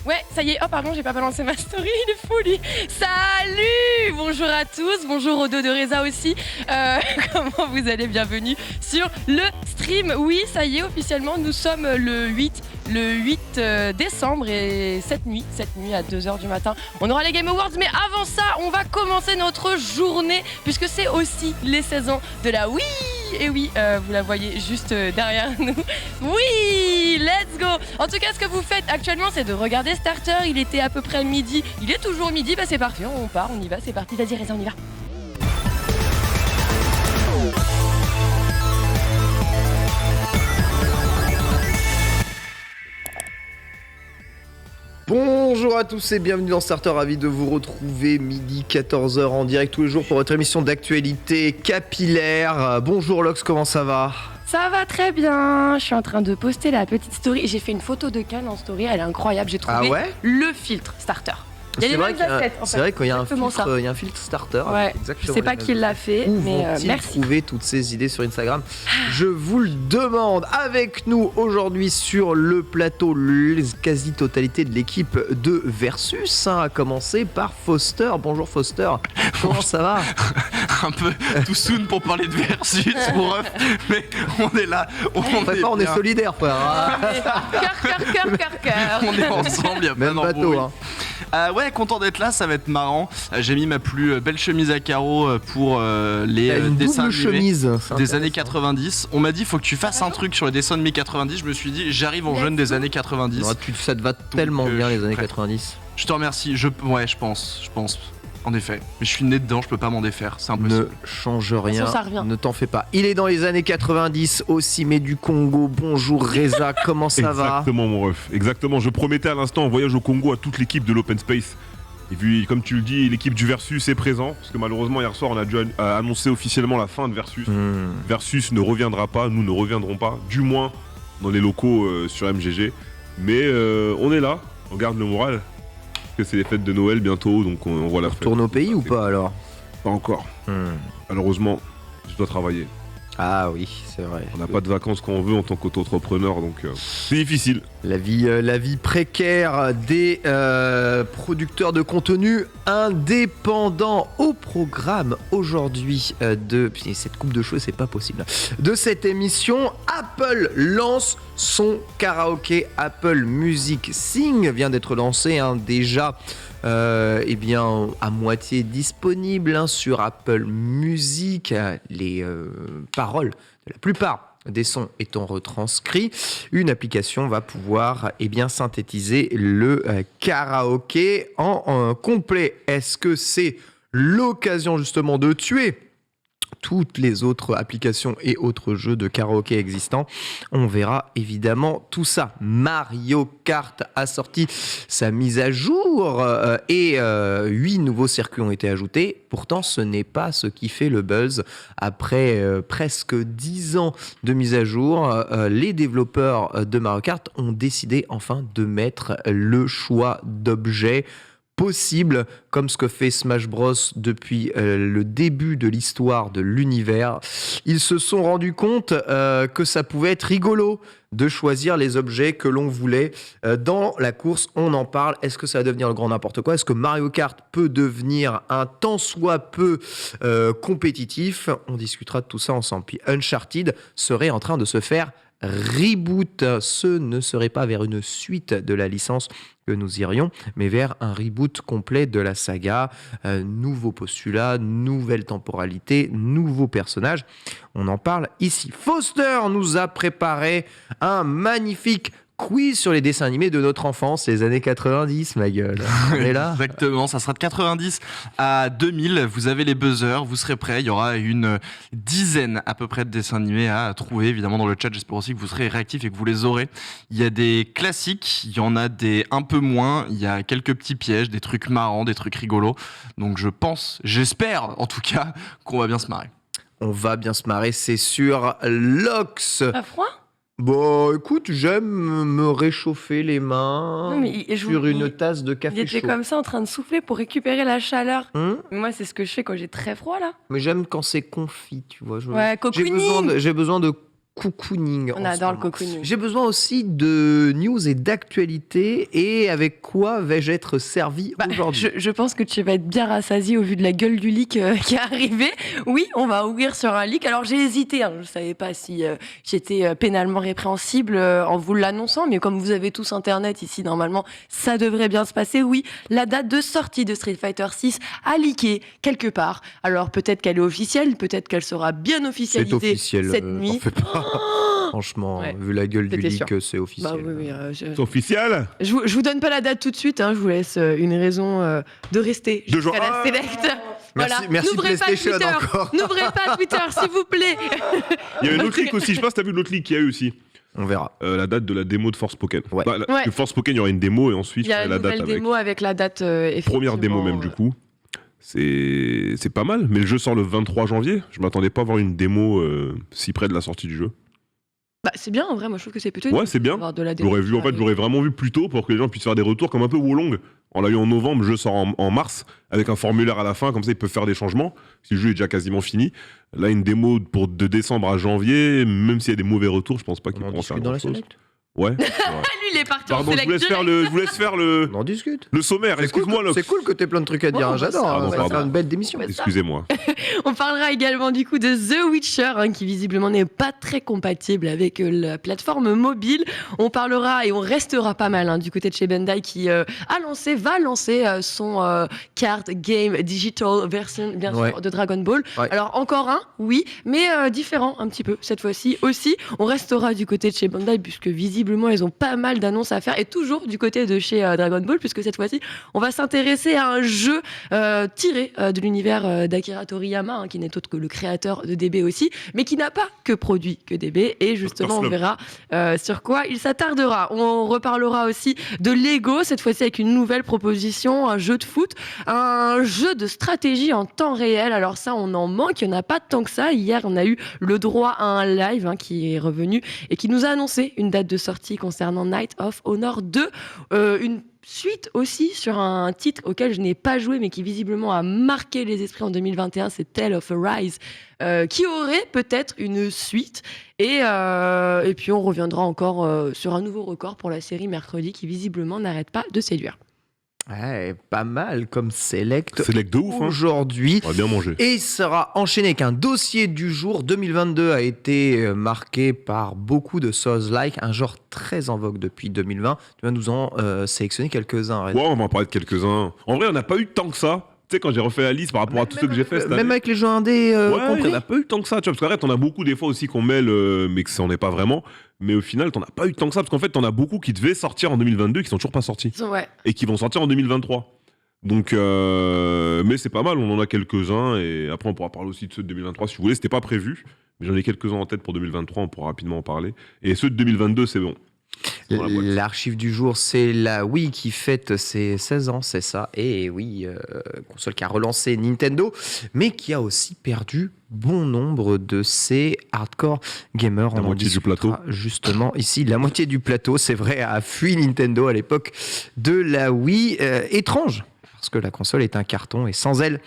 Ouais, ça y est. Oh pardon, j'ai pas balancé ma story, il est fou lui. Salut. Bonjour à tous, bonjour au dos de Reza aussi. Comment vous allez? Bienvenue sur le stream. Oui, ça y est, officiellement, nous sommes le 8 décembre et cette nuit à 2h du matin, on aura les Game Awards. Mais avant ça, on va commencer notre journée puisque c'est aussi les 16 ans de la Wii. Et oui, vous la voyez juste derrière nous. Oui, let's go. En tout cas, ce que vous faites actuellement, c'est de regarder Starter. Il était à peu près midi. Il est toujours midi. Bah c'est parti, on part, on y va, c'est parti. Vas-y Reza, on y va. Bonjour à tous et bienvenue dans Starter, ravi de vous retrouver midi 14h en direct tous les jours pour votre émission d'actualité capillaire. Bonjour Lox, comment ça va ? Ça va très bien, je suis en train de poster la petite story. J'ai fait une photo de Cannes en story, elle est incroyable, j'ai trouvé le filtre Starter. Il y a les mêmes assets, en fait. C'est vrai qu'il y a un filtre starter. Ouais. Je sais pas qui l'a fait, mais merci. Trouver toutes ces idées sur Instagram. Je vous le demande. Avec nous aujourd'hui sur le plateau, la quasi-totalité de l'équipe de Versus, à commencer par Foster. Bonjour Foster. Comment ça va ? Un peu too soon pour parler de Versus, mais on est là. On est solidaires, frère. Cœur. On est ensemble, il y a même bateau. Ouais, content d'être là, ça va être marrant. J'ai mis ma plus belle chemise à carreaux pour les dessins animés des années 90. On m'a dit faut que tu fasses un truc sur les dessins animés 90. Je me suis dit j'arrive en jeune des années 90. Non, ça te va tellement bien les années 90. Je te remercie. Je pense. En effet, mais je suis né dedans, je peux pas m'en défaire, c'est impossible. Ne change rien, ça revient. Ne t'en fais pas. Il est dans les années 90 aussi, mais du Congo. Bonjour Reza, comment ça va ? Exactement mon ref, exactement. Je promettais à l'instant un voyage au Congo à toute l'équipe de l'Open Space. Et puis, comme tu le dis, l'équipe du Versus est présente, parce que malheureusement hier soir on a dû annoncer officiellement la fin de Versus. Versus ne reviendra pas, nous ne reviendrons pas, du moins dans les locaux sur MGG. Mais on est là, on garde le moral. Que c'est les fêtes de Noël bientôt, donc on voit la fête. Tourne au pays ou pas alors ? Pas encore. Malheureusement, je dois travailler. Ah oui, c'est vrai. On n'a pas de vacances quand on veut en tant qu'auto-entrepreneur, donc c'est difficile. La vie précaire des producteurs de contenu indépendants. Au programme aujourd'hui de cette coupe de cheveux, c'est pas possible. De cette émission, Apple lance son karaoké. Apple Music Sing vient d'être lancé déjà. À moitié disponible sur Apple Music, les paroles de la plupart des sons étant retranscrits. Une application va pouvoir synthétiser le karaoké en complet. Est-ce que c'est l'occasion justement de tuer toutes les autres applications et autres jeux de karaoké existants? On verra évidemment tout ça. Mario Kart a sorti sa mise à jour et 8 nouveaux circuits ont été ajoutés. Pourtant, ce n'est pas ce qui fait le buzz. Après presque 10 ans de mise à jour, les développeurs de Mario Kart ont décidé enfin de mettre le choix d'objets possible, comme ce que fait Smash Bros depuis le début de l'histoire de l'univers. Ils se sont rendus compte que ça pouvait être rigolo de choisir les objets que l'on voulait dans la course. On en parle. Est-ce que ça va devenir le grand n'importe quoi ? Est-ce que Mario Kart peut devenir un tant soit peu compétitif ? On discutera de tout ça ensemble. Puis Uncharted serait en train de se faire reboot. Ce ne serait pas vers une suite de la licence que nous irions, mais vers un reboot complet de la saga. Nouveau postulat, nouvelle temporalité, nouveaux personnages. On en parle ici. Foster nous a préparé un magnifique quiz sur les dessins animés de notre enfance, les années 90, ma gueule. On est là. Exactement, ça sera de 90 à 2000. Vous avez les buzzers, vous serez prêts. Il y aura une dizaine à peu près de dessins animés à trouver, évidemment, dans le chat. J'espère aussi que vous serez réactifs et que vous les aurez. Il y a des classiques, il y en a des un peu moins. Il y a quelques petits pièges, des trucs marrants, des trucs rigolos. Donc j'espère en tout cas, qu'on va bien se marrer. On va bien se marrer, c'est sûr. Lox. Pas froid ? Bon, écoute, j'aime me réchauffer les mains sur une tasse de café chaud. Il était comme ça en train de souffler pour récupérer la chaleur. Moi, c'est ce que je fais quand j'ai très froid, là. Mais j'aime quand c'est confit, tu vois. Ouais, cocooning. J'ai besoin de cocooning. On en ce adore le moment. cocooning. J'ai besoin aussi de news et d'actualité. Et avec quoi vais-je être servi aujourd'hui? Je pense que tu vas être bien rassasié au vu de la gueule du leak qui est arrivé. Oui, on va ouvrir sur un leak. Alors j'ai hésité, je ne savais pas si j'étais pénalement répréhensible en vous l'annonçant, mais comme vous avez tous Internet ici, normalement, ça devrait bien se passer. Oui, la date de sortie de Street Fighter 6 a leaké quelque part. Alors peut-être qu'elle est officielle, peut-être qu'elle sera bien C'est officialisée officiel. cette T'en nuit. fais pas. Franchement, Ouais. vu la gueule du C'était leak, sûr. c'est officiel. Bah oui, C'est officiel. je vous donne pas la date tout de suite, je vous laisse une raison de rester De jusqu'à jour- la Select. Merci N'ouvrez pas PlayStation Twitter. encore. N'ouvrez pas Twitter, s'il vous plaît. Il y avait l'autre leak aussi, je sais pas si t'as vu l'autre leak qu'il y a eu aussi. On verra. La date de la démo de Forspoken. Ouais. Ouais. Parce que Forspoken, il y aura une démo et ensuite Il y a la une date nouvelle avec. démo avec la date Première démo même du coup. C'est pas mal, mais le jeu sort le 23 janvier. Je m'attendais pas à avoir une démo si près de la sortie du jeu. Bah, c'est bien en vrai, moi je trouve que c'est plutôt Ouais, c'est bien. d'avoir de la démo J'aurais vu, en qui fait, arrive. j'aurais vraiment vu plus tôt pour que les gens puissent faire des retours comme un peu Wolong. On l'a eu en novembre, le jeu sort en mars avec un formulaire à la fin, comme ça ils peuvent faire des changements. Si le jeu est déjà quasiment fini. Là, une démo de décembre à janvier, même s'il y a des mauvais retours, je pense pas qu'ils On en pourront faire discute dans la grand chose. Select. Ouais. c'est vrai. Ah, lui il est parti en Pardon, je select vous laisse faire direct. le On en discute. sommaire. C'est cool, Excuse-moi, Lox. c'est cool que t'aies plein de trucs à dire. Ouais, J'adore. ça, On va pardon. faire une belle démission. Ouais. Excusez-moi. On parlera également du coup de The Witcher qui visiblement n'est pas très compatible avec la plateforme mobile. On parlera et on restera pas mal du côté de chez Bandai qui va lancer son card game digital version bien Ouais. sûr de Dragon Ball. Ouais. Alors encore un, oui, mais différent un petit peu cette fois-ci aussi. On restera du côté de chez Bandai puisque visiblement ils ont pas mal d'annonces à faire et toujours du côté de chez Dragon Ball puisque cette fois-ci on va s'intéresser à un jeu tiré de l'univers d'Akira Toriyama qui n'est autre que le créateur de DB aussi mais qui n'a pas que produit que DB et justement on Slump. verra sur quoi il s'attardera. On reparlera aussi de Lego cette fois-ci avec une nouvelle proposition, un jeu de foot, un jeu de stratégie en temps réel. Alors ça on en manque, il n'y en a pas tant que ça. Hier on a eu le droit à un live qui est revenu et qui nous a annoncé une date de sortie concernant Knight of Honor 2, une suite aussi sur un titre auquel je n'ai pas joué mais qui visiblement a marqué les esprits en 2021, c'est Tale of Arise, qui aurait peut-être une suite et puis on reviendra encore sur un nouveau record pour la série mercredi qui visiblement n'arrête pas de séduire. Ouais, pas mal comme select Select de ouf, hein. aujourd'hui. On va bien manger. Et sera enchaîné avec un dossier du jour. 2022 a été marqué par beaucoup de Souls-like, un genre très en vogue depuis 2020. Tu vas nous en sélectionner quelques-uns. Red. Ouais, on va en parler de quelques-uns. En vrai, on n'a pas eu tant que ça. Tu sais, quand j'ai refait la liste par rapport à tous ceux que j'ai fait cette Même année. avec les jeux indés Ouais, compris. on n'a pas eu tant que ça, tu vois, parce qu'arrête, on a beaucoup des fois aussi qu'on mêle, mais que ça en est pas vraiment. Mais au final, t'en as pas eu tant que ça, parce qu'en fait, t'en as beaucoup qui devaient sortir en 2022 qui sont toujours pas sortis Ouais. et qui vont sortir en 2023. Donc, mais c'est pas mal, on en a quelques-uns et après on pourra parler aussi de ceux de 2023 si vous voulez. C'était pas prévu, mais j'en ai quelques-uns en tête pour 2023, on pourra rapidement en parler. Et ceux de 2022, c'est bon. Dans la boîte. L'archive du jour, c'est la Wii qui fête ses 16 ans, c'est ça. Et oui, console qui a relancé Nintendo, mais qui a aussi perdu bon nombre de ses hardcore gamers. La On en moitié du discutera plateau. justement ici. La moitié du plateau, c'est vrai, a fui Nintendo à l'époque de la Wii. Étrange, parce que la console est un carton et sans elle,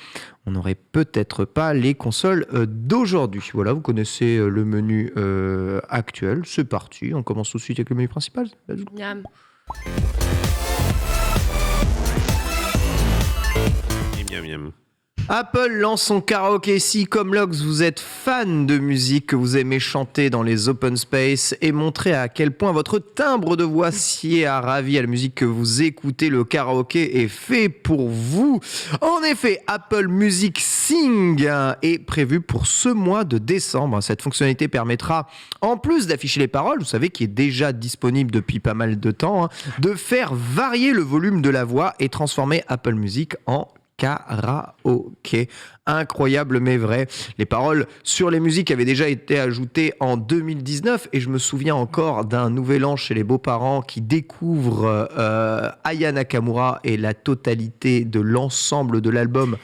on n'aurait peut-être pas les consoles d'aujourd'hui. Voilà, vous connaissez le menu actuel. C'est parti, on commence tout de suite avec le menu principal. Miam. Miam, miam. Apple lance son karaoké. Si, comme Lox, vous êtes fan de musique, que vous aimez chanter dans les open space et montrer à quel point votre timbre de voix sied à ravi à la musique que vous écoutez, le karaoké est fait pour vous. En effet, Apple Music Sing est prévu pour ce mois de décembre. Cette fonctionnalité permettra, en plus d'afficher les paroles, vous savez, qui est déjà disponible depuis pas mal de temps, de faire varier le volume de la voix et transformer Apple Music en karaoké. Incroyable mais vrai. Les paroles sur les musiques avaient déjà été ajoutées en 2019 et je me souviens encore d'un nouvel an chez les beaux-parents qui découvrent Aya Nakamura et la totalité de l'ensemble de l'album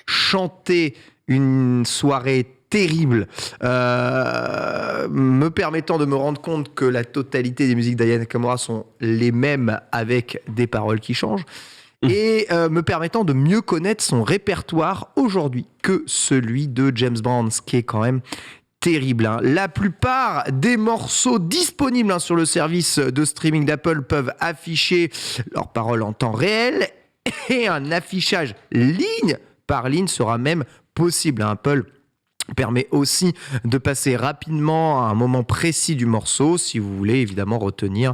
chanter une soirée terrible, me permettant de me rendre compte que la totalité des musiques d'Aya Nakamura sont les mêmes avec des paroles qui changent. Et me permettant de mieux connaître son répertoire aujourd'hui que celui de James Brown, ce qui est quand même terrible. La plupart des morceaux disponibles sur le service de streaming d'Apple peuvent afficher leurs paroles en temps réel et un affichage ligne par ligne sera même possible. Apple permet aussi de passer rapidement à un moment précis du morceau si vous voulez évidemment retenir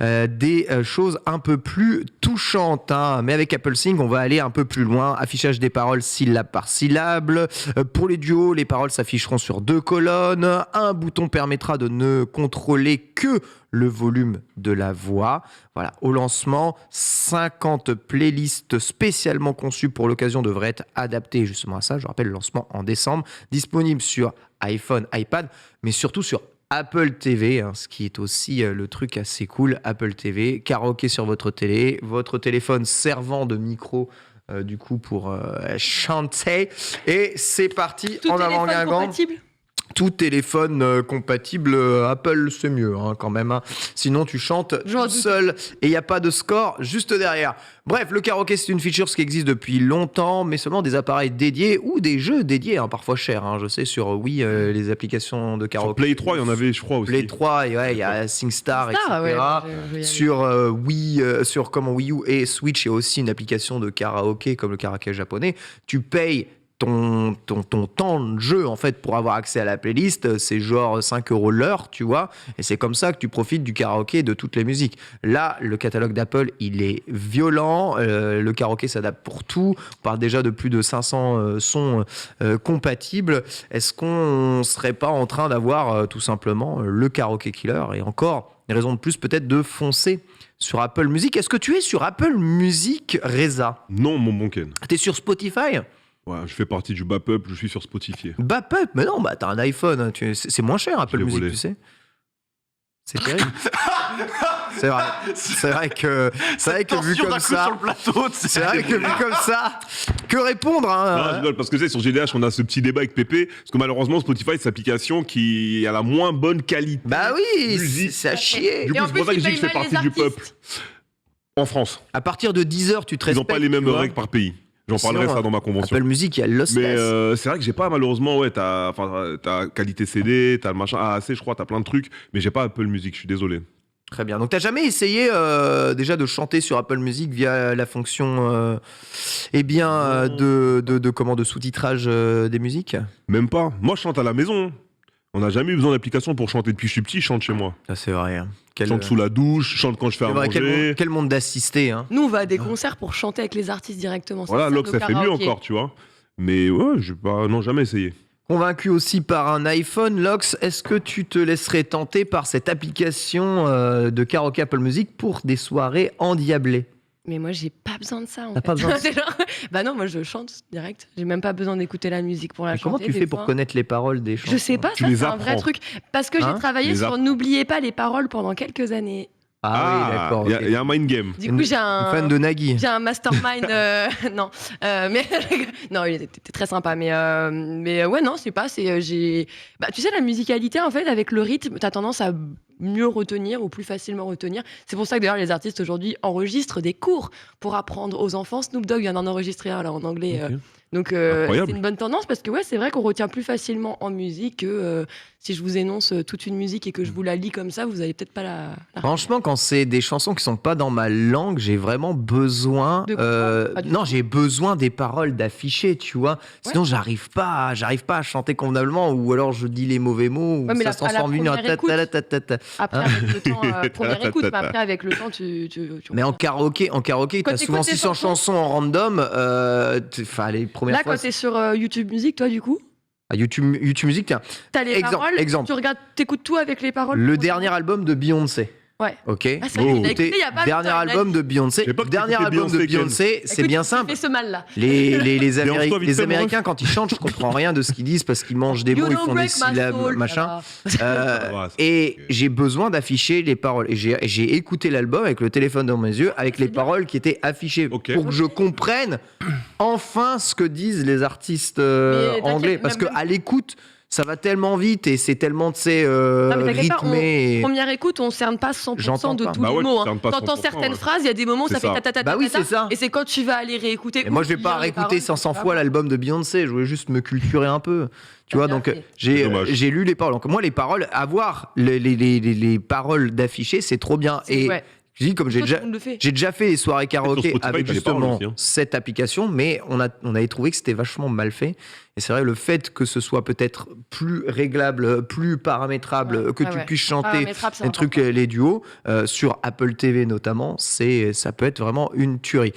des choses un peu plus touchantes. Mais avec Apple Sync, on va aller un peu plus loin. Affichage des paroles syllabe par syllabe. Pour les duos, les paroles s'afficheront sur 2 colonnes. Un bouton permettra de ne contrôler que le volume de la voix. Voilà, au lancement, 50 playlists spécialement conçues pour l'occasion devraient être adaptées justement à ça. Je rappelle, le lancement en décembre, disponible sur iPhone, iPad, mais surtout sur Apple TV, ce qui est aussi le truc assez cool. Apple TV, karaoké sur votre télé, votre téléphone servant de micro du coup pour chanter. Et c'est parti, Tout en avant téléphone Guingamp. compatible. Tout téléphone compatible, Apple c'est mieux quand même. Sinon tu chantes tout seul et il n'y a pas de score juste derrière. Bref, le karaoké c'est une feature qui existe depuis longtemps, mais seulement des appareils dédiés ou des jeux dédiés, parfois chers. Je sais sur Wii, les applications de karaoké. Sur Play 3, il y en avait, je crois aussi. Play 3, et il y a SingStar, etc. Ouais, sur Wii, sur Wii U et Switch, il y a aussi une application de karaoké comme le karaoké japonais. Tu payes ton temps de jeu en fait pour avoir accès à la playlist, c'est genre 5 € l'heure, tu vois, et c'est comme ça que tu profites du karaoké et de toutes les musiques. Là, le catalogue d'Apple, il est violent, le karaoké s'adapte pour tout, on parle déjà de plus de 500 sons compatibles. Est-ce qu'on serait pas en train d'avoir tout simplement le karaoké killer, et encore une raison de plus peut-être de foncer sur Apple Music? Est-ce que tu es sur Apple Music, Reza? Non, mon bon Ken. T'es sur Spotify? Ouais, je fais partie du BAPUP, je suis sur Spotify. BAPUP? Mais non, t'as un iPhone, c'est moins cher Apple l'ai Music, volé. tu sais. C'est terrible. C'est vrai. C'est vrai que vu comme ça, sur le plateau, c'est vrai que vu comme ça, que répondre Non, je rigole, parce que sur GDH, on a ce petit débat avec Pépé, parce que malheureusement, Spotify, c'est l'application qui a la moins bonne qualité. Bah oui, Musique. c'est à chier. Du coup, Et en c'est pour plus, ça que je dis ils que je fais payent mal partie les du peuple. En France. À partir de 10 heures, tu te Ils respectes. n'ont pas les mêmes tu vois. règles par pays. J'en Sinon, parlerai ça dans ma convention. Apple Music, il y a Lost Mais Less. c'est vrai que j'ai pas, malheureusement, t'as qualité CD, t'as le machin AAC, je crois, t'as plein de trucs, mais j'ai pas Apple Music, je suis désolé. Très bien. Donc, t'as jamais essayé déjà de chanter sur Apple Music via la fonction de sous-titrage des musiques? Même pas. Moi, je chante à la maison. On n'a jamais eu besoin d'application pour chanter depuis que je suis petit, je chante chez moi. Ah, c'est vrai. Je chante sous la douche, je chante quand je fais à C'est vrai, manger. quel monde d'assister. Nous, on va à des concerts pour chanter avec les artistes directement. Voilà, C'est Lok, ça nos fait mieux karaokés. encore, tu vois. Mais ouais, non, jamais essayé. Convaincu aussi par un iPhone, Lox, est-ce que tu te laisserais tenter par cette application de karaoké Apple Music pour des soirées endiablées? Mais moi, j'ai pas besoin de ça. T'as pas besoin de ça? C'est genre- Bah non, moi, je chante direct. J'ai même pas besoin d'écouter la musique pour la Mais chanter. comment tu des fais pour fois. connaître les paroles des chansons? Je sais pas, Tu ça les c'est un vrai apprends. truc. Parce que Hein j'ai travaillé Les sur N'oubliez pas les paroles pendant quelques années. Ah, oui, d'accord. Il ok. y a un mind game. Du coup, j'ai Une fan de Nagui. J'ai un mastermind, non, mais non, il était très sympa, mais ouais, non, c'est pas, tu sais, la musicalité en fait, avec le rythme, t'as tendance à mieux retenir ou plus facilement retenir. C'est pour ça que d'ailleurs les artistes aujourd'hui enregistrent des cours pour apprendre aux enfants. Snoop Dogg vient d'en enregistrer un là en anglais. Ok. Donc c'est Incroyable. une bonne tendance parce que ouais, c'est vrai qu'on retient plus facilement en musique que si je vous énonce toute une musique et que je vous la lis comme ça, vous allez peut-être pas la... Franchement, quand c'est des chansons qui sont pas dans ma langue, j'ai vraiment besoin. De quoi? Pas du Non, tout. j'ai besoin des paroles d'afficher, tu vois. Sinon, j'arrive pas à chanter convenablement, ou alors je dis les mauvais mots, ou Ouais, mais ça se à la transforme en première écoute. Hein Après, avec le temps, première écoute, mais après, avec le temps, tu Mais en karaoké, Quand t'as souvent t'écoutes tes 600 chansons en random. Enfin, les premières Là, fois. quand t'es sur YouTube Music, toi, du coup, À YouTube Music, tiens. t'as les paroles, exemple. tu regardes, t'écoutes tout avec les paroles. Le dernier album de Beyoncé. Ouais. Ok. Ah, c'est vrai qu'il a écouté il y a pas Dernier longtemps, il a album dit. de Beyoncé. Je sais pas que Dernier t'écoutais album de Beyoncé, Ken. Beyoncé, c'est Écoute, bien tu simple. fais ce mal-là. Les Dérange-toi vite fait, mon Américains, quand ils chantent, je comprends rien de ce qu'ils disent parce qu'ils mangent des You mots, ils don't font des break my syllabes, soul, machin. ça va. va, Et ok. j'ai besoin d'afficher les paroles. Et j'ai écouté l'album avec le téléphone dans mes yeux, avec les C'est bien. paroles qui étaient affichées, Ok. pour que je comprenne enfin ce que disent les artistes Mais t'inquiète, anglais. Parce même- qu'à l'écoute, ça va tellement vite et c'est tellement, tu sais, Non, mais t'inquiète pas, rythmé. première écoute, on cerne pas 100% J'entends de pas. tous Bah les ouais, mots. tu cernes pas T'entends 100%, certaines ouais. phrases, il y a des moments où C'est ça fait ça. ta. Bah oui, c'est ça. Et c'est quand tu vas aller réécouter. Et moi, ou je vais lire pas les réécouter paroles, 500 tu fois vas l'album de Beyoncé. Je voulais juste me culturer un peu. Tu vois, bien donc fait. C'est dommage. j'ai lu les paroles. Donc moi, les paroles, avoir les paroles d'afficher, c'est trop bien. Et Ouais. je dis, comme Tout le monde le fait. j'ai déjà fait les soirées karaoké Spotify, avec t'as les paroles justement aussi, hein. cette application, mais on avait trouvé que c'était vachement mal fait. Et c'est vrai, le fait que ce soit peut-être plus réglable, plus paramétrable, que tu puisses chanter Paramétrable, c'est les trucs, important. les duos, sur Apple TV notamment, ça peut être vraiment une tuerie.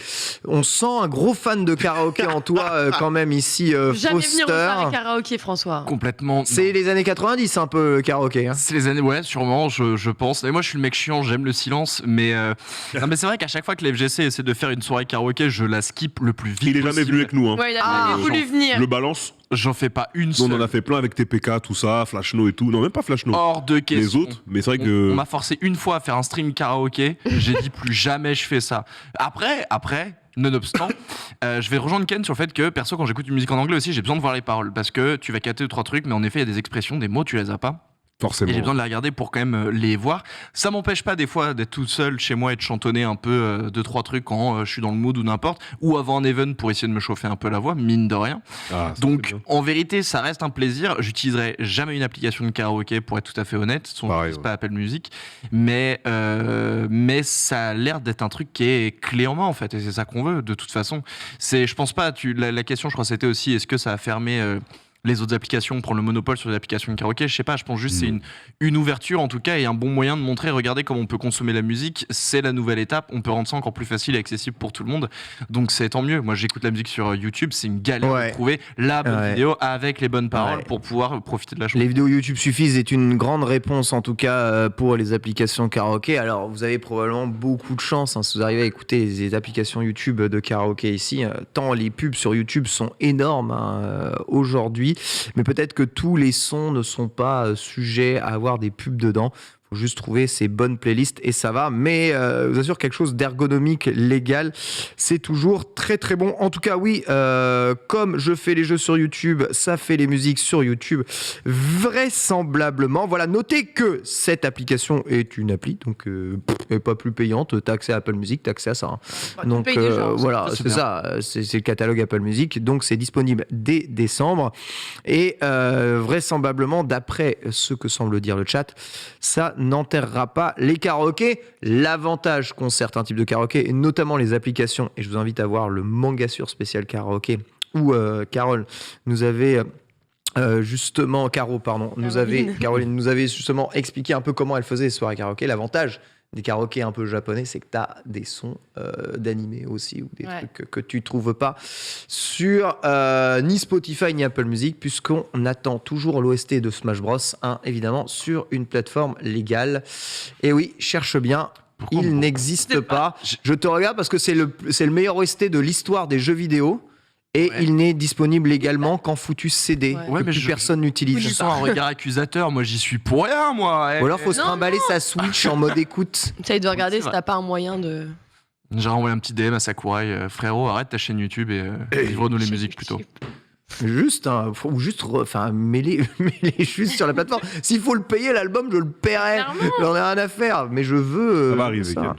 On sent un gros fan de karaoké en toi quand même ici, Jamais venir au Foster. soirée karaoké, François. Complètement. C'est non. les années 90 un peu le karaoké. Hein. C'est les années, ouais, sûrement, je pense. Et moi, je suis le mec chiant, j'aime le silence, mais non, mais c'est vrai qu'à chaque fois que la FGC essaie de faire une soirée karaoké, je la skip le plus vite Il est jamais possible. venu avec nous. Hein. Ouais, il a Ah, jamais voulu venir. Je le balance. J'en fais pas une Nous, seule. on en a fait plein avec TPK, tout ça, Flashno et tout. Non, même pas Flashno. Hors de question. Les autres, mais c'est vrai On que. m'a forcé une fois à faire un stream karaoké. J'ai dit plus jamais je fais ça. Après, nonobstant, je vais rejoindre Ken sur le fait que, perso, quand j'écoute une musique en anglais aussi, j'ai besoin de voir les paroles. Parce que tu vas capter 2-3 trucs, mais en effet, il y a des expressions, des mots, tu les as pas. Forcément. Et j'ai besoin de les regarder pour quand même les voir. Ça m'empêche pas des fois d'être tout seul chez moi et de chantonner un peu 2-3 trucs quand je suis dans le mood ou n'importe. Ou avant un event pour essayer de me chauffer un peu la voix, mine de rien. Ah, ça, Donc c'est bien. en vérité, ça reste un plaisir. J'utiliserai jamais une application de karaoké pour être tout à fait honnête. Pareil, C'est ouais. pas Apple Music, mais ça a l'air d'être un truc qui est clé en main en fait, et c'est ça qu'on veut de toute façon. Je pense pas. La question, je crois, c'était aussi est-ce que ça a fermé les autres applications, prendre le monopole sur les applications de karaoké, je sais pas, je pense juste que c'est une ouverture en tout cas et un bon moyen de montrer, regardez comment on peut consommer la musique, c'est la nouvelle étape, on peut rendre ça encore plus facile et accessible pour tout le monde, donc c'est tant mieux. Moi j'écoute la musique sur YouTube, c'est une galère Ouais. de trouver la bonne vidéo avec les bonnes paroles Ouais. pour pouvoir profiter de la chose. Les vidéos YouTube suffisent est une grande réponse en tout cas pour les applications karaoké. Alors vous avez probablement beaucoup de chance si vous arrivez à écouter les applications YouTube de karaoké ici. Tant les pubs sur YouTube sont énormes aujourd'hui, mais peut-être que tous les sons ne sont pas sujets à avoir des pubs dedans. Faut juste trouver ces bonnes playlists et ça va. Mais je vous assure, quelque chose d'ergonomique, légal, c'est toujours très très bon. En tout cas, oui, comme je fais les jeux sur YouTube, ça fait les musiques sur YouTube, vraisemblablement. Voilà, notez que cette application est une appli, donc elle n'est pas plus payante. T'as accès à Apple Music, t'as accès à ça. Hein. Bah, tu Donc payes déjà, hein, voilà, ça, c'est c'est bien. ça. C'est le catalogue Apple Music, donc c'est disponible dès décembre. Et vraisemblablement, d'après ce que semble dire le chat, ça n'enterrera pas les karaokés. L'avantage qu'ont certains types de karaokés, et notamment les applications, et je vous invite à voir le Mangasure spécial karaoké, où Caroline nous avait justement expliqué un peu comment elle faisait les soirées karaoké. L'avantage des karaokés un peu japonais, c'est que tu as des sons d'animé aussi, ou des trucs que tu trouves pas sur ni Spotify ni Apple Music, puisqu'on attend toujours l'OST de Smash Bros, évidemment, sur une plateforme légale. Et oui, cherche bien. Pourquoi Il on- n'existe pas. Je te regarde parce que c'est le meilleur OST de l'histoire des jeux vidéo. Et Ouais. il n'est disponible légalement qu'en foutu CD, Ouais. que plus personne n'utilise. Je sens un regard accusateur, moi j'y suis pour rien moi. Ou alors faut se Non, trimballer sa Switch en mode écoute. Essaye de regarder C'est si vrai. t'as pas un moyen de. J'ai renvoyé un petit DM à Sakurai, frérot, arrête ta chaîne YouTube et livre-nous les musiques plutôt. Juste, ou juste, mêler juste sur la plateforme. S'il faut le payer, l'album, je le paierai. Clairement. J'en ai rien à faire, mais je veux. Ça va arriver, Ken.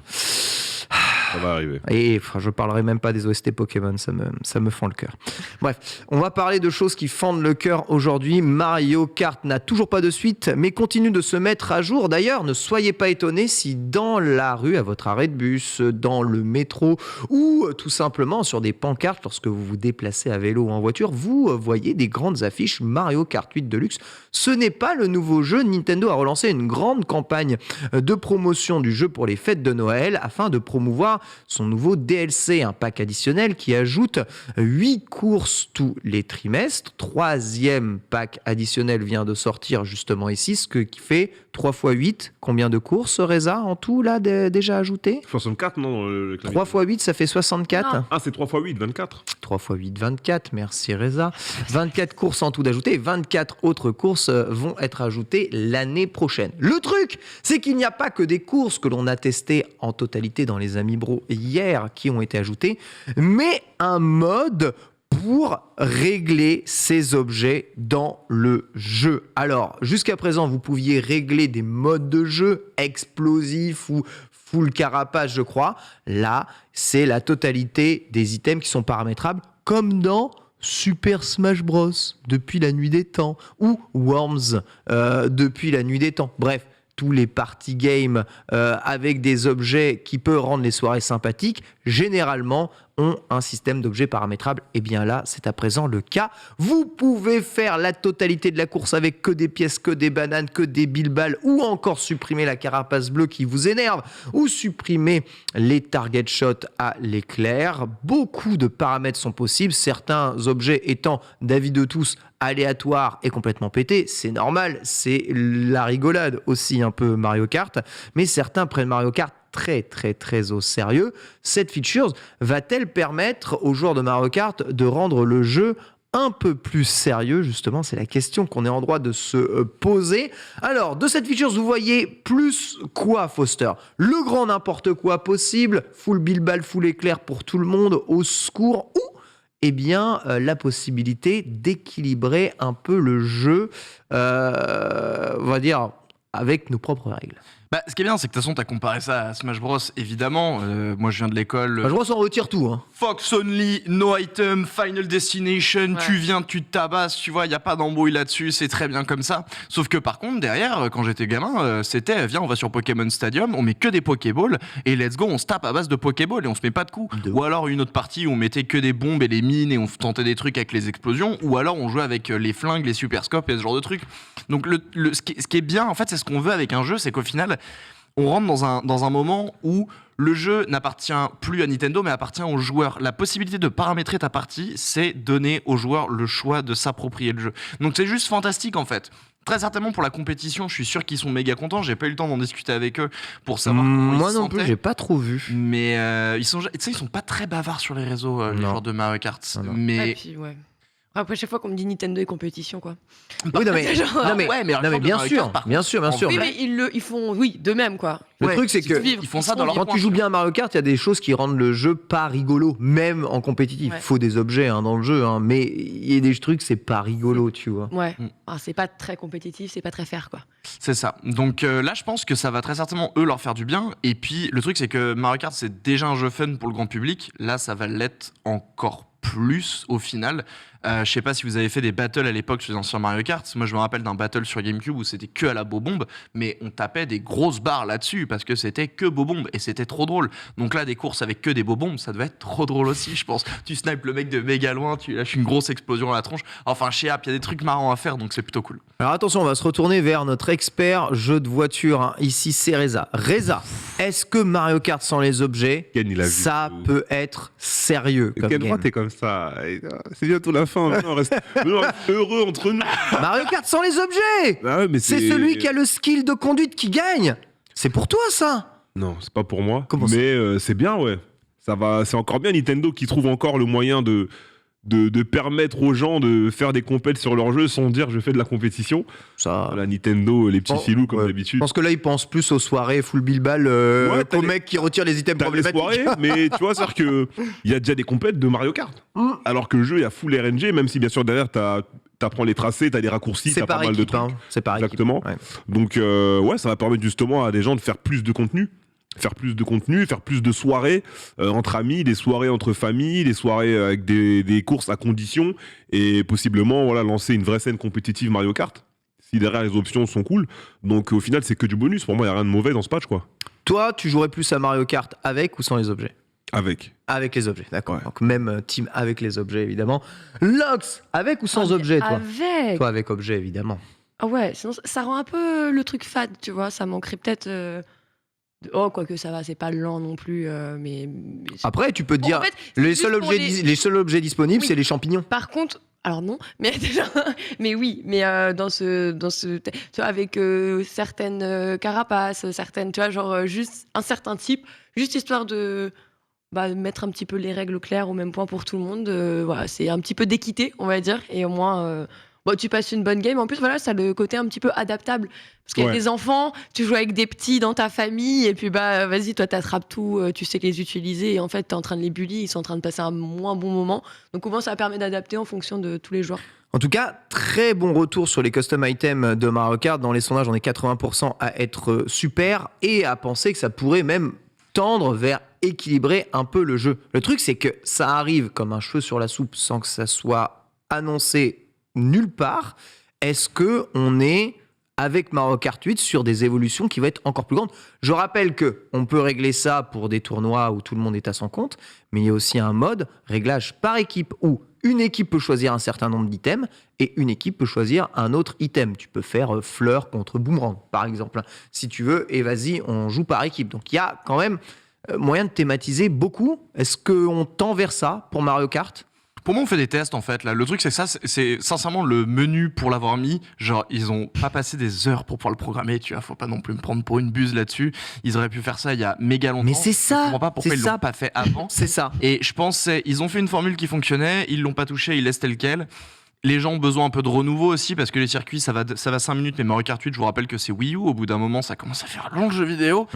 Ça va arriver. Et je parlerai même pas des OST Pokémon, ça me fend le cœur. Bref, on va parler de choses qui fendent le cœur aujourd'hui. Mario Kart n'a toujours pas de suite, mais continue de se mettre à jour. D'ailleurs, ne soyez pas étonnés si dans la rue, à votre arrêt de bus, dans le métro ou tout simplement sur des pancartes, lorsque vous vous déplacez à vélo ou en voiture, vous voyez des grandes affiches Mario Kart 8 Deluxe. Ce n'est pas le nouveau jeu. Nintendo a relancé une grande campagne de promotion du jeu pour les fêtes de Noël afin de promouvoir son nouveau DLC, un pack additionnel qui ajoute 8 courses tous les trimestres. Troisième pack additionnel vient de sortir justement ici, ce qui fait 3 x 8. Combien de courses, Reza, en tout, là, déjà ajouté 64, non le 3 x 8, ça fait 64. Non. Ah, c'est 3 x 8, 24. 3 x 8, 24, merci Reza. 24 courses en tout d'ajouter, 24 autres courses vont être ajoutées l'année prochaine. Le truc, c'est qu'il n'y a pas que des courses que l'on a testées en totalité dans les Ami Bro hier qui ont été ajoutées, mais un mode pour régler ces objets dans le jeu. Alors, jusqu'à présent, vous pouviez régler des modes de jeu explosifs ou full carapace, je crois. Là, c'est la totalité des items qui sont paramétrables, comme dans Super Smash Bros. Depuis la nuit des temps, ou Worms depuis la nuit des temps. Bref, tous les party games avec des objets qui peuvent rendre les soirées sympathiques, généralement, ont un système d'objets paramétrables. Et bien là, c'est à présent le cas. Vous pouvez faire la totalité de la course avec que des pièces, que des bananes, que des billes-balles, ou encore supprimer la carapace bleue qui vous énerve, ou supprimer les target shots à l'éclair. Beaucoup de paramètres sont possibles, certains objets étant, d'avis de tous, aléatoires et complètement pétés. C'est normal, c'est la rigolade aussi un peu Mario Kart, mais certains prennent Mario Kart très au sérieux. Cette feature va-t-elle permettre aux joueurs de Mario Kart de rendre le jeu un peu plus sérieux? Justement, c'est la question qu'on est en droit de se poser. Alors, de cette feature, vous voyez plus quoi, Foster? Le grand n'importe quoi possible, full bilbal, full éclair pour tout le monde, au secours, ou eh bien, la possibilité d'équilibrer un peu le jeu, on va dire, avec nos propres règles. Bah, ce qui est bien, c'est que de toute façon, t'as comparé ça à Smash Bros, évidemment. Moi, je viens de l'école. Je vois ça, on retire tout. Hein. Fox Only, No Item, Final Destination, Ouais. tu viens, tu te tabasses, tu vois, il n'y a pas d'embrouille là-dessus, c'est très bien comme ça. Sauf que par contre, derrière, quand j'étais gamin, c'était, viens, on va sur Pokémon Stadium, on met que des Pokéballs, et let's go, on se tape à base de Pokéballs, et on se met pas de coups. Ou alors une autre partie où on mettait que des bombes et des mines, et on tentait des trucs avec les explosions, ou alors on jouait avec les flingues, les super scopes et ce genre de trucs. Donc ce qui est bien, en fait, c'est ce qu'on veut avec un jeu, c'est qu'au final, on rentre dans un moment où le jeu n'appartient plus à Nintendo, mais appartient aux joueurs. La possibilité de paramétrer ta partie, c'est donner aux joueurs le choix de s'approprier le jeu. Donc c'est juste fantastique en fait. Très certainement pour la compétition, je suis sûr qu'ils sont méga contents. J'ai pas eu le temps d'en discuter avec eux pour savoir comment ils Moi se non plus, sentaient. j'ai pas trop vu. Mais ils sont pas très bavards sur les réseaux, les Non. joueurs de Mario Kart. Non, non. Mais Et puis, ouais. Après, chaque fois qu'on me dit Nintendo et compétition, quoi. Oui, non, mais, Genre, non, mais, ouais, mais non, mais Mario bien Kart, sûr, par bien contre, sûr, bien en sûr. Oui, vrai, mais ils font, oui, de même, quoi. Le Ouais, truc, c'est que Vivre. ils font ça dans leur quand tu joues bien à Mario Kart, il y a des choses qui rendent le jeu pas rigolo, même en compétitif. Il Ouais. faut des objets dans le jeu, mais il y a des trucs, c'est pas rigolo, tu vois. Ouais. Mm. Ah, c'est pas très compétitif, c'est pas très fair, quoi. C'est ça. Donc là, je pense que ça va très certainement, eux, leur faire du bien. Et puis, le truc, c'est que Mario Kart, c'est déjà un jeu fun pour le grand public. Là, ça va l'être encore plus au final. Je sais pas si vous avez fait des battles à l'époque sur les anciens Mario Kart. Moi, je me rappelle d'un battle sur GameCube où c'était que à la Bobombe, mais on tapait des grosses barres là-dessus parce que c'était que Bobombe et c'était trop drôle. Donc là, des courses avec que des Bobombes, ça devait être trop drôle aussi, je pense. Tu snipes le mec de méga loin, tu lâches une grosse explosion à la tronche. Enfin, chez App, il y a des trucs marrants à faire, donc c'est plutôt cool. Alors attention, on va se retourner vers notre expert jeu de voiture. Ici, c'est Reza. Reza, est-ce que Mario Kart sans les objets, Ken, il a vu. ça peut être sérieux comme Ken, game? pourquoi t'es comme ça? C'est bientôt la fin. Maintenant, on reste heureux entre nous. Mario Kart sans les objets, Ah ouais, mais c'est celui qui a le skill de conduite qui gagne. C'est pour toi, ça. Non, c'est pas pour moi. Comment ça? Mais c'est bien, ouais. Ça va, c'est encore bien Nintendo qui trouve encore le moyen de permettre aux gens de faire des compètes sur leur jeu sans dire je fais de la compétition. Ça. Voilà, Nintendo, les petits Oh, filous comme ouais. Je d'habitude. pense que là, ils pensent plus aux soirées full bilbal, t'as aux les- mecs qui retirent les items T'as les problématiques. soirées, mais tu vois, c'est-à-dire qu'il y a déjà des compètes de Mario Kart. Mm. Alors que le jeu, il y a full RNG, même si bien sûr derrière, t'apprends les tracés, t'as des raccourcis, C'est t'as pas par mal de équipe, trucs. hein. C'est par équipe. Exactement. Ouais. Donc, ouais, ça va permettre justement à des gens de faire plus de contenu. Faire plus de soirées entre amis, des soirées entre familles, des soirées avec des courses à condition et possiblement voilà, lancer une vraie scène compétitive Mario Kart. Si derrière les options sont cool. Donc au final, c'est que du bonus. Pour moi, il n'y a rien de mauvais dans ce patch, quoi. Toi, tu jouerais plus à Mario Kart avec ou sans les objets? Avec. Avec les objets, d'accord. Ouais. Donc même team avec les objets, évidemment. Lox, avec ou sans Ah, objets, mais toi? Avec. Toi, avec objet, évidemment. Ah ouais, sinon ça rend un peu le truc fade, tu vois. Ça manquerait peut-être. Oh, quoique ça va, c'est pas lent non plus, mais. Après, tu peux te Bon, dire, en fait, c'est les juste seuls, pour objets les- les seuls objets disponibles, Oui. c'est les champignons. Par contre, alors non, mais mais oui, mais dans ce, tu vois, avec certaines carapaces, certaines, tu vois, genre juste un certain type, juste histoire de mettre un petit peu les règles claires au même point pour tout le monde. Voilà, c'est un petit peu d'équité, on va dire, et au moins, bon, tu passes une bonne game. En plus, voilà, ça a le côté un petit peu adaptable. Parce qu'il y a Ouais. des enfants, tu joues avec des petits dans ta famille, et puis vas-y, toi, t'attrapes tout, tu sais les utiliser, et en fait, t'es en train de les bully, ils sont en train de passer un moins bon moment. Donc, au moins, ça permet d'adapter en fonction de tous les joueurs. En tout cas, très bon retour sur les custom items de Mario Kart. Dans les sondages, on est 80% à être super et à penser que ça pourrait même tendre vers équilibrer un peu le jeu. Le truc, c'est que ça arrive comme un cheveu sur la soupe sans que ça soit annoncé nulle part. Est-ce que on est avec Mario Kart 8 sur des évolutions qui vont être encore plus grandes? Je rappelle que on peut régler ça pour des tournois où tout le monde est à son compte, mais il y a aussi un mode réglage par équipe où une équipe peut choisir un certain nombre d'items et une équipe peut choisir un autre item. Tu peux faire fleur contre boomerang, par exemple, si tu veux, et vas-y, on joue par équipe. Donc il y a quand même moyen de thématiser beaucoup. Est-ce qu'on tend vers ça pour Mario Kart? Pour moi, on fait des tests en fait. Là, le truc, c'est que ça, c'est sincèrement le menu pour l'avoir mis. Genre, ils ont pas passé des heures pour pouvoir le programmer. Tu vois, faut pas non plus me prendre pour une buse là-dessus. Ils auraient pu faire ça il y a méga longtemps. Mais c'est ça, Je comprends pas pourquoi c'est ils ça. l'ont pas fait avant. C'est ça. Et je pense ils ont fait une formule qui fonctionnait. Ils l'ont pas touché. Ils laissent tel quel. Les gens ont besoin un peu de renouveau aussi parce que les circuits ça va 5 minutes, mais Mario Kart 8, je vous rappelle que c'est Wii U. Au bout d'un moment, ça commence à faire long le jeu vidéo.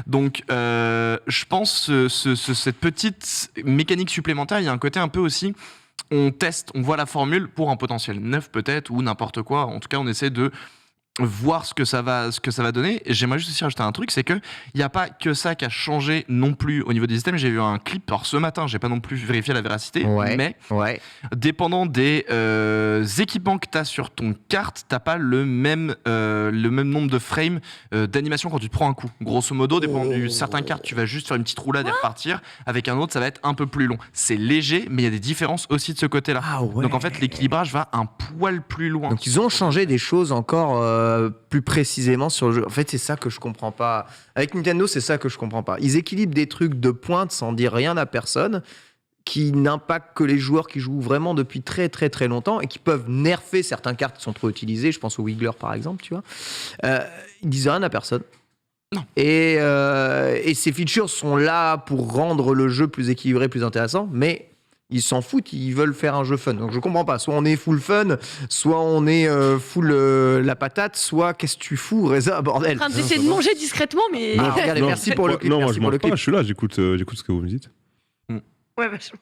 Donc, je pense cette petite mécanique supplémentaire, il y a un côté un peu aussi. On teste, on voit la formule pour un potentiel neuf peut-être ou n'importe quoi. En tout cas, on essaie de voir ce que ça va donner. Et j'aimerais juste aussi rajouter un truc, c'est que il n'y a pas que ça qui a changé non plus au niveau des systèmes. J'ai vu un clip, alors ce matin, j'ai pas non plus vérifié la véracité, mais dépendant des équipements que tu as sur ton carte, t'as pas le même nombre de frames d'animation quand tu te prends un coup. Grosso modo, dépendant de certaines cartes, tu vas juste faire une petite roulade et repartir. Avec un autre, ça va être un peu plus long. C'est léger, mais il y a des différences aussi de ce côté-là. Ah ouais. Donc en fait, l'équilibrage va un poil plus loin. Donc ils ont changé des choses encore plus précisément sur le jeu. En fait, c'est ça que je comprends pas. Avec Nintendo, c'est ça que je comprends pas. Ils équilibrent des trucs de pointe sans dire rien à personne, qui n'impactent que les joueurs qui jouent vraiment depuis très très très longtemps et qui peuvent nerfer certaines cartes qui sont trop utilisées. Je pense au Wiggler par exemple, tu vois. Ils disent rien à personne. Non. Et ces features sont là pour rendre le jeu plus équilibré, plus intéressant, mais ils s'en foutent, ils veulent faire un jeu fun. Donc je comprends pas, soit on est full fun, soit on est full la patate, soit qu'est-ce que tu fous, Reza, bordel. En train d'essayer de manger discrètement, mais. Ah, regardez, Non, merci pour le clip. Non, moi merci je pour le mange pas, clip. je suis là, j'écoute ce que vous me dites. Ouais, vachement.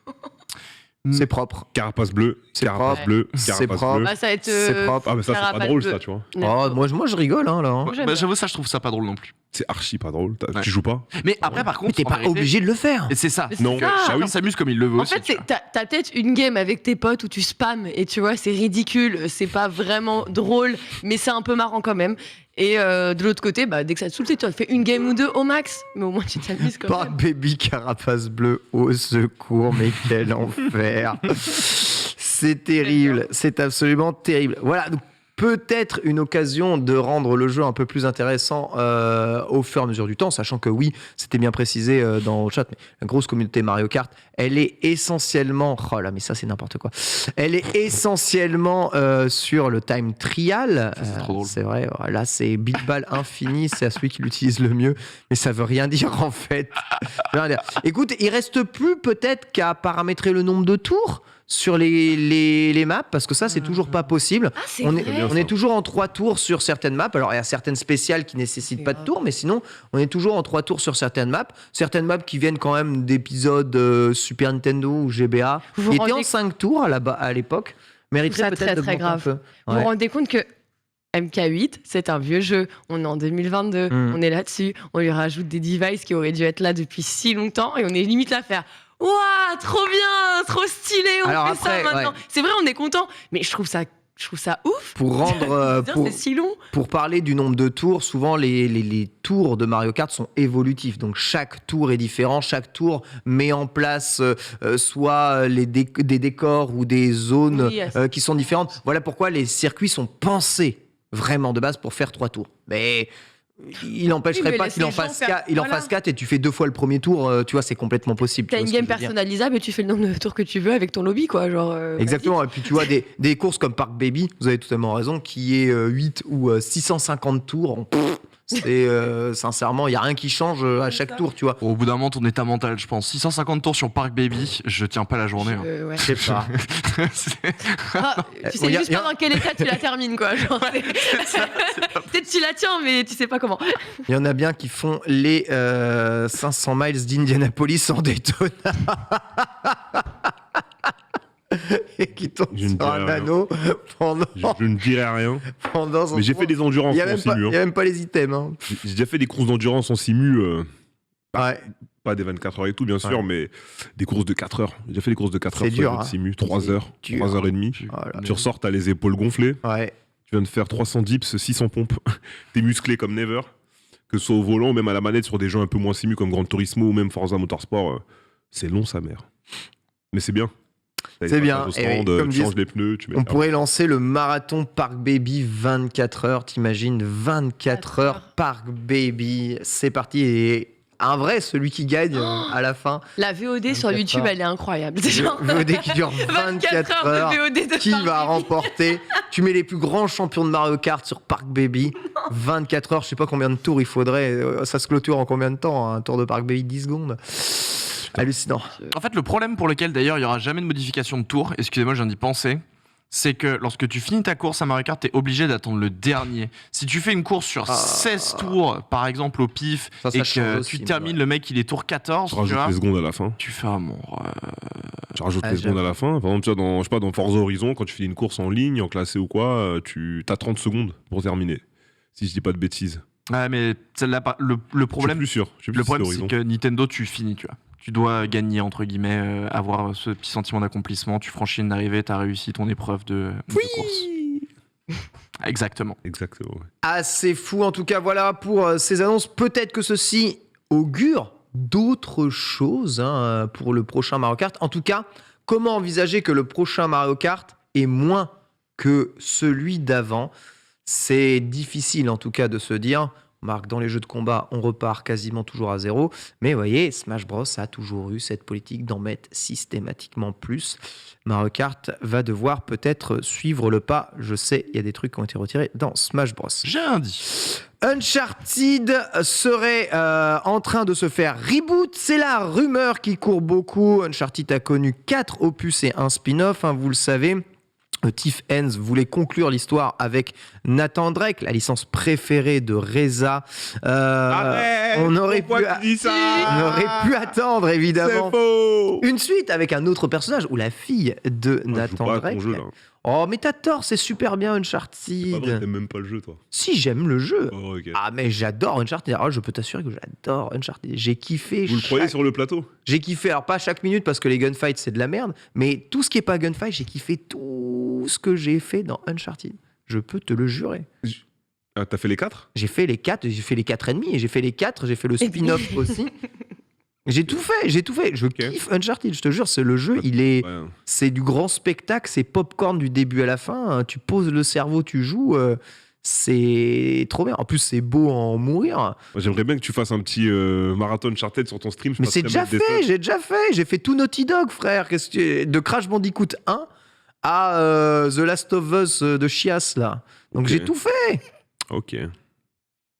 C'est propre. Carapace bleue, C'est carapace propre. bleue, C'est carapace propre. bleue. Bah, ça va être. C'est propre. Ah mais ça c'est pas Carapace drôle bleue. ça, tu vois. Oh, moi je rigole hein, là. hein. Moi, j'aime bien. J'avoue, ça, je trouve ça pas drôle non plus. C'est archi pas drôle. Ouais. Tu joues pas? Mais après, par contre, Mais t'es en pas vérité- obligé de le faire. Et c'est ça. Mais c'est Non. ça. Chacun s'amuse comme il le veut En aussi. fait, tu vois. t'as peut-être une game avec tes potes où tu spams et tu vois, c'est ridicule, c'est pas vraiment drôle, mais c'est un peu marrant quand même. Et de l'autre côté, bah, dès que ça te saoule, tu as fait une game ou deux au max, mais au moins tu t'amuses quand Pas même. baby carapace bleue, au secours, mais quel enfer. C'est terrible, c'est absolument terrible. Voilà, donc peut-être une occasion de rendre le jeu un peu plus intéressant au fur et à mesure du temps, sachant que oui, c'était bien précisé dans le chat, mais la grosse communauté Mario Kart, elle est essentiellement... Oh là, mais ça c'est n'importe quoi. Elle est essentiellement sur le time trial. Ça, c'est trop drôle. C'est vrai, là c'est beat ball infini, c'est à celui qui l'utilise le mieux, mais ça veut rien dire en fait. Ça veut rien dire. Écoute, il reste plus peut-être qu'à paramétrer le nombre de tours sur les maps, parce que ça c'est toujours pas possible. Ah, c'est On vrai. est, on est toujours en 3 tours sur certaines maps. Alors il y a certaines spéciales qui nécessitent C'est pas de grave. tours, mais sinon on est toujours en 3 tours sur certaines maps. Certaines maps qui viennent quand même d'épisodes Super Nintendo ou GBA, Vous qui vous étaient en rendez- 5 tours à l'époque, mériteraient Ça peut-être très, de très monter un grave. peu. Vous Ouais. vous rendez compte que MK8, c'est un vieux jeu. On est en 2022, on est là-dessus. On lui rajoute des devices qui auraient dû être là depuis si longtemps et on est limite là à faire. Waouh, trop bien, trop stylé, on Alors fait après, ça maintenant. ouais. C'est vrai, on est content, mais je trouve ça ouf. Pour rendre, Putain, c'est si long. pour parler du nombre de tours, souvent les tours de Mario Kart sont évolutifs. Donc chaque tour est différent. Chaque tour met en place soit des décors ou des zones Oui, qui sont différentes. Voilà pourquoi les circuits sont pensés vraiment de base pour faire 3 tours. Mais il n'empêcherait Oui, mais pas laisse qu'il en les gens fasse faire- 4, il en voilà. fasse 4 et tu fais 2 fois le premier tour. Tu vois, c'est complètement possible. T'as Tu vois une ce que game je veux dire. personnalisable et tu fais le nombre de tours que tu veux avec ton lobby, quoi. Genre, Exactement, et puis tu vois des courses comme Park Baby, vous avez totalement raison, qui est 8 ou 650 tours, Sincèrement, il y a rien qui change à chaque ça. tour, tu vois. Au bout d'un moment, ton état mental, je pense. 650 tours sur Park Baby, je tiens pas la journée. hein. Ouais. Je sais pas. Ah, tu sais y a- juste y a- pas dans quel état tu la termines, quoi. Genre, peut-être tu la tiens, mais tu sais pas comment. Il y en a bien qui font les 500 miles d'Indianapolis en Daytona. Et qui tombent Je ne sur un dirai rien. anneau pendant, Je ne dirais rien. pendant son Mais j'ai tour. fait des endurances Il y a en même pas, simu. il y a même pas les items. Hein. J'ai déjà fait des courses d'endurance en simu. Ouais. Pas des 24 heures et tout, bien sûr, Ouais. mais des courses de 4 heures. J'ai déjà fait des courses de 4 C'est heures dur, sur hein. le simu. 3 heures. dur. 3 heures et demie. Voilà. Tu ressors, t'as les épaules gonflées. Ouais. Tu viens de faire 300 dips, 600 pompes. T'es musclé comme never. Que ce soit au volant ou même à la manette sur des jeux un peu moins simu comme Gran Turismo ou même Forza Motorsport. C'est long, sa mère. Mais c'est bien. T'as C'est les bien. passages au Et stand, oui, comme tu disent- changes les pneus. Tu mets On pourrait lancer le marathon Park Baby 24 heures. T'imagines 24 heures Park Baby. C'est parti. Et un vrai, celui qui gagne à la fin. La VOD sur 24 YouTube, heures. elle est incroyable. C'est genre VOD qui dure 24 heures. de VOD de Qui Park va Baby. remporter? Tu mets les plus grands champions de Mario Kart sur Park Baby. 24 heures, je sais pas combien de tours il faudrait. Ça se clôture en combien de temps? Un tour de Park Baby 10 secondes. Hallucinant. En fait, le problème pour lequel d'ailleurs il n'y aura jamais de modification de tour, excusez-moi, je viens d'y penser, c'est que lorsque tu finis ta course à Mario Kart, tu es obligé d'attendre le dernier. Si tu fais une course sur 16 tours, par exemple au pif, Ça et change que aussi, tu termines, ouais. le mec il est tour 14, Tu tu rajoutes vois, les secondes à la fin. tu fais un mon. Tu rajoutes Ah, les secondes à la fin. Par exemple, tu vois, dans, je sais pas, dans Forza Horizon, quand tu finis une course en ligne, en classé ou quoi, tu as 30 secondes pour terminer. Si je dis pas de bêtises. Ouais, mais celle-là, le problème, Je suis plus sûr. Je suis plus le sûr problème si c'est c'est que Nintendo, tu finis, tu vois. Tu dois gagner, entre guillemets, avoir ce petit sentiment d'accomplissement. Tu franchis une arrivée, tu as réussi ton épreuve de course. Exactement. Horizon. Exactement. Ouais. Assez fou, en tout cas, voilà pour ces annonces. Peut-être que ceci augure d'autres choses hein, pour le prochain Mario Kart. En tout cas, comment envisager que le prochain Mario Kart est moins que celui d'avant? C'est difficile, en tout cas, de se dire. Marc, dans les jeux de combat, on repart quasiment toujours à zéro. Mais vous voyez, Smash Bros a toujours eu cette politique d'en mettre systématiquement plus. Mario Kart va devoir peut-être suivre le pas. Je sais, il y a des trucs qui ont été retirés dans Smash Bros. J'ai un dit. Uncharted serait en train de se faire reboot. C'est la rumeur qui court beaucoup. Uncharted a connu 4 opus et un spin-off, hein, vous le savez. Tiff Hens voulait conclure l'histoire avec Nathan Drake, la licence préférée de Reza. On aurait pu attendre, évidemment, faux. une suite avec un autre personnage ou la fille de Moi, je joue Nathan pas à Drake. ton jeu, là. Oh, mais t'as tort, c'est super bien Pas vrai, Uncharted. t'aimes même pas le jeu, toi. Si, j'aime le jeu. Oh, ok. Ah, mais j'adore Uncharted. Alors, je peux t'assurer que j'adore Uncharted. J'ai kiffé. Vous le croyez sur le plateau? J'ai kiffé, alors pas chaque minute parce que les gunfights c'est de la merde, mais tout ce qui est pas gunfight, j'ai kiffé tout ce que j'ai fait dans Uncharted. Je peux te le jurer. Ah, t'as fait les 4? J'ai fait les 4, j'ai fait les 4 ennemis, et j'ai fait les 4, j'ai fait le spin-off aussi. J'ai tout fait. Je kiffe Uncharted, je te jure, c'est le jeu, Ouais. c'est du grand spectacle, c'est popcorn du début à la fin, hein. Tu poses le cerveau, tu joues, c'est trop bien. En plus, c'est beau à en mourir. Moi, j'aimerais bien que tu fasses un petit marathon Uncharted sur ton stream. je Mais passerai c'est déjà mettre des fait, subs. j'ai déjà fait. J'ai fait tout Naughty Dog, frère. De Crash Bandicoot 1 à The Last of Us de Chias, là. Donc Ok. j'ai tout fait. Ok.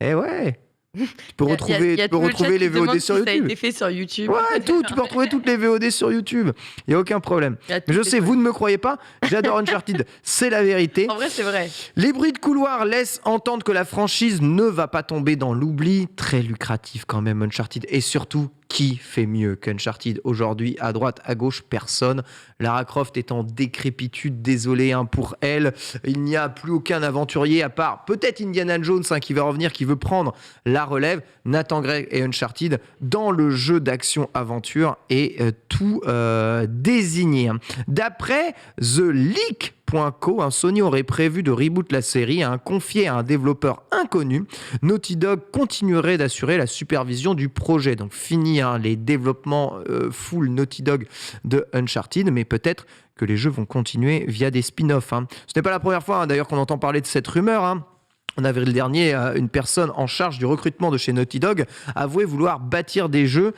Eh ouais. Tu peux Il y a retrouver tout le chat les qui demande VOD si sur ça a YouTube. été fait sur YouTube. Ouais, tout. Tu peux retrouver toutes les VOD sur YouTube. Il n'y a aucun problème. Il y a tout Mais je fait sais, sur- vous ne me croyez pas. J'adore Uncharted. C'est la vérité. En vrai, c'est vrai. Les bruits de couloir laissent entendre que la franchise ne va pas tomber dans l'oubli. Très lucratif quand même Uncharted. Et surtout, qui fait mieux qu'Uncharted aujourd'hui? À droite, à gauche, personne. Lara Croft est en décrépitude, désolé hein, pour elle. Il n'y a plus aucun aventurier à part peut-être Indiana Jones hein, qui va revenir, qui veut prendre la relève. Nathan Drake et Uncharted dans le jeu d'action-aventure et tout désigné. D'après The Leak, Sony aurait prévu de reboot la série, confié à un développeur inconnu. Naughty Dog continuerait d'assurer la supervision du projet. Donc fini les développements full Naughty Dog de Uncharted, mais peut-être que les jeux vont continuer via des spin-offs. Ce n'est pas la première fois d'ailleurs qu'on entend parler de cette rumeur. En avril dernier, une personne en charge du recrutement de chez Naughty Dog avouait vouloir bâtir des jeux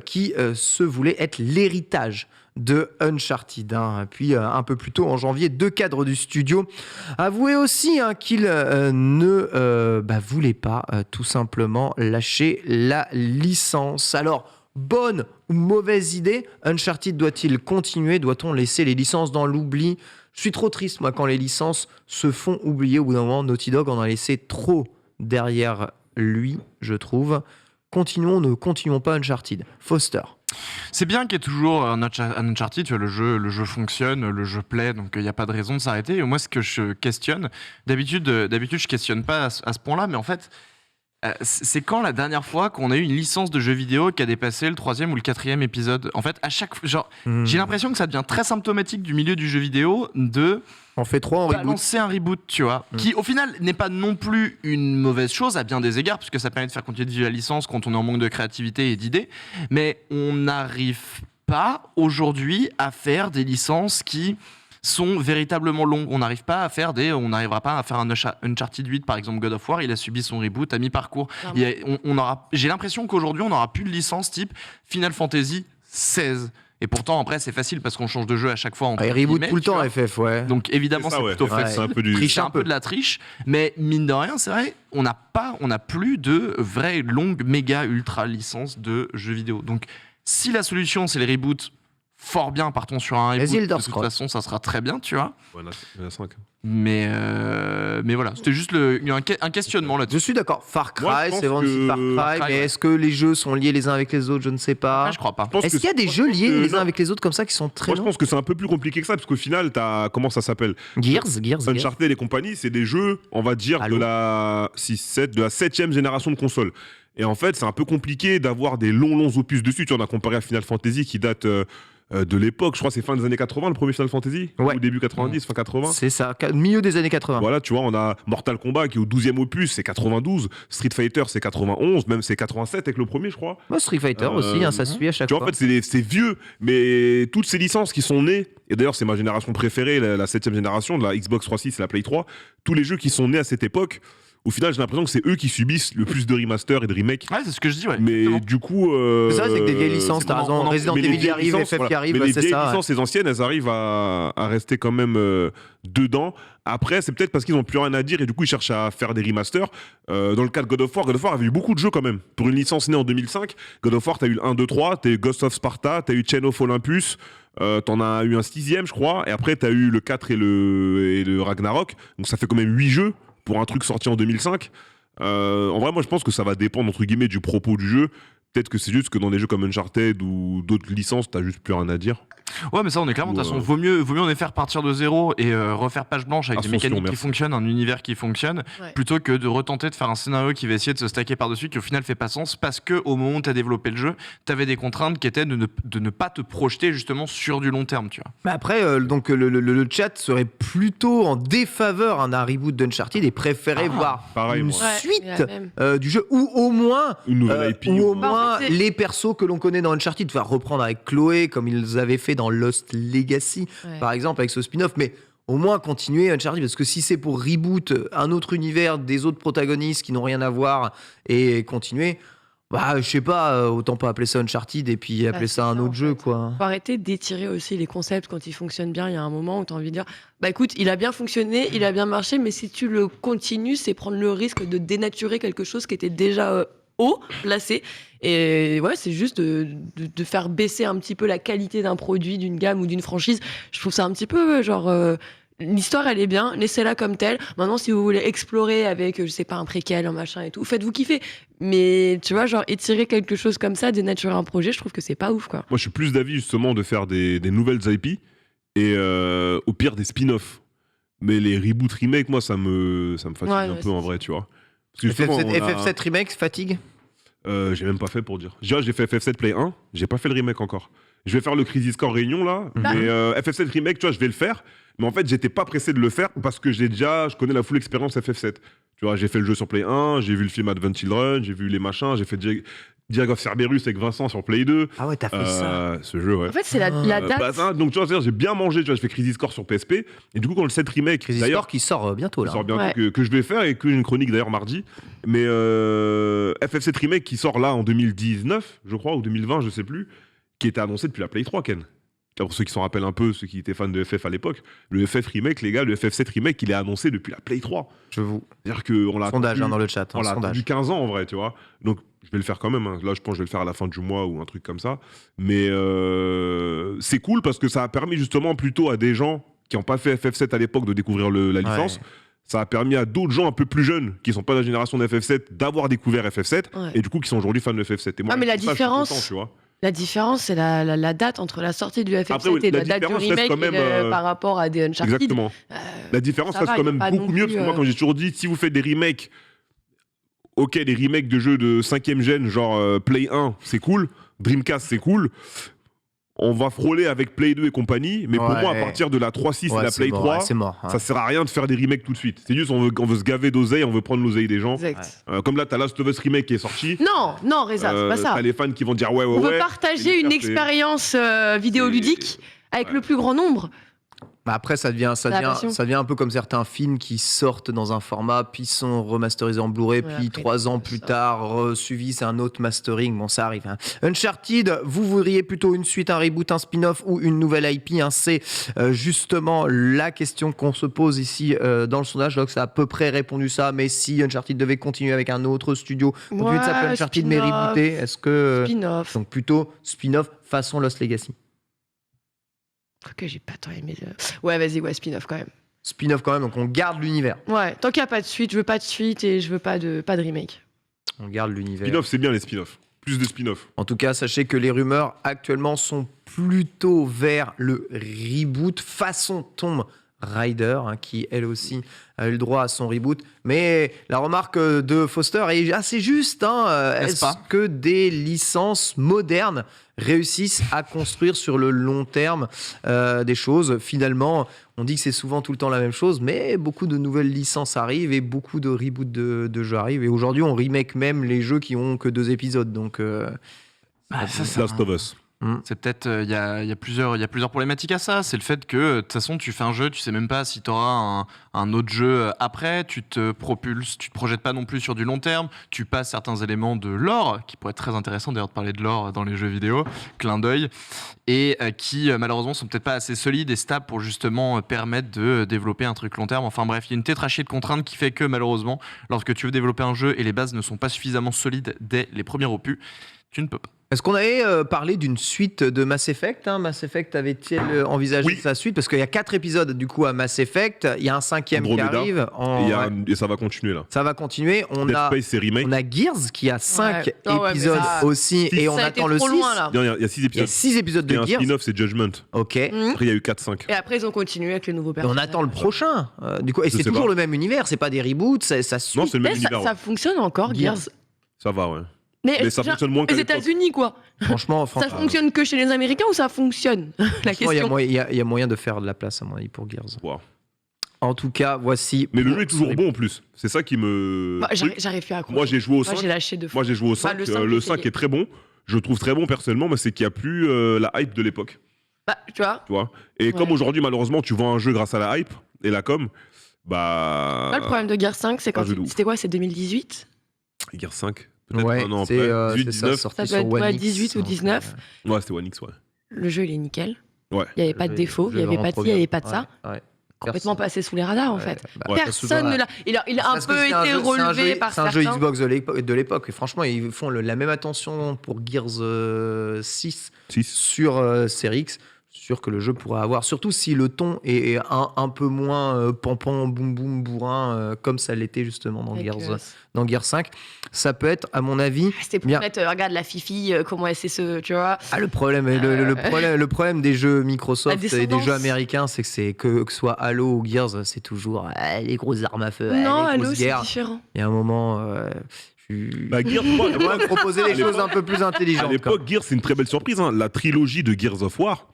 qui se voulaient être l'héritage de Uncharted. Puis un peu plus tôt en janvier, 2 cadres du studio avouaient aussi qu'ils ne voulaient pas tout simplement lâcher la licence. Alors, bonne ou mauvaise idée, Uncharted doit-il continuer? Doit-on laisser les licences dans l'oubli? Je suis trop triste, moi, quand les licences se font oublier. Au bout d'un moment, Naughty Dog en a laissé trop derrière lui, je trouve. Ne continuons pas Uncharted. Foster. C'est bien qu'il y ait toujours un Uncharted, tu vois, le jeu fonctionne, le jeu plaît, donc il n'y a pas de raison de s'arrêter. Et moi, ce que je questionne, d'habitude je questionne pas à ce point-là, mais en fait, c'est quand la dernière fois qu'on a eu une licence de jeu vidéo qui a dépassé le 3e ou le 4e épisode? En fait, à chaque fois, j'ai l'impression que ça devient très symptomatique du milieu du jeu vidéo de On fait 3 en reboot. balancer un reboot, tu vois, qui au final n'est pas non plus une mauvaise chose à bien des égards, parce que ça permet de faire continuer de vivre la licence quand on est en manque de créativité et d'idées, mais on n'arrive pas aujourd'hui à faire des licences qui sont véritablement longues. On n'arrivera pas à faire un Uncharted 8 par exemple. God of War, il a subi son reboot à mi-parcours. J'ai l'impression qu'aujourd'hui on n'aura plus de licence type Final Fantasy 16. Et pourtant après c'est facile parce qu'on change de jeu à chaque fois. Il reboot tout le temps FF, ouais. Donc évidemment c'est plutôt Ouais. facile. C'est un peu C'est un peu de la triche, mais mine de rien, c'est vrai, on n'a plus de vraies longues méga ultra licences de jeux vidéo. Donc si la solution c'est les reboots, fort bien, partons sur un reboot. De toute façon, ça sera très bien, tu vois. Ouais, il y en a 5. Mais voilà, c'était juste un questionnement là-dessus. Je suis d'accord. Far Cry, Moi, je pense c'est vraiment que- Far Cry, Far Cry, mais ouais. est-ce que les jeux sont liés les uns avec les autres? Je ne sais pas. Ah, je crois pas. Est-ce qu'il y a des jeux liés les uns avec les autres comme ça qui sont très Moi, je longs? pense que c'est un peu plus compliqué que ça, parce qu'au final, comment ça s'appelle? Gears. Uncharted et compagnie, c'est des jeux, on va dire, Halo. de la 7e génération de consoles. Et en fait, c'est un peu compliqué d'avoir des longs opus dessus. Tu vois, on a comparé à Final Fantasy qui date de l'époque, je crois que c'est fin des années 80, le premier Final Fantasy, Ouais. ou début 90, fin 80. C'est ça, milieu des années 80. Voilà, tu vois, on a Mortal Kombat qui est au 12e opus, c'est 92. Street Fighter, c'est 91, même c'est 87 avec le premier, je crois. Moi, Street Fighter aussi, ça suit à chaque Tu vois, fois. en fait, c'est vieux, mais toutes ces licences qui sont nées, et d'ailleurs, c'est ma génération préférée, la 7e génération, de la Xbox 360 et la Play 3, tous les jeux qui sont nés à cette époque, au final, j'ai l'impression que c'est eux qui subissent le plus de remasters et de remakes. Ouais, c'est ce que je dis, ouais. Mais exactement. du coup. C'est ça, c'est que des vieilles licences, t'as raison. Resident mais les Evil vieilles arrive, licences, FF qui voilà. arrive, Mais les c'est vieilles ça. licences, les anciennes, elles arrivent à rester quand même dedans. Après, c'est peut-être parce qu'ils n'ont plus rien à dire et du coup, ils cherchent à faire des remasters. Dans le cas de God of War avait eu beaucoup de jeux quand même. Pour une licence née en 2005, God of War, t'as eu le 1, 2, 3, t'as eu Ghost of Sparta, t'as eu Chain of Olympus, t'en as eu un 6e, je crois, et après, t'as eu le 4 et le Ragnarok. Donc ça fait quand même 8 jeux pour un truc sorti en 2005. En vrai, moi, je pense que ça va dépendre, entre guillemets, du propos du jeu. Peut-être que c'est juste que dans des jeux comme Uncharted ou d'autres licences, t'as juste plus rien à dire. Ouais, mais ça, on est clairement, de toute façon, vaut mieux en effet repartir de zéro et refaire page blanche avec des mécaniques qui fonctionnent, un univers qui fonctionne, plutôt que de retenter de faire un scénario qui va essayer de se stacker par-dessus, qui au final fait pas sens, parce que au moment où t'as développé le jeu, t'avais des contraintes qui étaient de ne pas te projeter justement sur du long terme, tu vois. Mais après, donc le chat serait plutôt en défaveur d'un reboot d'Uncharted et préférait voir pareil, une moi. suite du jeu, ou au moins Une nouvelle IP. ou au Bah, en moins fait, les persos que l'on connaît dans Uncharted, enfin reprendre avec Chloé comme ils avaient fait dans Lost Legacy, par exemple, avec ce spin-off, mais au moins continuer Uncharted, parce que si c'est pour reboot un autre univers, des autres protagonistes qui n'ont rien à voir et continuer, bah je sais pas, autant pas appeler ça Uncharted et puis appeler ça un autre jeu, quoi. Faut arrêter d'étirer aussi les concepts quand ils fonctionnent bien. Il y a un moment où tu as envie de dire bah écoute, il a bien fonctionné, il a bien marché, mais si tu le continues, c'est prendre le risque de dénaturer quelque chose qui était déjà haut placé. Et ouais, c'est juste de faire baisser un petit peu la qualité d'un produit, d'une gamme ou d'une franchise. Je trouve ça un petit peu genre. L'histoire, elle est bien, laissez-la comme telle. Maintenant, si vous voulez explorer avec, je sais pas, un préquel, un machin et tout, faites-vous kiffer. Mais tu vois, genre, étirer quelque chose comme ça, dénaturer un projet, je trouve que c'est pas ouf, quoi. Moi, je suis plus d'avis justement de faire des nouvelles IP et au pire des spin-offs. Mais les reboots remakes, moi, ça me fatigue un peu en vrai, tu vois. Parce que justement, FF7 Remake fatigue. J'ai même pas fait pour dire. J'ai fait FF7 Play 1, j'ai pas fait le remake encore. Je vais faire le Crisis Core Réunion là, mais FF7 Remake, tu vois, je vais le faire. Mais en fait, j'étais pas pressé de le faire parce que je connais la full expérience FF7. Tu vois, j'ai fait le jeu sur Play 1, j'ai vu le film Advent Children, j'ai vu les machins, j'ai fait Diary of Cerberus avec Vincent sur Play 2. Ah ouais, t'as fait ça. Ce jeu, ouais. En fait, c'est la date. Bah, ça, donc tu vois, c'est-à-dire, j'ai bien mangé, tu vois, je fais Crisis Core sur PSP, et du coup quand le 7 remake, Crisis d'ailleurs, Core qui sort bientôt qui là. sort bientôt, Ouais. que je vais faire et que j'ai une chronique d'ailleurs mardi, mais FF7 remake qui sort là en 2019, je crois, ou 2020, je sais plus, qui était annoncé depuis la Play 3, Ken. Pour ceux qui s'en rappellent un peu, ceux qui étaient fans de FF à l'époque, le FF remake, les gars, le FF7 remake, il est annoncé depuis la Play 3. Je vous. C'est-à-dire qu'on l'a Sondage attendu- dans le chat. on l'a Sondage. attendu 15 ans en vrai, tu vois. Donc je vais le faire quand même. Hein. Là, je pense que je vais le faire à la fin du mois ou un truc comme ça. Mais c'est cool parce que ça a permis justement plutôt à des gens qui n'ont pas fait FF7 à l'époque de découvrir la licence. Ouais. Ça a permis à d'autres gens un peu plus jeunes qui sont pas de la génération de FF7 d'avoir découvert FF7 Ouais. et du coup qui sont aujourd'hui fans de FF7. Et moi, Ah, mais la pour ça, je suis différence- content, tu vois. La différence, c'est la date entre la sortie du FF7 Après, oui, et la la date du différence reste remake quand même, par rapport à des Uncharted. Exactement. La différence ça reste va, quand y a même pas beaucoup non mieux plus, parce que moi, quand j'ai toujours dit, si vous faites des remakes, ok, des remakes de jeux de 5ème gen, genre Play 1, c'est cool, Dreamcast, c'est cool. On va frôler avec Play 2 et compagnie, mais pour Ouais. moi, à partir de la 3.6 et Ouais, la c'est Play mort, 3, ouais, c'est mort. Hein. ça sert à rien de faire des remakes tout de suite. C'est juste, on veut se gaver d'oseille, on veut prendre l'oseille des gens. Exact. Comme là, t'as Last of Us Remake qui est sorti. Non, Reza, c'est pas ça. T'as les fans qui vont dire ouais, On veut ouais. partager une c'est- expérience vidéoludique avec Ouais. le plus grand nombre. Bah après, ça devient passion. un peu comme certains films qui sortent dans un format, puis sont remasterisés en Blu-ray, Ouais, puis après, 3 ans ça. plus tard, suivi, c'est un autre mastering. Bon, ça arrive. Hein. Uncharted, vous voudriez plutôt une suite, un reboot, un spin-off ou une nouvelle IP, hein. C'est justement la question qu'on se pose ici dans le sondage. Donc, ça a à peu près répondu ça. Mais si Uncharted devait continuer avec un autre studio, continuer de s'appeler Uncharted mais spin-off. rebooté, est-ce que. Spin-off. Donc, plutôt spin-off façon Lost Legacy. Que j'ai pas tant aimé. Ouais, vas-y, ouais, spin-off quand même. Spin-off quand même, donc on garde l'univers. Ouais, tant qu'il n'y a pas de suite, je veux pas de suite et je veux pas de remake. On garde l'univers. Spin-off, c'est bien les spin-offs. Plus de spin-off. En tout cas, sachez que les rumeurs actuellement sont plutôt vers le reboot façon Tomb Raider, hein, qui elle aussi a eu le droit à son reboot. Mais la remarque de Foster est assez juste. Hein. N'est-ce Est-ce pas que des licences modernes réussissent à construire sur le long terme des choses? Finalement, on dit que c'est souvent tout le temps la même chose, mais beaucoup de nouvelles licences arrivent et beaucoup de reboots de jeux arrivent. Et aujourd'hui, on remake même les jeux qui ont que 2 épisodes. Donc, Bah, ça, c'est Last of Us. C'est peut-être il y a plusieurs problématiques à ça. C'est le fait que de toute façon tu fais un jeu, tu sais même pas si tu auras un autre jeu après, tu te propulses, tu te projettes pas non plus sur du long terme, tu passes certains éléments de lore qui pourraient être très intéressants d'ailleurs de parler de lore dans les jeux vidéo, clin d'œil, et qui malheureusement sont peut-être pas assez solides et stables pour justement permettre de développer un truc long terme. Enfin bref, il y a une tétrachée de contraintes qui fait que malheureusement, lorsque tu veux développer un jeu et les bases ne sont pas suffisamment solides dès les premiers opus, tu ne peux pas. est-ce qu'on avait parlé d'une suite de Mass Effect, hein? Mass Effect avait-il envisagé Oui. sa suite? Parce qu'il y a 4 épisodes du coup à Mass Effect. Il y a un 5e qui Andromeda. arrive. Et ça va continuer là. Ça va continuer. On Dead a, Space, c'est remake. on a Gears qui a 5 Ouais. Ah ouais, mais épisodes ça- aussi. Six. Et on Ça a été attend le trop 6. loin, là. Il y a 6 Il y a épisodes. 6 épisodes Et de un Gears. spin-off, c'est Judgment. Ok. Mhm. Après, il y a eu 4-5. Et après, ils ont continué avec le nouveau Et personnage. on attend le prochain. Du coup, et Je c'est sais toujours pas. le même univers. C'est pas des reboots. Ça suit. Non, c'est le même Mais univers. ça fonctionne encore, Gears. Gears. Ça va, ouais. Mais, Mais ça genre, fonctionne moins qu'à aux l'époque. États-Unis, quoi. Franchement, Ça fonctionne que chez les Américains ou ça fonctionne? La franchement, il y a question. moyen- il y a moyen de faire de la place à mon avis pour Gears. Wow. En tout cas, voici. Mais le jeu est toujours bon en plus. C'est ça qui me. Bah, j'arrive plus à croire. Moi, j'ai joué au 5. Moi, j'ai lâché de fou. Moi, j'ai joué au Bah, 5. le 5, Le j'ai 5 essayé. est très bon. Je le trouve très bon personnellement, mais c'est qu'il n'y a plus la hype de l'époque. Bah, tu vois, Tu vois. Et Ouais. comme aujourd'hui, malheureusement, tu vends un jeu grâce à la hype et la com, bah. là, le problème de Gears 5, c'est quand. un jeu de ouf. C'était quoi? C'est 2018? Gears 5 Peut-être Ouais, un an c'est après. 18, c'est ça, 19. sorti Ça sur doit être, One ouais, X, 18 ou donc, 19. Ouais, c'était One X, ouais. Le jeu, il est nickel. Ouais. Il n'y avait pas de défaut, il n'y avait pas de ci, il n'y avait pas de ça. Ouais. Complètement passé sous les radars, en fait. Ouais. Personne ne l'a. Il a un Parce que peu c'est été un jeu- relevé par C'est un jeu certains. Xbox de l'époque. Et franchement, ils font la même attention pour Gears 6 6. sur Series X. Sûr que le jeu pourrait avoir, surtout si le ton est un peu moins pampan, boum boum, bourrin, comme ça l'était justement dans Avec, Gears 5. Ça peut être, à mon avis, C'était pour bien. mettre, regarde la Fifi, comment elle sait ce. Tu vois. Le problème des jeux Microsoft La et des jeux descendance. américains, c'est que que ce soit Halo ou Gears, c'est toujours les grosses armes à feu, Non, les Halo, grosses c'est guerres. différent. Il y a un moment, Bah, Gears, moi, il y a moyen de proposer des À l'époque- choses un peu plus à intelligentes. l'époque, Gears, c'est une très belle surprise. Hein. La trilogie de Gears of War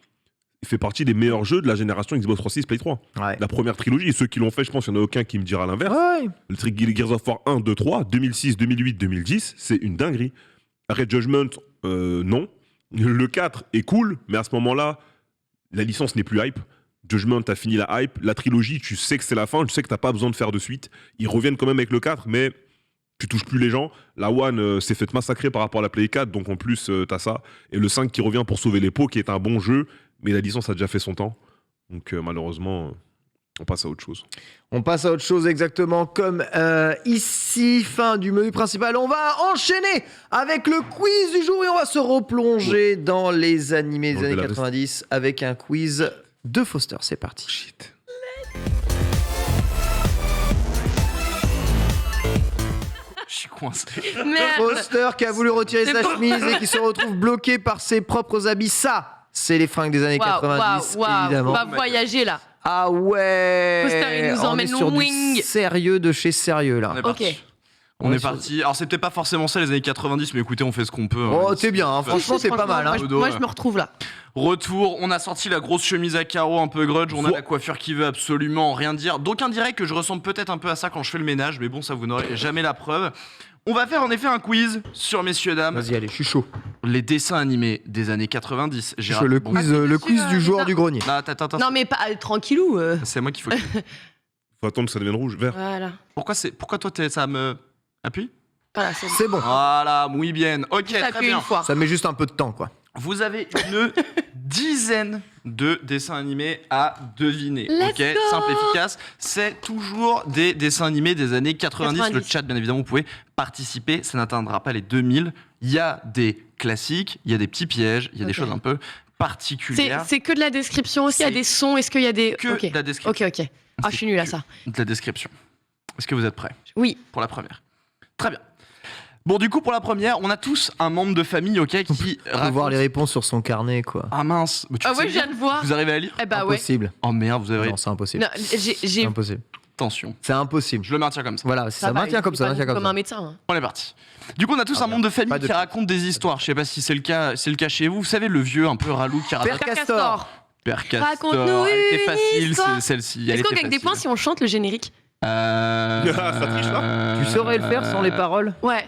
fait partie des meilleurs jeux de la génération Xbox 360 Play 3. quoi. Ouais. La première trilogie, et ceux qui l'ont fait, je pense qu'il n'y en a aucun qui me dira l'inverse. Ouais. Le Gears of War 1, 2, 3, 2006, 2008, 2010, c'est une dinguerie. Red Judgment, non. Le 4 est cool, mais à ce moment-là, la licence n'est plus hype. Judgment a fini la hype. La trilogie, tu sais que c'est la fin, tu sais que t'as pas besoin de faire de suite. Ils reviennent quand même avec le 4, mais tu touches plus les gens. La One s'est faite massacrer par rapport à la Play 4, donc en plus, t'as ça. Et le 5 qui revient pour sauver les pots, qui est un bon jeu, mais la licence a déjà fait son temps. Donc malheureusement, on passe à autre chose. On passe à autre chose exactement comme ici, fin du menu principal. On va enchaîner avec le quiz du jour et on va se replonger dans les animés des années 90 avec un quiz de Foster. C'est parti. Shit. Je suis coincé. Merde. Foster qui a voulu retirer C'est sa bon. chemise et qui se retrouve bloqué par ses propres habits. Ça, c'est les fringues des années 90, évidemment. On va voyager là. Ah ouais. Foster, il nous On emmène est sur wing. du sérieux de chez sérieux là. On est parti. Ok. On est parti. Alors c'est peut-être pas forcément ça les années 90, mais écoutez, on fait ce qu'on peut. Oh, t'es bien, hein. Franchement, c'est pas mal. Hein. Moi, je me retrouve là. Retour, on a sorti la grosse chemise à carreaux un peu grudge, on a la coiffure qui veut absolument rien dire. D'aucuns diraient que je ressemble peut-être un peu à ça quand je fais le ménage, mais bon, ça vous n'aurez jamais la preuve. On va faire en effet un quiz sur, messieurs, dames, Vas-y, allez, je suis chaud. les dessins animés des années 90. Je suis chaud. Le quiz du joueur du grenier. Ah, attends. Non, mais pas C'est tranquillou. moi qu'il faut. Faut attendre que ça devienne rouge, vert. Voilà. Pourquoi toi, ça me. Appuie. Voilà, c'est bon. C'est bon. Voilà, muy bien. Ok, Ça très fait bien. une fois. Ça met juste un peu de temps, quoi. Vous avez une dizaine de dessins animés à deviner. Let's Ok, go. simple, efficace. C'est toujours des dessins animés des années 90. Le chat, bien évidemment, vous pouvez participer. Ça n'atteindra pas les 2000. Il y a des classiques, il y a des petits pièges, il y a des Ok. choses un peu particulières. C'est que de la description aussi, il y a C'est des sons, est-ce qu'il y a des... Que Ok, de la description. ok. Ah, je suis nulle à ça. De la description. Est-ce que vous êtes prêts Oui. pour la première? Très bien. Bon, du coup, pour la première, on a tous un membre de famille, ok, qui On peut raconte... voir les réponses sur son carnet, quoi. Ah mince, mais tu Ah sais ouais, je lire viens de voir. Vous arrivez à lire? Eh bah ouais. Impossible. Oh merde, vous avez... Non, c'est impossible. Non, C'est j'ai... impossible. Attention, C'est impossible. je le maintiens comme ça. Voilà, ça va, maintient il comme est ça, pas maintient comme comme un ça. médecin. Hein. On est parti. Du coup, on a tous Ah, un membre de famille pas de qui piste. raconte des histoires. Je sais pas si c'est le cas chez vous. Vous savez, le vieux un peu ralou qui raconte... Père Castor. Père Castor. Raconte-nous Elle était une facile, histoire. celle-ci. Est-ce qu'on gagne des points si on chante le générique? Ça triche, là Tu saurais le faire sans les paroles? Ouais.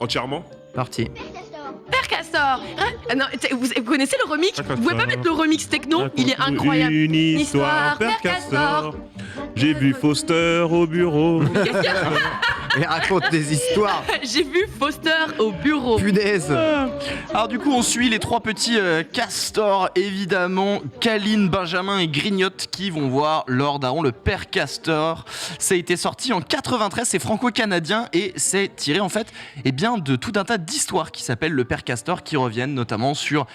Entièrement. Parti. Père Castor. Ah, non, vous connaissez le remix? Vous pouvez pas mettre le remix techno? Il est incroyable. Une histoire, Père Castor. J'ai vu Foster au bureau. Il raconte des histoires. J'ai vu Foster au bureau. Punaise. Alors du coup, on suit les trois petits castors, évidemment, Caline, Benjamin et Grignotte, qui vont voir leur daron, le Père Castor. Ça a été sorti en 93, c'est franco-canadien et c'est tiré en fait de tout un tas d'histoires qui s'appellent le Père Castor, qui reviennent notamment sur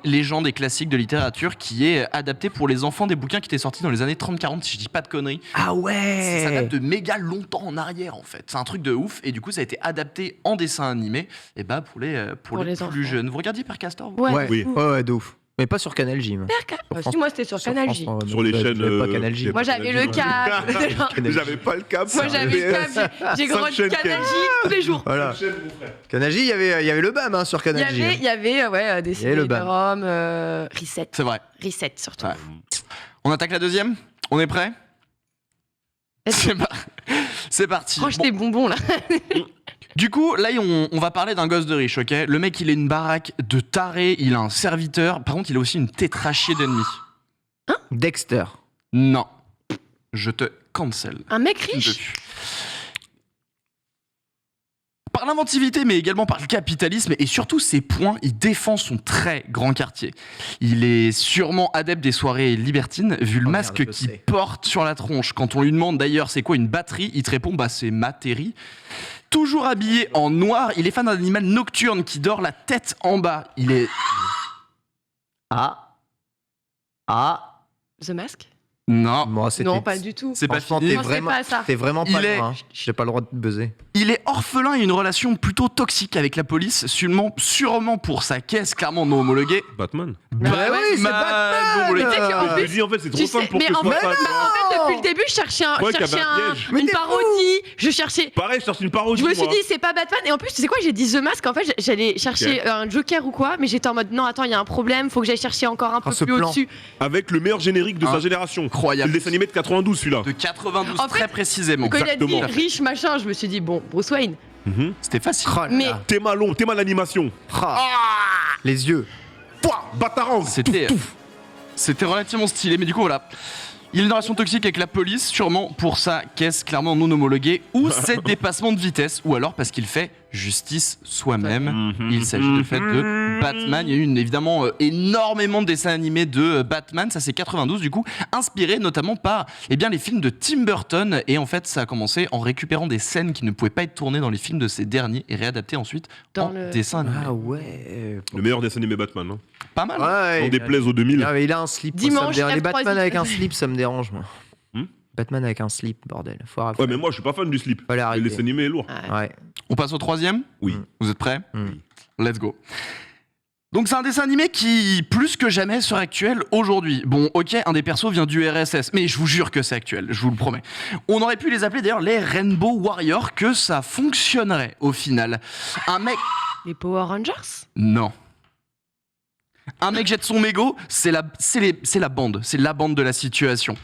légendes et classiques de littérature, qui est adapté pour les enfants des bouquins qui étaient sortis dans les années 30-40, si je dis pas de conneries. Ah Ça ouais. date de méga longtemps en arrière en fait. C'est un truc de ouf et du coup ça a été adapté en dessin animé et pour les les enfants. plus jeunes. Vous regardiez Père Castor vous Ouais. Ouais, Oui. ouais, de ouf. Mais pas sur Canal J. Père Castor. Moi, c'était sur Canal J. Sur les chaînes, Pas Canal J. Moi, j'avais le câble. J'avais pas le cap. Moi, j'avais le câble. J'ai Cinq grandi chaînes Canal J tous les jours. Voilà. Canal J, il y avait le BAM hein, sur Il y Canal J. avait, il y avait ouais, des Il y avait le CD ban. Rome, Reset. C'est vrai. Reset surtout. Ouais. On attaque la deuxième. On est prêt? C'est parti. Range Bon, tes bonbons là. du coup, là, on va parler d'un gosse de riche, ok? Le mec, il a une baraque de taré, il a un serviteur. Par contre, il a aussi une tétrachée d'ennemis. Dexter. Non. Je te cancel. Un mec riche. Par l'inventivité, mais également par le capitalisme et surtout ses points, il défend son très grand quartier. Il est sûrement adepte des soirées libertines, vu le Oh masque merde, je qu'il sais. porte sur la tronche. Quand on lui demande d'ailleurs c'est quoi une batterie, il te répond c'est Matéri. Toujours habillé en noir, il est fan d'un animal nocturne qui dort la tête en bas. Il est... Ah. The Mask. Non, Moi, c'était. Non, pas du tout. c'est pas Franchement, fini. t'es Non, c'est vraiment, pas ça. t'es vraiment Il pas est- loin. Hein. J'ai pas le droit de buzzer. Il est orphelin et une relation plutôt toxique avec la police, sûrement pour sa caisse clairement non homologuée. Batman. Bah oui, c'est Batman. homologué. Tu sais qu'en Je plus, me dis en fait c'est trop tu simple sais, pour mais que ce en soit fait, ça. en fait, depuis le début, je cherchais, Ouais, qu'il y avait un piège. Mais une t'es fou. parodie. Je cherchais. Pareil, je cherche une parodie. Je me suis moi. dit, c'est pas Batman. Et en plus, tu sais quoi, j'ai dit The Mask. En fait, j'allais chercher un Joker ou quoi. Mais j'étais en mode, non, attends, il y a un problème. Faut que j'aille chercher encore un peu ce plus plan. au-dessus. Avec le meilleur générique de Ah, sa génération. incroyable. C'est le dessin animé de 92 celui-là. De 92 En fait, très précisément. Quand il a dit Exactement. riche, machin, je me suis dit, bon, Bruce Wayne. C'était facile. Oh là Mais- là. Théma long, théma l'animation. Ah. Les yeux. Pouah, Batarang. C'était relativement stylé, mais du coup voilà. Il y a une relation toxique avec la police, sûrement pour sa caisse clairement non homologuée, ou ses dépassements de vitesse, ou alors parce qu'il fait justice soi-même. Il s'agit du fait de Batman. Il y a eu évidemment énormément de dessins animés de Batman, ça c'est 92 du coup, inspiré notamment par les films de Tim Burton, et en fait ça a commencé en récupérant des scènes qui ne pouvaient pas être tournées dans les films de ces derniers et réadaptées ensuite Dans en le- dessin animé. Ah ouais. Le meilleur dessin animé Batman. Hein. Pas mal. Ouais. On déplaise aux 2000. Ah, mais il a un slip. moi, Dimanche, ça me dérange. Les F3, Batman avec un zip. slip, ça me dérange, moi. Hmm Batman avec un slip, bordel. Faut Ouais, mais moi je suis pas fan du slip. Fallait Le arrêter. dessin animé est lourd. Ouais. Ouais. On passe au troisième. Oui. Vous êtes prêts Mm. Let's go. Donc c'est un dessin animé qui, plus que jamais, sera actuel aujourd'hui. Bon, ok, un des persos vient du RSS, mais je vous jure que c'est actuel, je vous le promets. On aurait pu les appeler d'ailleurs les Rainbow Warriors, que ça fonctionnerait au final. Un mec... Les Power Rangers? Non. Un mec jette son mégot, c'est la bande, c'est la bande de la situation.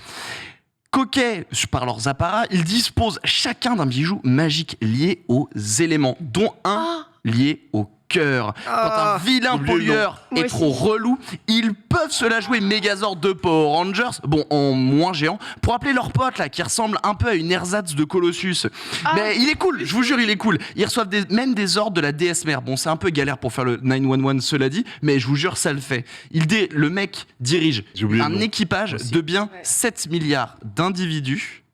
Coquets par leurs apparats, ils disposent chacun d'un bijou magique lié aux éléments, dont un lié au cœur. Quand un vilain oublié le pollueur nom. est Moi trop relou, ils peuvent se la jouer Megazord de Power Rangers, bon en moins géant, pour appeler leur pote là qui ressemble un peu à une ersatz de Colossus. Mais il est cool, je vous jure il est cool. Ils reçoivent même des ordres de la déesse mère. Bon c'est un peu galère pour faire le 911 cela dit, mais je vous jure ça le fait. Le mec dirige J'ai oublié le un nom. équipage Aussi. de bien 7 milliards d'individus.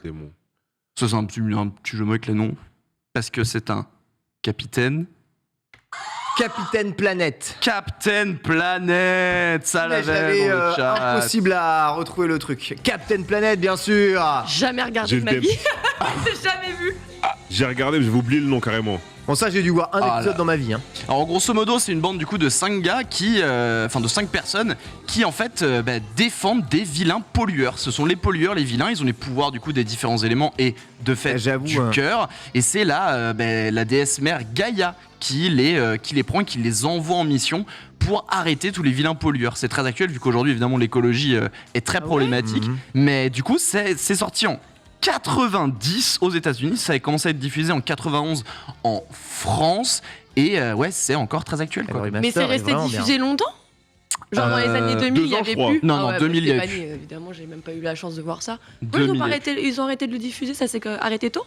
C'est bon. Ça c'est un petit jeu de mots avec les noms. Parce que c'est un capitaine. Capitaine Planète. Captain Planet, ça Mais l'avait j'avais dans le chat. impossible à retrouver le truc. Captain Planète, bien sûr. Jamais regardé J'ai de ma le vie. J'ai jamais vu. J'ai regardé, mais j'avais oublié le nom carrément. Bon, ça, j'ai dû voir un Ah épisode là. dans ma vie. Hein. Alors grosso modo, c'est une bande du coup de 5 gars qui, de 5 personnes qui en fait défendent des vilains pollueurs. Ce sont les pollueurs, les vilains. Ils ont les pouvoirs du coup des différents éléments et de fait J'avoue, du hein. cœur. Et c'est là la déesse mère Gaïa qui les prend, et qui les envoie en mission pour arrêter tous les vilains pollueurs. C'est très actuel vu qu'aujourd'hui évidemment l'écologie est très problématique. Mhm. Mais du coup c'est sorti en 90 aux États-Unis, ça a commencé à être diffusé en 91 en France et c'est encore très actuel quoi. Le remaster Mais c'est est resté vraiment diffusé longtemps? Genre dans les années 2000, 2 il y ans, avait je crois. plus. Non, non, bah, 2000, il y j'étais avait pas née, évidemment, j'ai même pas eu la chance de voir ça. bien. Pourquoi 2000. ils ont arrêté de le diffuser, ça s'est arrêté tôt?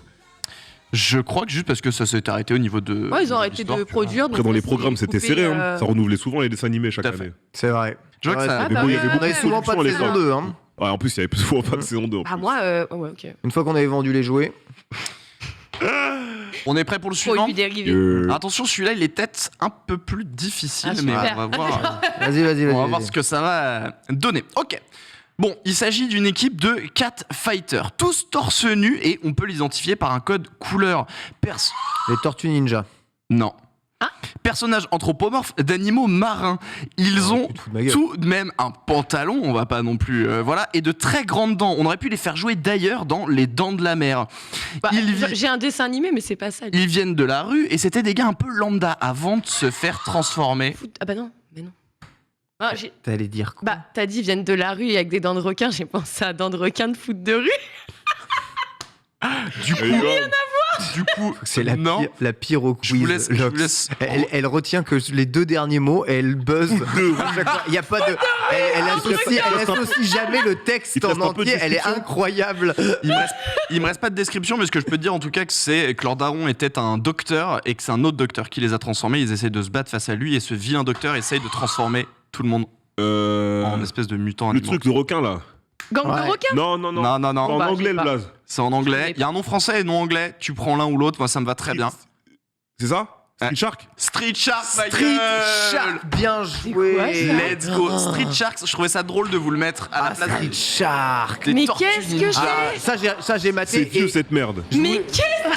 Je crois que juste parce que ça s'est arrêté au niveau de. Ouais, ils ont de arrêté l'histoire, de tu vois. produire. Après, donc dans les ça programmes, s'est c'était coupé, serré. Hein. Ça renouvelait souvent les dessins animés chaque Tout à fait. année. C'est vrai. Je vois que ça- Ouais, Mais bah bon, il y ouais, avait ouais, beaucoup on avait de souvent pas productions de à saison l'époque. 2. Hein. Ouais, en plus, il y avait souvent pas de saison 2. Ah, moi, ouais, ok. Une fois qu'on avait vendu les jouets. On est prêt pour le suivant. Produits dérivés. Attention, celui-là, il est peut-être un peu plus difficile, Ah, mais super. on va voir. Vas-y, vas-y, vas-y. On va voir vas-y. ce que ça va donner. Ok. Bon, il s'agit d'une équipe de 4 fighters, tous torse nu et on peut l'identifier par un code couleur. Les Tortues Ninja. Non. Ah. Personnages anthropomorphes d'animaux marins. Ils ont Tu te fous de ma gueule. tout de même un pantalon, on va pas non plus, voilà, et de très grandes dents. On aurait pu les faire jouer d'ailleurs dans Les Dents de la Mer. Bah, Ils vi- j'ai un dessin animé, mais c'est pas ça. Ils viennent de la rue et c'était des gars un peu lambda avant de se faire transformer. Ah bah non, mais non. Ah, T'allais dire quoi? bah, t'as dit, ils viennent de la rue et avec des dents de requin. J'ai pensé à dents de requin de foot de rue. Du coup, C'est non. la pire au Je vous quiz. laisse- je vous Lox. laisse- Elle retient que les 2 derniers mots et elle buzz. À chaque fois. Il y a pas de. Elle associe jamais le Il texte te en reste un peu de entier. Elle est description. incroyable. Il me reste pas de description, mais ce que je peux te dire en tout cas, c'est que leur daron était un docteur et que c'est un autre docteur qui les a transformés. Ils essaient de se battre face à lui et ce vilain docteur essaye de transformer tout le monde en espèce de mutant Le animaux. truc, le requin là. Gang Ouais. de requins. Non, non, non. Non, non, non. C'est en Bah, anglais j'ai le pas. blaze. C'est en anglais. Il y a un nom français et un nom anglais. Tu prends l'un ou l'autre. Moi, ça me va très bien. C'est ça Street Shark Street Shark, ma Street gueule. Shark. Bien quoi, joué. ça Let's go. Street Shark. Je trouvais ça drôle de vous le mettre à la Ah, place Street Shark. des Mais tortues qu'est-ce que ninja. Ça, j'ai C'est maté. vieux Et cette merde. Mais qu'est-ce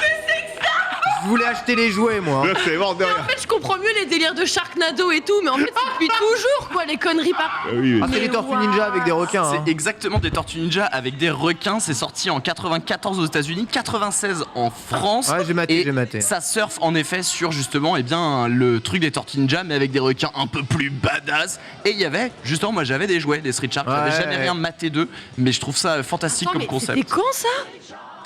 je voulais acheter les jouets, moi. C'est mort derrière. En fait, je comprends mieux les délires de Sharknado et tout, mais en fait, c'est depuis toujours, quoi, les conneries par. Ah oui, oui. Ah, c'est les Tortues Ninja avec des requins. hein. C'est exactement des Tortues Ninja avec des requins. C'est sorti en 94 aux États-Unis, 96 en France. Ouais, j'ai maté, Et j'ai maté. ça surfe en effet sur justement le truc des Tortues Ninja, mais avec des requins un peu plus badass. Et il y avait, justement, moi j'avais des jouets, des Street Shark. J'avais Ouais. jamais rien maté d'eux, mais je trouve ça fantastique Attends, comme mais c'était concept. quand ça?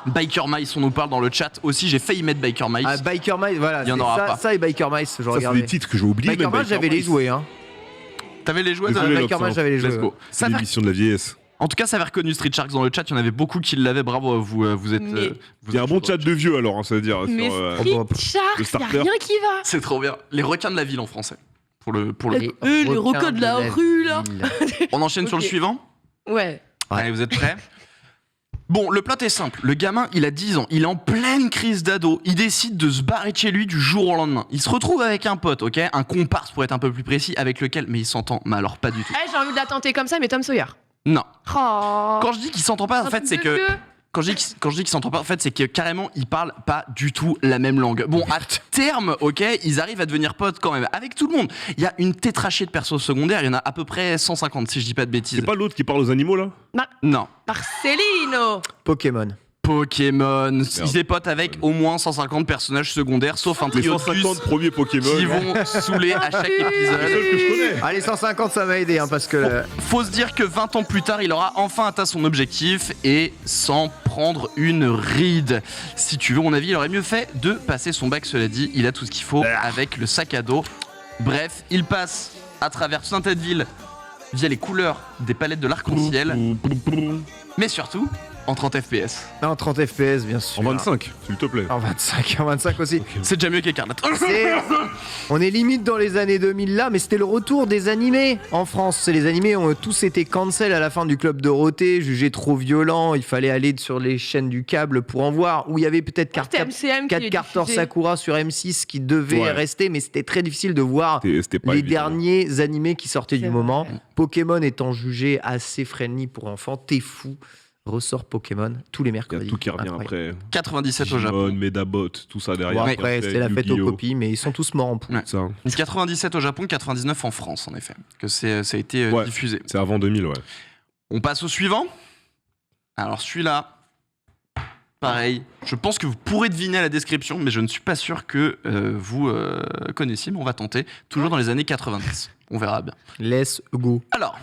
Biker Mice, on nous parle dans le chat aussi. J'ai failli mettre Biker Mice. Ah, Biker Mice, voilà. Il y en c'est aura ça, pas. ça et Biker Mice, je Ça, c'est regardais. des titres que j'ai oubliés. Biker Mice, j'avais les jouets. Hein. T'avais les jouets Désolé, Biker Mice, j'avais les Let's jouets. go. C'est Ça va- l'émission de la vieillesse. En tout cas, ça avait reconnu Street Sharks dans le chat. Il y en avait beaucoup qui l'avaient. Bravo à vous. Vous êtes. Mais- Vous Il y a un êtes bon chaud. chat de vieux alors, hein, ça veut dire. Mais sur, Street le Sharks, y a starter. rien qui va. C'est trop bien. Les requins de la ville en français. Pour le. Les requins de la rue, là. ville. On enchaîne sur le Ok. suivant. Ouais. Ouais. Allez, vous êtes prêts? Bon, le plot est simple. Le gamin, il a 10 ans. Il est en pleine crise d'ado. Il décide de se barrer de chez lui du jour au lendemain. Il se retrouve avec un pote, ok? Un comparse pour être un peu plus précis, avec lequel. Mais il s'entend. Mais alors, pas du tout. Eh, j'ai envie de la tenter comme ça, mais Tom Sawyer. Non. Oh. Quand je dis qu'il s'entend pas, en Un fait, truc c'est de que. vieux. Quand je dis qu'ils s'entendent pas, en fait, c'est que carrément, ils parlent pas du tout la même langue. Bon, à terme, ok, ils arrivent à devenir potes quand même, avec tout le monde. Il y a une tétrachée de persos secondaires, il y en a à peu près 150, si je dis pas de bêtises. C'est pas l'autre qui parle aux animaux là? Non. Marcelino. Pokémon. Pokémon, ils est potes avec au moins 150 personnages secondaires, sauf un Les trio de 150 puces premiers Pokémon. qui vont saouler à chaque C'est les épisode. seuls que je connais. Allez, 150, ça m'a aidé, hein, parce que. Faut se dire que 20 ans plus tard, il aura enfin atteint son objectif et sans prendre une ride. Si tu veux mon avis, il aurait mieux fait de passer son bac, cela dit. Il a tout ce qu'il faut avec le sac à dos. Bref, il passe à travers tout un tas de villes via les couleurs des palettes de l'arc-en-ciel, mais surtout en 30 FPS. En 30 FPS, bien sûr. En 25, s'il te plaît. En 25 aussi. C'est déjà mieux qu'Écarlate. On est limite dans les années 2000 là, mais c'était le retour des animés en France. Les animés ont tous été cancel à la fin du Club Dorothée, jugés trop violents. Il fallait aller sur les chaînes du câble pour en voir. Où il y avait peut-être C'était MCM qui est Carter diffusé. Sakura sur M6 qui devait Ouais. rester, mais c'était très difficile de voir C'était pas les évident. derniers animés qui sortaient C'est du vrai. moment. Pokémon étant jugé assez friendly pour enfants, t'es fou. Ressort Pokémon tous les Il y mercredis. a tout qui revient Incroyable. après. 97 au Japon. Digimon, Medabot, tout ça derrière. Bon, après, c'était la fête aux copies, mais ils sont tous morts en poule. Ouais. Ça. 97 au Japon, 99 en France, en effet. Que ça a été Ouais. diffusé. C'est avant 2000, ouais. On passe au suivant. Alors celui-là, pareil. Je pense que vous pourrez deviner la description, mais je ne suis pas sûr que vous connaissiez, mais on va tenter. Toujours dans les années 90. On verra bien. Let's go. Alors,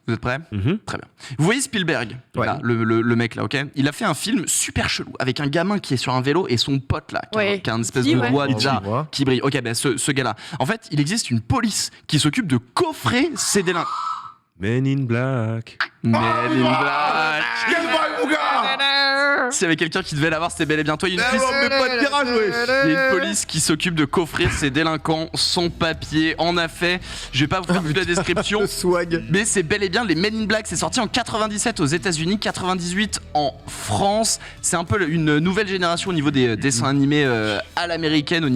vous êtes prêts? Mhm. Très bien. Vous voyez Spielberg, Ouais. là, le mec là, ok? Il a fait un film super chelou avec un gamin qui est sur un vélo et son pote là, Ouais. qui a une espèce Si, de ouais. doigt On bizarre voit. qui brille. Ok, ben ce gars-là. En fait, il existe une police qui s'occupe de coffrer ces délinquants. Men in Black. Men in Black. S'il y avait quelqu'un qui devait l'avoir, c'était bel et bien toi. Il y a une police- il y a une police qui s'occupe de coffrer ces délinquants sans papier. En effet, je vais pas vous faire toute la description. Le swag. Mais c'est bel et bien les Men in Black. C'est sorti en 97 aux États-Unis, 98 en France. C'est un peu une nouvelle génération au niveau des dessins animés à l'américaine, au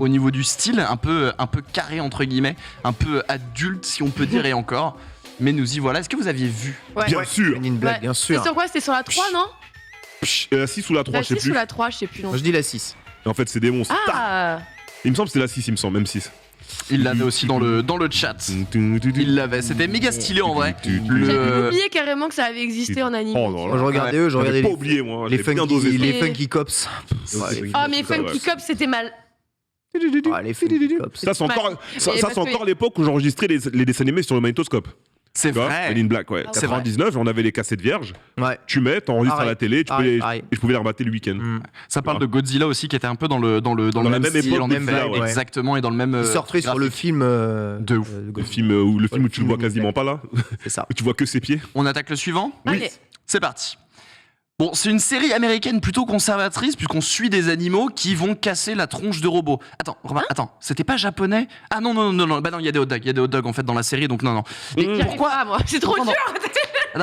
niveau du style, un peu carré entre guillemets, un peu adulte si on peut dire et encore. Mais nous y voilà. Est-ce que vous aviez vu? Ouais. Bien sûr. Men in Black, Ouais. bien C'était sûr. sur quoi? C'était sur la 3, non? La 6 ou la 3, La je sais 6 plus. ou la 3, je sais plus. Non. Moi je dis la 6. Et en fait, c'est des monstres. Ah. Il me semble que c'était la 6, il me semble, même 6. Il l'avait aussi dans le chat. Il l'avait. C'était méga stylé en vrai. J'avais oublié carrément que ça avait existé en anime. Oh non, Moi je regardais eux, je j'avais regardais pas les, oublié moi, les j'avais bien dosé. funky, les Et- funky cops. Ah, mais Ça, Funky ouais. Cop, c'était mal. Ah, les funky cops. Ça, c'est encore, ça, Et ça, parce c'est que- encore l'époque où j'enregistrais les dessins animés sur le magnétoscope. C'est Tu vois, vrai. Men in Black, ouais. Ah, c'est vrai. 99, on avait les cassettes vierges. Ouais. Tu mets, t'enregistres à Pareil. la télé, Pareil, et pareil. je pouvais les remater le week-end. Mm. Ça parle de Godzilla aussi qui était un peu dans le la même même style, époque en de même Godzilla, vibe, ouais. exactement, et dans le même. Ils sortaient sur le graphique. film De ouf. Le film où Ouais, tu le film vois de quasiment pas là, C'est ça. où tu vois que ses pieds. On attaque le suivant. Allez. C'est parti. Bon, c'est une série américaine plutôt conservatrice puisqu'on suit des animaux qui vont casser la tronche de robots. Attends, remarque, attends, c'était pas japonais? Ah non, bah non, il y a des hot dogs, en fait dans la série, donc non. Mais J'y arrive pourquoi? pas, moi. C'est trop Pourquoi dur.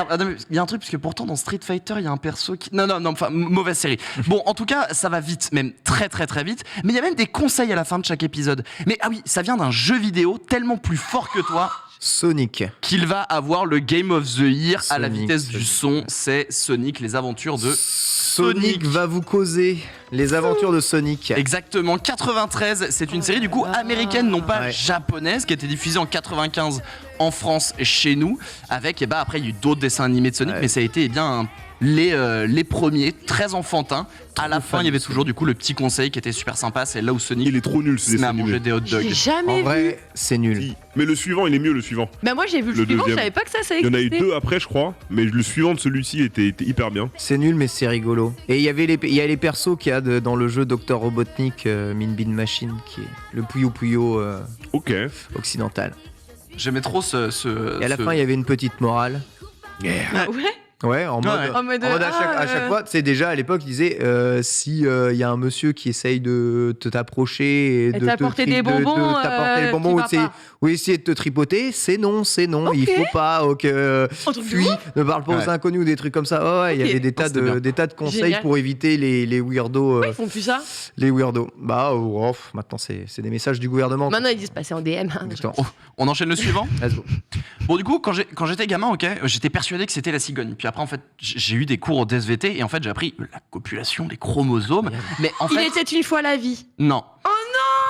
Attends, mais il y a un truc parce que pourtant dans Street Fighter, il y a un perso qui... Non, enfin, mauvaise série. Bon, en tout cas, ça va vite, même très vite, mais il y a même des conseils à la fin de chaque épisode. Mais ah oui, ça vient d'un jeu vidéo tellement plus fort que toi Sonic. qu'il va avoir le Game of the Year à la Sonic, vitesse du son. C'est Sonic, les aventures de Sonic va vous causer les aventures de Sonic. Exactement, 93, c'est une série du coup américaine, non pas Ouais. japonaise, qui a été diffusée en 95 en France chez nous, avec, et bah après il y a eu d'autres dessins animés de Sonic, Ouais. mais ça a été eh bien un les premiers, très enfantins. À la fin, il y avait toujours du coup le petit conseil qui était super sympa, c'est là où Sonic Il est trop nul ce se met dessin à manger animé. des hot dogs. J'ai jamais En vu. vrai, c'est nul. Si. Mais le suivant, il est mieux le suivant. Bah moi j'ai vu le Le suivant, je deuxième. savais pas que ça Il y en a eu existait. 2 après, je crois, mais le suivant de celui-ci était hyper bien. C'est nul, mais c'est rigolo. Et il y a les persos qu'il y a dans le jeu Dr Robotnik, Min Bean Machine, qui est le Puyo Puyo Ok. occidental. J'aimais trop Et à la fin, il y avait une petite morale. Ah ouais. Ouais, en mode, Ouais. En mode, à chaque fois, tu sais, déjà à l'époque, il disait si il y a un monsieur qui essaye de t'approcher et de t'apporter des bonbons, t'apporter les tu bonbons vas pas. ou essayer de te tripoter, c'est non, Ok. il faut pas, Un truc de fuis, ne parle pas aux Ouais. inconnus ou des trucs comme ça. Ouais, il y Ok. avait des tas c'était bien. de conseils Génial. pour éviter les weirdos. Pourquoi ils font plus ça? Les weirdos. Bah, maintenant, c'est des messages du gouvernement. Maintenant ils disent passer en DM. hein. Exactement. Oh, on enchaîne le suivant. Let's go. Bon, du coup, quand j'étais gamin, j'étais persuadé que c'était la cigogne. Puis après, en fait, j'ai eu des cours au DSVT et en fait, j'ai appris la copulation, les chromosomes. Mais en Il fait, était une fois la vie. non.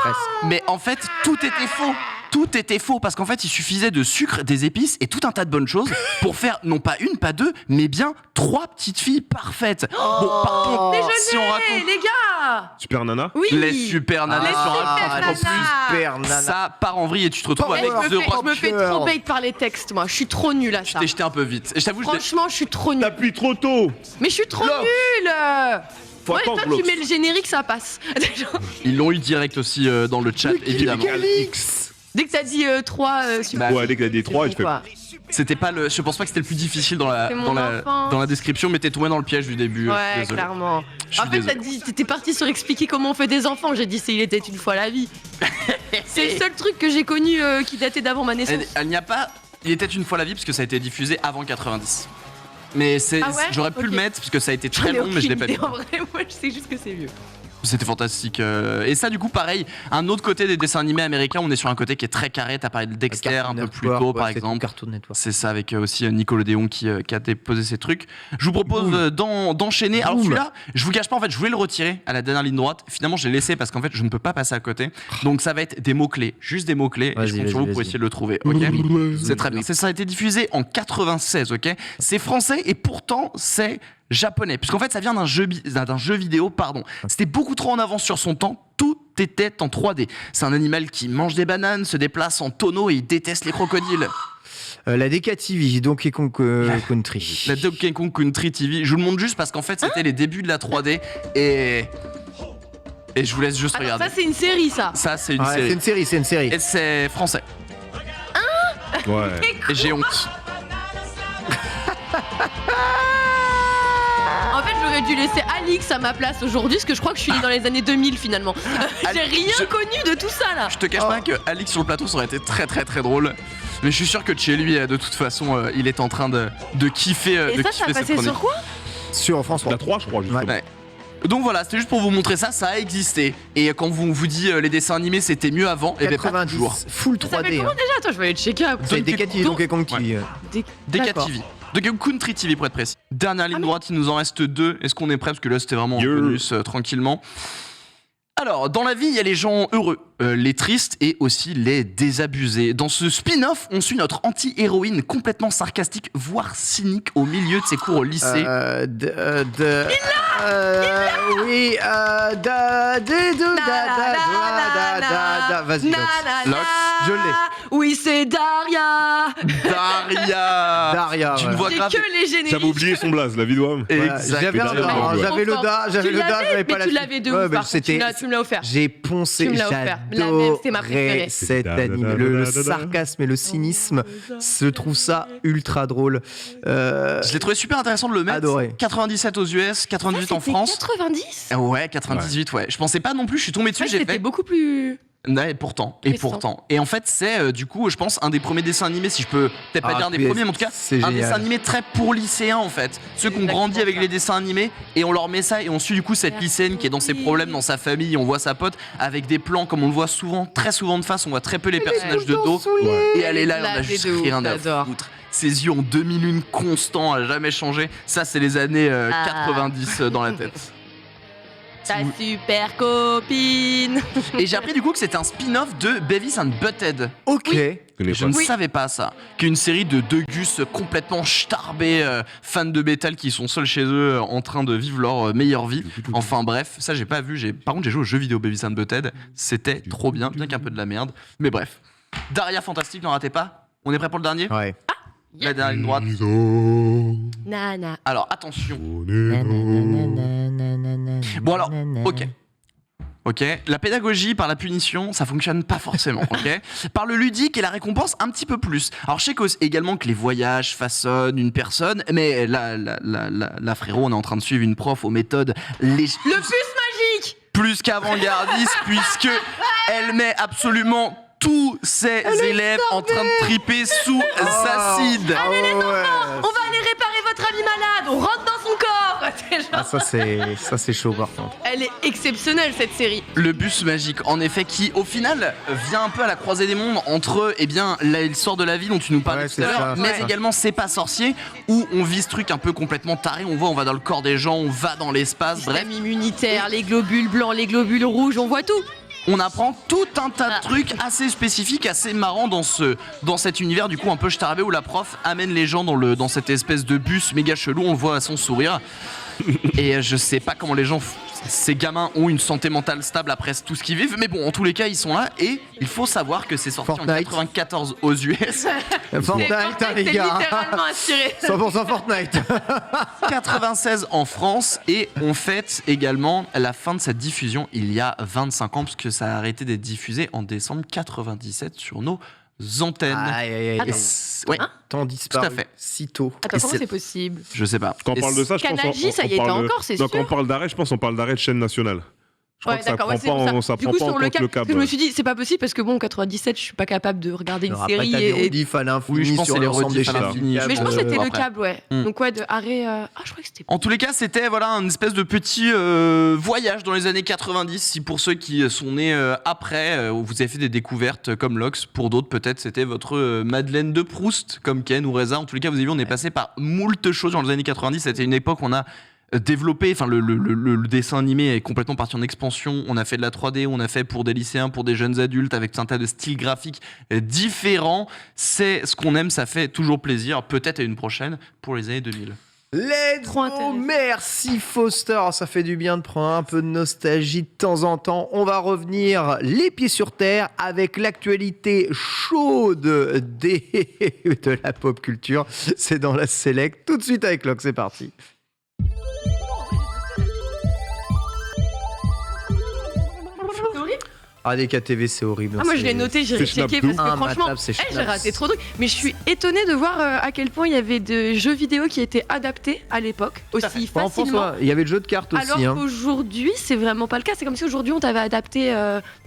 Presque. Mais en fait, tout était faux. Tout était faux parce qu'en fait, il suffisait de sucre, des épices et tout un tas de bonnes choses pour faire non pas une, pas deux, mais bien 3 petites filles parfaites. Bon, par contre, Déjeuner, si on raconte les gars. Super Nana. Oui. les super nanas Les sur un super truc en nanas. plus, Super nana. ça part en vrille et tu te retrouves Power avec Je The me, fais, Rock. je me fais trop bait par les textes, moi. Je suis trop nulle à Je ça. t'ai jeté un peu vite. Et je t'avoue, Franchement, je suis trop nulle. T'appuies trop tôt. Mais je suis trop Blox. nulle. Faut Ouais, attendre, toi, tu Blox. mets le générique, ça passe. ils l'ont eu direct aussi dans le chat, évidemment. Dès que t'as dit 3 super. Bah, Ouais, dès qu'il y a des 3, je fais. Quoi. C'était pas le. Je pense pas que c'était le plus difficile dans la, C'est mon enfance. dans la description, mais t'es tombé dans le piège du début. Ouais, désolé. clairement. Je suis En fait, désolé. t'étais parti sur expliquer comment on fait des enfants. J'ai dit, il était une fois la vie. C'est le seul truc que j'ai connu qui datait d'avant ma naissance. Elle n'y a pas. Il était une fois la vie parce que ça a été diffusé avant 90. Mais Ah ouais j'aurais pu Ok. le mettre parce que ça a été J'en très ai long, mais je l'ai aucune pas idée, mis. En vrai, moi, je sais juste que c'est vieux. C'était fantastique. Et ça, du coup, pareil, un autre côté des dessins animés américains, on est sur un côté qui est très carré. T'as parlé de Dexter un peu plus tôt, par exemple. Cartoon Network. C'est ça, avec aussi Nickelodeon qui a déposé ces trucs. Je vous propose d'enchaîner. Alors Boum. celui-là, je vous cache pas, en fait, je voulais le retirer à la dernière ligne droite. Finalement, j'ai laissé parce qu'en fait, je ne peux pas passer à côté. Donc ça va être des mots-clés, juste des mots-clés. Et je Vas-y, compte sur vous vas-y, pour vas-y. essayer de le trouver. Ok. C'est très bien. Ça a été diffusé en 96, ok. C'est français et pourtant c'est japonais, puisqu'en fait ça vient d'un jeu vidéo, pardon. C'était beaucoup trop en avance sur son temps. Tout était en 3D. C'est un animal qui mange des bananes, se déplace en tonneau et il déteste les crocodiles. La DK TV, Donkey Kong Country. La Donkey Kong Country TV. Je vous le montre juste parce qu'en fait c'était les débuts de la 3D et je vous laisse juste Alors, regarder. ça, c'est une série, ça. Ça c'est une Ouais, c'est série. une série. Et c'est français. Ouais. Et j'ai honte. En fait, j'aurais dû laisser Alix à ma place aujourd'hui, parce que je crois que je suis née dans les années 2000 finalement. J'ai rien je- connu de tout ça là. Je te cache pas que Alix sur le plateau ça aurait été très très très drôle. Mais je suis sûr que chez lui, de toute façon, il est en train de kiffer. Et de ça kiffer a cette passé chronique. sur quoi? Sur France 3. La 3, je crois, justement. Ouais. Donc voilà, c'était juste pour vous montrer ça, ça a existé. Et quand on vous dit les dessins animés c'était mieux avant, et bien pas 90, toujours. full Ça s'appelle 3D. comment déjà? Attends, je vais aller checker après. C'est DK TV, Donkey Kong TV. DK D'accord. TV. Donkey Kong Country TV pour être précis. Dernière ligne mais- droite, il nous en reste 2. Est-ce qu'on est prêt? Parce que là c'était vraiment un Yeah. bonus tranquillement. Alors, dans la vie, il y a les gens heureux, les tristes et aussi les désabusés. Dans ce spin-off, on suit notre anti-héroïne complètement sarcastique, voire cynique, au milieu de ses cours au lycée. Oui, Vas-y, Lox. Lox, je l'ai. Oui, c'est Daria. Daria. Daria. Tu ne voilà. vois J'ai grave. que les génériques. J'avais oublié son blaze, la vidéo. Voilà, Exact. J'avais Daria. j'avais le Content. da, j'avais Tu le da, l'avais, j'avais pas mais la tu suite. l'avais de Ouais, ouf, mais par contre. Tu me l'as offert. J'ai poncé, Tu me l'as offert. La même, c'est ma préférée. j'adorais cet anime. Le sarcasme et le cynisme, je trouve ça ultra drôle. Je l'ai trouvé super intéressant de le mettre. Adoré. 97 aux US, 98 en C'était France. 90. Ouais, 98, ouais. Je pensais pas non plus, je suis tombé dessus, Ouais, j'ai c'était fait. beaucoup plus. Ouais, et pourtant. Et en fait, c'est du coup, je pense, un des premiers dessins animés, si je peux peut-être pas Ah, dire un des puis, premiers, mais en tout cas, c'est un génial. dessin animé très pour lycéens en fait. Ceux qui ont Exactement grandi avec ça. les dessins animés et on leur met ça et on suit du coup cette lycéenne qui est dans ses problèmes dans sa famille, on voit sa pote avec des plans comme on le voit souvent, très souvent de face, on voit très peu les personnages de dos. Et elle est là, et on a Là, juste de ouf, rien à j'adore. foutre. Ses yeux ont 2001 constant, à jamais changé. Ça, c'est les années 90 dans la tête. Ta super copine. Et j'ai appris du coup que c'était un spin-off de Beavis and Butthead. Ok. Je ne savais pas ça. Qu'une série de deux gus complètement starbés, fans de métal qui sont seuls chez eux en train de vivre leur meilleure vie. Enfin bref, ça j'ai pas vu. Par contre j'ai joué au jeu vidéo Beavis and Butthead. C'était trop bien qu'un peu de la merde. Mais bref. Daria Fantastique, n'en ratez pas. On est prêt pour le dernier ? Ouais. La dernière ligne droite. Nana. Alors attention. Bon alors, ok, la pédagogie par la punition, ça fonctionne pas forcément, ok. Par le ludique et la récompense, un petit peu plus. Alors je sais également que les voyages façonnent une personne, mais là frérot, on est en train de suivre une prof aux méthodes Le bus magique. plus qu'avant-gardiste, puisque elle met absolument tous ses élèves en train de triper sous acide. Allez les enfants, on va aller réparer votre ami malade. On rentre dans son corps. C'est genre- Ah, ça c'est chaud par contre. Elle est exceptionnelle cette série. Le bus magique, en effet, qui au final vient un peu à la croisée des mondes entre, il sort de la vie dont tu nous parlais Ouais, tout à c'est l'heure, ça. mais Ouais. également C'est pas sorcier, où on vit ce truc un peu complètement taré, on va dans le corps des gens, on va dans l'espace, bref. Système immunitaire, les globules blancs, les globules rouges, on voit tout. On apprend tout un tas de trucs assez spécifiques, assez marrants dans cet univers du coup un peu starbé où la prof amène les gens dans cette espèce de bus méga chelou, on le voit à son sourire. Et je sais pas comment ces gamins ont une santé mentale stable après tout ce qu'ils vivent, mais bon, en tous les cas, ils sont là et il faut savoir que c'est sorti Fortnite. en 94 aux US, Fortnite, hein, les c'est gars. littéralement inspiré. 100% Fortnite. 96 en France et on fête également la fin de cette diffusion il y a 25 ans puisque ça a arrêté d'être diffusé en décembre 97 sur nos antennes. Aïe, aïe, aïe. Attends. Ouais, Tant disparu. Tout à fait. Si tôt. Attends, Et comment c'est- c'est possible? je sais pas. Quand on Et parle de ça, je pense Canal J, ça y était parle encore, c'est non, sûr. Quand on parle d'arrêt, je pense qu'on parle d'arrêt de chaîne nationale. Je crois Ouais, que ça d'accord, prend ouais, c'est pas, pour ça. ça Du prend coup, pas en sur le compte câble, le parce câble. que je me suis dit, c'est pas possible parce que bon, en 97, je suis pas capable de regarder une Alors après, série. t'as des Et... rediffs à l'infini Oui, je pense sur que c'est les l'ensemble des rediffs à chaînes. l'infini, Mais je pense que c'était le après. câble, ouais. Donc ouais, de arrêt. Ah, je crois que c'était. En tous les cas, c'était une espèce de petit voyage dans les années 90. Si pour ceux qui sont nés après, où vous avez fait des découvertes comme Lox, pour d'autres peut-être c'était votre Madeleine de Proust comme Ken ou Reza. En tous les cas, vous avez vu, on est passé par moult choses dans les années 90. C'était une époque où on a développé, le dessin animé est complètement parti en expansion. On a fait de la 3D, on a fait pour des lycéens, pour des jeunes adultes, avec tout un tas de styles graphiques différents. C'est ce qu'on aime, ça fait toujours plaisir. Peut-être à une prochaine pour les années 2000. Let's Trop go, intéressant. merci Foster, ça fait du bien de prendre un peu de nostalgie de temps en temps. On va revenir les pieds sur terre avec l'actualité chaude de la pop culture. C'est dans la Select, tout de suite avec Locke, c'est parti. Ah, des KTV, c'est horrible. Ah, moi je c'est- l'ai noté, j'ai c'est Schnapp checké de parce que Ah, franchement, Matab, c'est j'ai Schnapp. raté trop de trucs. Mais je suis étonnée de voir à quel point il y avait de jeux vidéo qui étaient adaptés à l'époque aussi Bon, facilement. François, il y avait le jeu de cartes aussi. Alors hein. qu'aujourd'hui, c'est vraiment pas le cas. C'est comme si aujourd'hui on t'avait adapté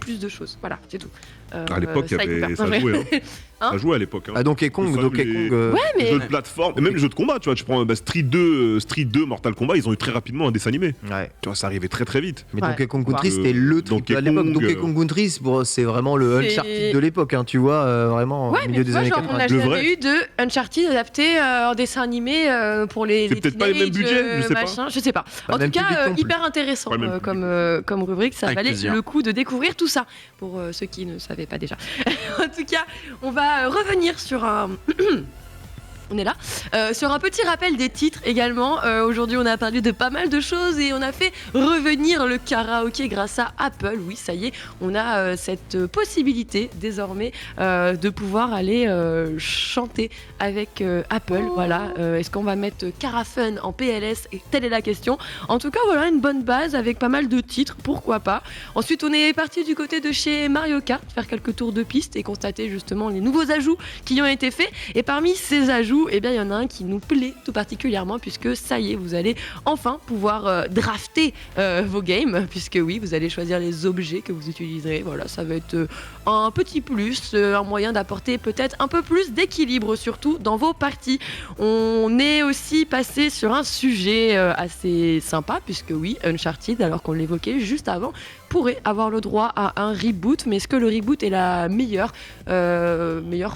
plus de choses. Voilà, c'est tout. À l'époque, il y Strike avait- Cooper. ça Non, je- jouait. Hein Ça jouait à l'époque. hein. Ah, Donkey Kong, Tout ça, Donkey les- Kong. Ouais, Les mais jeux de plateforme, et même les jeux de combat, tu vois, tu prends Street 2, Mortal Kombat, ils ont eu très rapidement un dessin animé. Ouais. Tu vois, ça arrivait très très vite. Mais Ouais. Donkey Kong Country, Ouais. c'était le Donkey triple à l'époque. Kong, Donkey Kong Country, c'est vraiment le C'est- Uncharted de l'époque, hein, tu vois, vraiment ouais, au mais milieu tu des vois, années genre, on 80. n'a Le jamais vrai. eu de Uncharted adapté en dessin animé pour les. C'est les peut-être pas les mêmes teenage, budgets, je sais pas. machin, je sais pas. Pas En le tout même cas, public non plus. hyper intéressant Pas le même comme rubrique. Ça Avec valait plaisir. le coup de découvrir tout ça pour ceux qui ne savaient pas déjà. En tout cas, on va revenir sur un. On est là. Sur un petit rappel des titres également. Aujourd'hui, on a parlé de pas mal de choses et on a fait revenir le karaoké grâce à Apple. Oui, ça y est, on a cette possibilité désormais de pouvoir aller chanter avec Apple. Voilà. Est-ce qu'on va mettre Carafun en PLS? Et telle est la question. En tout cas, voilà une bonne base avec pas mal de titres. Pourquoi pas. Ensuite, on est parti du côté de chez Mario Kart, faire quelques tours de piste et constater justement les nouveaux ajouts qui ont été faits. Et parmi ces ajouts, eh bien, il y en a un qui nous plaît tout particulièrement puisque ça y est, vous allez enfin pouvoir drafter vos games, puisque oui, vous allez choisir les objets que vous utiliserez. Voilà, ça va être un petit plus, un moyen d'apporter peut-être un peu plus d'équilibre, surtout dans vos parties. On est aussi passé sur un sujet assez sympa, puisque oui, Uncharted, alors qu'on l'évoquait juste avant, pourrait avoir le droit à un reboot, mais est-ce que le reboot est la meilleure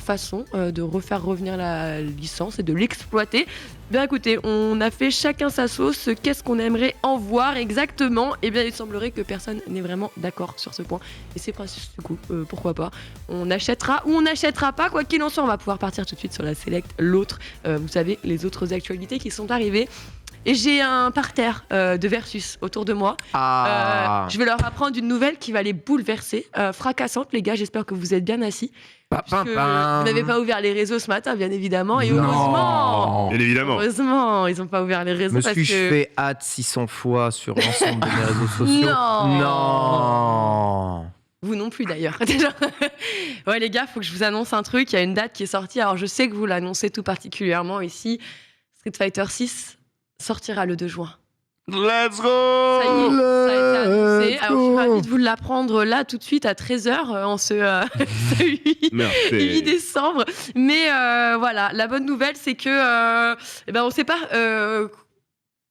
façon de refaire revenir la licence et de l'exploiter? Bien écoutez, on a fait chacun sa sauce. Qu'est-ce qu'on aimerait en voir exactement? Eh bien, il semblerait que personne n'est vraiment d'accord sur ce point. Et c'est principe, du coup, pourquoi pas. On achètera ou on n'achètera pas. Quoi qu'il en soit, on va pouvoir partir tout de suite sur la Select, l'autre. Vous savez, les autres actualités qui sont arrivées. Et j'ai un parterre de versus autour de moi. Je vais leur apprendre une nouvelle qui va les bouleverser. Fracassante, les gars, j'espère que vous êtes bien assis. Puisque vous n'avez pas ouvert les réseaux ce matin, bien évidemment. Et heureusement, Bien évidemment. heureusement, ils n'ont pas ouvert les réseaux. Me parce suis-je que... fait hâte 600 fois sur l'ensemble de mes réseaux sociaux? Non. Vous non plus d'ailleurs. Ouais les gars, faut que je vous annonce un truc. Il y a une date qui est sortie. Alors je sais que vous l'annoncez tout particulièrement ici. Street Fighter 6 sortira le 2 juin. Let's go! Ça y est, ça a été annoncé. Alors, je suis ravie de vous l'apprendre là tout de suite à 13h en ce 8 décembre. Mais voilà, la bonne nouvelle, c'est que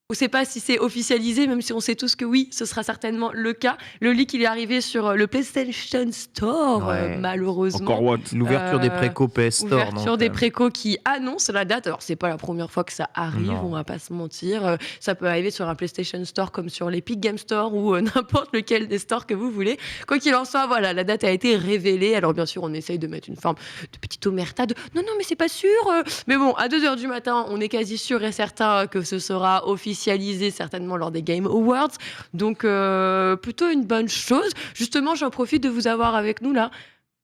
on ne sait pas si c'est officialisé, même si on sait tous que oui, ce sera certainement le cas. Le leak, il est arrivé sur le PlayStation Store, malheureusement. Encore what? L'ouverture des préco PS Store. Ouverture des préco qui annonce la date. Alors, c'est pas la première fois que ça arrive, on va pas se mentir. Ça peut arriver sur un PlayStation Store comme sur l'Epic Game Store ou n'importe lequel des stores que vous voulez. Quoi qu'il en soit, voilà, la date a été révélée. Alors, bien sûr, on essaye de mettre une forme de petite omerta de non, mais c'est pas sûr. Mais bon, à 2h du matin, on est quasi sûr et certain que ce sera officialisé certainement lors des Game Awards. Donc, plutôt une bonne chose. Justement, j'en profite de vous avoir avec nous là.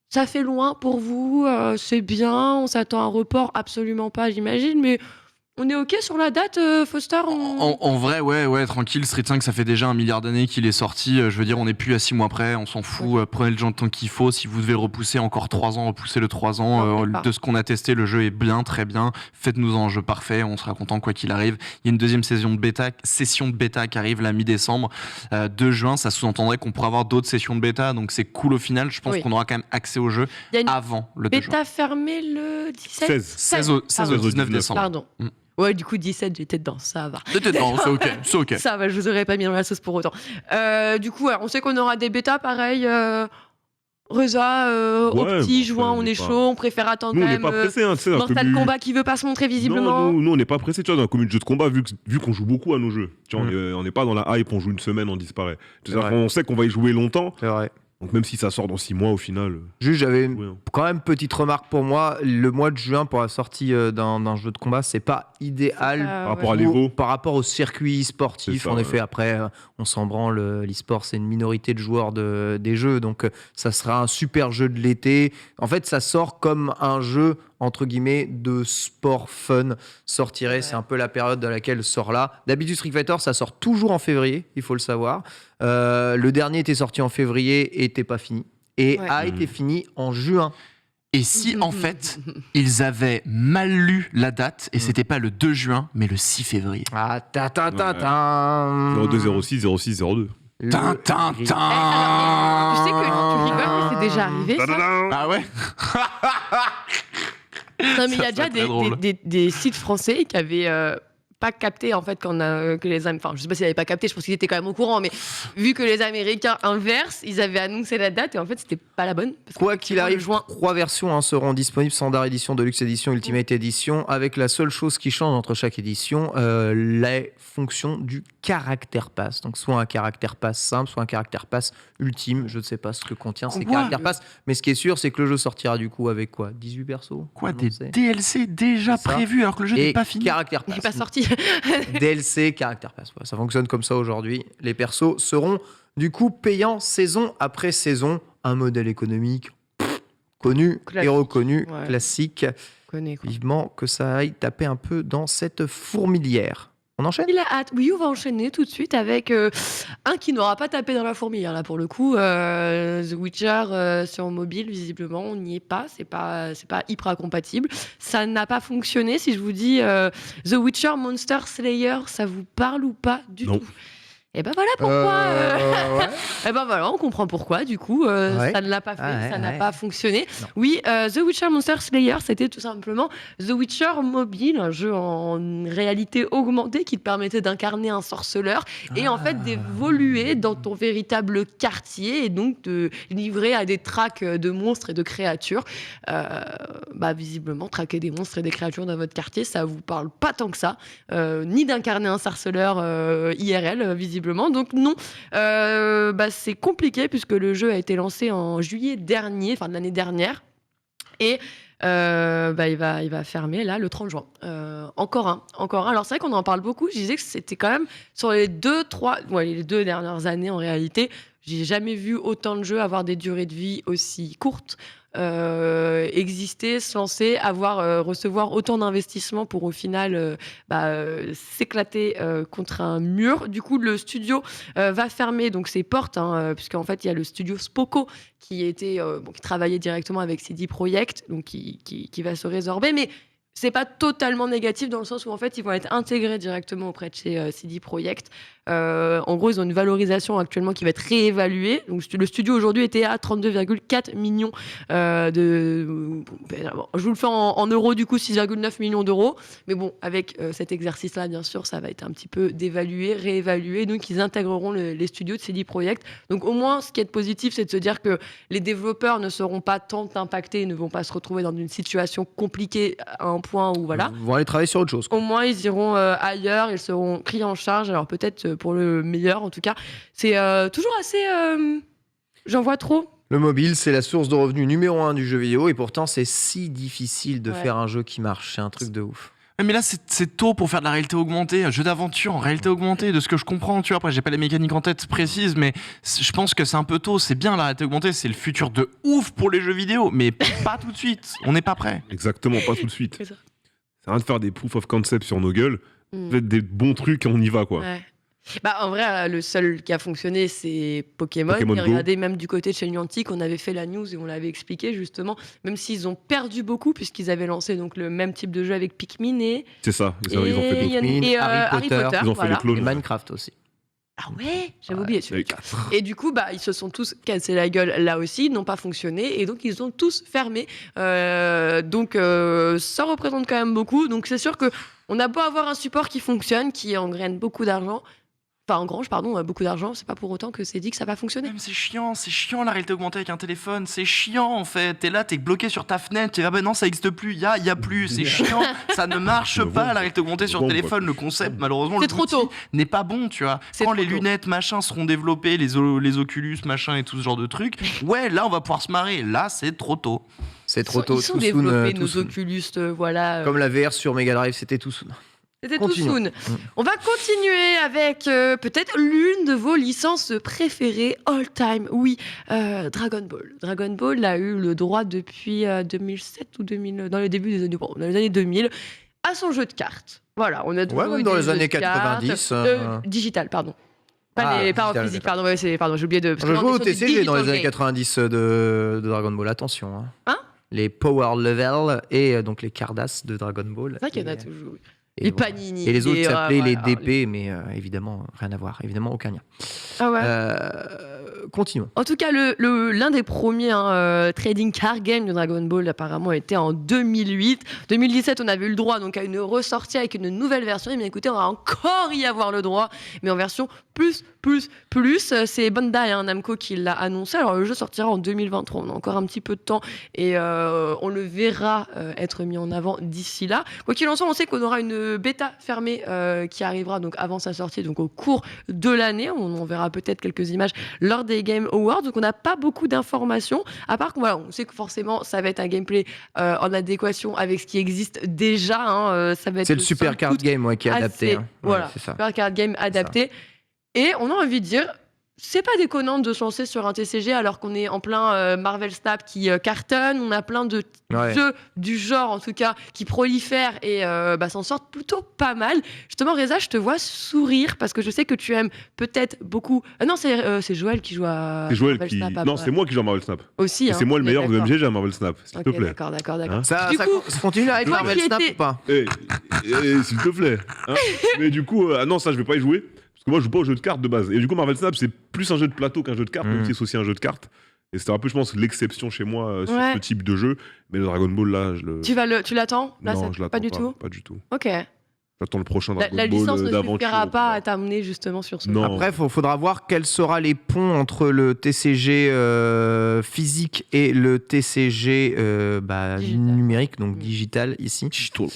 Ça fait loin pour vous, c'est bien, on s'attend à un report, absolument pas, j'imagine, mais on est OK sur la date, Foster? En vrai, ouais, tranquille. Street 5, ça fait déjà 1 milliard d'années qu'il est sorti. Je veux dire, on n'est plus à 6 mois près, on s'en fout. Prenez le temps qu'il faut. Si vous devez le repousser encore 3 ans, repoussez-le 3 ans. De ce qu'on a testé, le jeu est bien, très bien. Faites-nous un jeu parfait, on sera content quoi qu'il arrive. Il y a une deuxième session de bêta qui arrive la mi-décembre. 2 juin, ça sous-entendrait qu'on pourra avoir d'autres sessions de bêta, donc c'est cool au final. Je pense qu'on aura quand même accès au jeu avant le 2 juin. Bêta fermée le 17 16 au 19 décembre. Pardon. Ouais, du coup, 17, j'étais dedans, ça va. T'étais dedans, c'est ok. Ça va, je vous aurais pas mis dans la sauce pour autant. Du coup, on sait qu'on aura des bêtas, pareil. Reza, au petit juin, on est chaud, on préfère attendre nous, quand on n'est même. pas pressé, hein, Mortal Kombat qui veut pas se montrer visiblement. Non, nous, on n'est pas pressé, tu vois, dans la commune de jeux de combat, vu qu'on joue beaucoup à nos jeux. Tu vois, on n'est pas dans la hype, on joue une semaine, on disparaît. On sait qu'on va y jouer longtemps. C'est vrai. Donc même si ça sort dans 6 mois au final. Juste, j'avais quand même petite remarque pour moi. Le mois de juin pour la sortie d'un jeu de combat, c'est pas idéal par rapport à l'Evo. Par rapport au circuit sportif. En effet, après, on s'en branle. L'e-sport, c'est une minorité de joueurs des jeux. Donc ça sera un super jeu de l'été. En fait, ça sort comme un jeu entre guillemets de sport fun sortirait. C'est un peu la période dans laquelle sort là. D'habitude, Street Fighter, ça sort toujours en février, il faut le savoir. Le dernier était sorti en février et n'était pas fini. Et a été fini en juin. Et si, en fait, ils avaient mal lu la date, et c'était pas le 2 juin, mais le 6 février. Ah, 0206 06 02. Tintin. Tu sais que tu rigoles, mais c'est déjà arrivé, ça. Ah ouais. Non, mais il y a déjà des sites français qui avaient pas capté en fait que les enfin je sais pas s'ils n'avaient pas capté, je pense qu'ils étaient quand même au courant, mais vu que les Américains inversent, ils avaient annoncé la date et en fait c'était pas la bonne. Quoi qu'il arrive, 3 versions seront disponibles: Standard Edition, Deluxe Edition, Ultimate Edition, avec la seule chose qui change entre chaque édition, les fonctions du caractère pass. Donc soit un caractère pass simple, soit un caractère pass ultime. Je ne sais pas ce que contient ces caractères pass, mais ce qui est sûr, c'est que le jeu sortira du coup avec quoi, 18 persos. Quoi, des DLC déjà prévus alors que le jeu n'est pas fini. Caractère pass. Il n'est pas sorti. DLC, caractère pass. Ça fonctionne comme ça aujourd'hui. Les persos seront du coup payants saison après saison. Un modèle économique connu et reconnu, classique. Vivement que ça aille taper un peu dans cette fourmilière. On enchaîne ? Il a hâte. Oui, on va enchaîner tout de suite avec un qui n'aura pas tapé dans la fourmilière là pour le coup. The Witcher sur mobile, visiblement, on n'y est pas. C'est pas hyper compatible. Ça n'a pas fonctionné. Si je vous dis The Witcher Monster Slayer, ça vous parle ou pas du tout ? Et ben voilà pourquoi. Ouais. Et ben voilà, on comprend pourquoi. Du coup, Ouais. ça ne l'a pas fait, Ah ouais, ça n'a ouais. pas fonctionné. Non. Oui, The Witcher Monster Slayer, c'était tout simplement The Witcher Mobile, un jeu en réalité augmentée qui te permettait d'incarner un sorceleur et en fait d'évoluer dans ton véritable quartier et donc de livrer à des tracks de monstres et de créatures. Visiblement, traquer des monstres et des créatures dans votre quartier, ça vous parle pas tant que ça, ni d'incarner un sorceleur IRL, visiblement. Donc non, c'est compliqué puisque le jeu a été lancé en juillet dernier, fin de l'année dernière, et il va fermer là le 30 juin. Encore un. Alors c'est vrai qu'on en parle beaucoup. Je disais que c'était quand même sur les deux dernières années en réalité. J'ai jamais vu autant de jeux avoir des durées de vie aussi courtes. Exister, se lancer, recevoir autant d'investissements pour au final s'éclater contre un mur. Du coup, le studio va fermer donc ses portes, puisqu'en fait, il y a le studio Spoko qui travaillait directement avec CD Projekt, donc qui va se résorber. Mais c'est pas totalement négatif dans le sens où en fait, ils vont être intégrés directement auprès de chez CD Projekt. En gros, ils ont une valorisation actuellement qui va être réévaluée. Donc, le studio aujourd'hui était à 32,4 millions je vous le fais en euros, du coup, 6,9 millions d'euros. Mais bon, avec cet exercice-là, bien sûr, ça va être un petit peu dévalué, réévalué. Donc, ils intégreront les studios de CD Projekt. Donc, au moins, ce qui est positif, c'est de se dire que les développeurs ne seront pas tant impactés, ne vont pas se retrouver dans une situation compliquée à un point où, voilà. Ils vont aller travailler sur autre chose. Au moins, ils iront ailleurs, ils seront pris en charge. Alors peut-être pour le meilleur, en tout cas. C'est toujours assez... J'en vois trop. Le mobile, c'est la source de revenus numéro 1 du jeu vidéo et pourtant, c'est si difficile de faire un jeu qui marche. C'est un truc de ouf. Mais là, c'est tôt pour faire de la réalité augmentée, un jeu d'aventure en réalité augmentée, de ce que je comprends, tu vois. Après, j'ai pas les mécaniques en tête précises, mais je pense que c'est un peu tôt. C'est bien la réalité augmentée, c'est le futur de ouf pour les jeux vidéo, mais pas tout de suite. On n'est pas prêt. Exactement, pas tout de suite. C'est ça. C'est rien de faire des proof of concept sur nos gueules. Faites des bons trucs et on y va, quoi. Ouais. En vrai, le seul qui a fonctionné, c'est Pokémon. Pokémon Et Go. regardez, même du côté de chez Niantic, on avait fait la news et on l'avait expliqué justement, même s'ils ont perdu beaucoup, puisqu'ils avaient lancé donc, le même type de jeu avec Pikmin C'est ça. Ils ont fait d'autres. Pikmin, Harry Potter. Ils ont fait les clones. Et Minecraft aussi. Ah ouais, j'avais oublié celui-là. avec- Et du coup, ils se sont tous cassés la gueule là aussi, ils n'ont pas fonctionné et donc ils ont tous fermé. Ça représente quand même beaucoup. Donc c'est sûr que on a beau avoir un support qui fonctionne, qui engraine beaucoup d'argent, engrange beaucoup d'argent, c'est pas pour autant que c'est dit que ça va fonctionner. Même c'est chiant la réalité augmentée avec un téléphone, c'est chiant en fait. T'es là, t'es bloqué sur ta fenêtre, tu dis non, ça existe plus, y a plus, c'est chiant, ça ne marche Le pas vent, la réalité augmentée sur le vent, téléphone, quoi. le concept malheureusement C'est trop tôt. n'est pas bon, tu vois. C'est Quand trop les tôt. lunettes machin seront développées, les Oculus machin et tout ce genre de trucs, ouais, là on va pouvoir se marrer, là c'est trop tôt. C'est trop tôt. Ils sont too soon, développés, too nos soon. Oculus, voilà. Comme la VR sur Mega Drive, c'était tout soon. C'était tout Continuons. soon. On va continuer avec peut-être l'une de vos licences préférées all time. Oui, Dragon Ball. Dragon Ball a eu le droit depuis 2007 ou 2000, dans le début des années, dans les années 2000, à son jeu de cartes. Voilà, on a toujours Ouais, même eu dans des les jeux années de cartes. 90. Digital, pardon. Pas en digital, physique, d'accord. pardon, j'ai oublié de. Je jouais au parce que TCG dans les digital années game. 90 de Dragon Ball, attention. Hein Les Power Level et donc les Cardass de Dragon Ball. C'est vrai qu'il y en a Et- toujours. et Les voilà. Panini. Et les autres s'appelaient les voilà. DP, mais évidemment, rien à voir. Évidemment, aucun lien. Ah ouais. Continuons. En tout cas, l'un des premiers trading card game de Dragon Ball apparemment était en 2008. 2017, on avait eu le droit donc à une ressortie avec une nouvelle version. Et bien écoutez, on va encore y avoir le droit, mais en version plus. C'est Bandai Namco qui l'a annoncé. Alors le jeu sortira en 2023. On a encore un petit peu de temps et on le verra être mis en avant d'ici là. Quoi qu'il en soit, on sait qu'on aura une bêta fermée qui arrivera donc avant sa sortie, donc au cours de l'année. On verra peut-être quelques images lors des Game Awards. Donc on n'a pas beaucoup d'informations, à part qu'on on sait que forcément ça va être un gameplay en adéquation avec ce qui existe déjà. Ça va être C'est le Super Card Game qui est adapté. hein. Ouais, Voilà, c'est ça. Super Card Game adapté. Et on a envie de dire, c'est pas déconnant de se lancer sur un TCG alors qu'on est en plein Marvel Snap qui cartonne. On a plein de Ouais. jeux du genre, en tout cas, qui prolifèrent et s'en sortent plutôt pas mal. Justement, Reza, je te vois sourire parce que je sais que tu aimes peut-être beaucoup. Non, c'est Joël qui joue à C'est Joël Marvel qui. Snap. Non, c'est moi qui joue à Marvel Snap. aussi. Et c'est moi le on est meilleur de d'accord. MGG à Marvel Snap, s'il Ok, te plaît. d'accord. Hein Ça, Du ça coup, continue avec toi Marvel qui Snap étais- ou pas S'il te plaît. Hein. Mais du coup, non, ça, je vais pas y jouer. Parce que moi, je joue pas aux jeux de cartes de base. Et du coup, Marvel Snap, c'est plus un jeu de plateau qu'un jeu de cartes, même si c'est aussi un jeu de cartes. Et c'était un peu, je pense, l'exception chez moi sur ce type de jeu. Mais le Dragon Ball, là, je le. Tu l'attends? Là, Non, ça... je l'attends pas du tout. Pas du tout. Ok. J'attends le prochain Dragon La Ball licence ne d'aventure. suffira pas à t'amener justement sur ce jeu. Non. Après, il faudra voir quels seront les ponts entre le TCG physique et le TCG Digital. numérique, donc digital ici.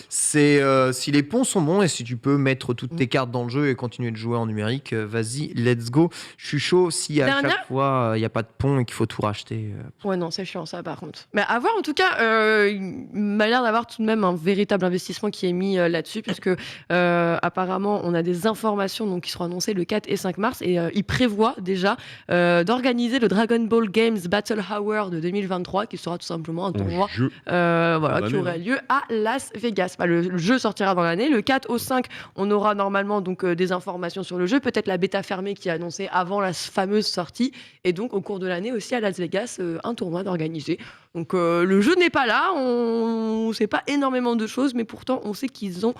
C'est si les ponts sont bons et si tu peux mettre toutes tes cartes dans le jeu et continuer de jouer en numérique, vas-y, let's go. Je suis chaud si à chaque fois il n'y a pas de pont et qu'il faut tout racheter. Ouais, non, c'est chiant ça par contre. Mais à voir, en tout cas, il m'a l'air d'avoir tout de même un véritable investissement qui est mis là-dessus, puisque apparemment on a des informations donc, qui seront annoncées le 4 et 5 mars et il prévoit déjà d'organiser le Dragon Ball Games Battle Hour de 2023 qui sera tout simplement un tournoi qui aura lieu à Las Vegas. Le jeu sortira dans l'année. Le 4 au 5, on aura normalement donc, des informations sur le jeu, peut-être la bêta fermée qui est annoncée avant la fameuse sortie et donc au cours de l'année aussi à Las Vegas, un tournoi d'organiser. Donc le jeu n'est pas là, on ne sait pas énormément de choses, mais pourtant on sait qu'ils sont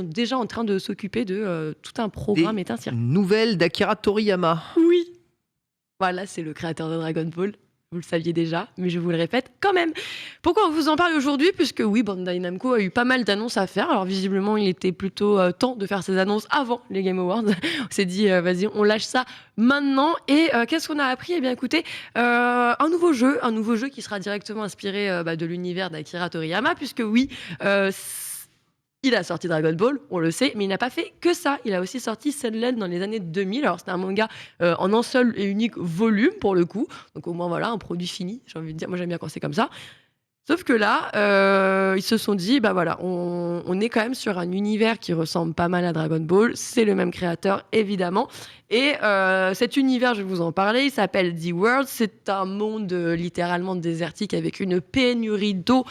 déjà en train de s'occuper de tout un programme et un circuit. Nouvelle d'Akira Toriyama. Oui. Voilà, c'est le créateur de Dragon Ball. Vous le saviez déjà, mais je vous le répète quand même. Pourquoi on vous en parle aujourd'hui? Puisque oui, Bandai Namco a eu pas mal d'annonces à faire. Alors visiblement, il était plutôt temps de faire ces annonces avant les Game Awards. On s'est dit, vas-y, on lâche ça maintenant. Et qu'est-ce qu'on a appris? Eh bien écoutez, un nouveau jeu qui sera directement inspiré de l'univers d'Akira Toriyama, puisque oui, il a sorti Dragon Ball, on le sait, mais il n'a pas fait que ça. Il a aussi sorti Sunland dans les années 2000. Alors, c'était un manga en un seul et unique volume, pour le coup. Donc, au moins, voilà, un produit fini, j'ai envie de dire. Moi, j'aime bien quand c'est comme ça. Sauf que là, ils se sont dit, bah voilà, on est quand même sur un univers qui ressemble pas mal à Dragon Ball. C'est le même créateur, évidemment. Et cet univers, je vais vous en parler, il s'appelle The World. C'est un monde littéralement désertique avec une pénurie d'eau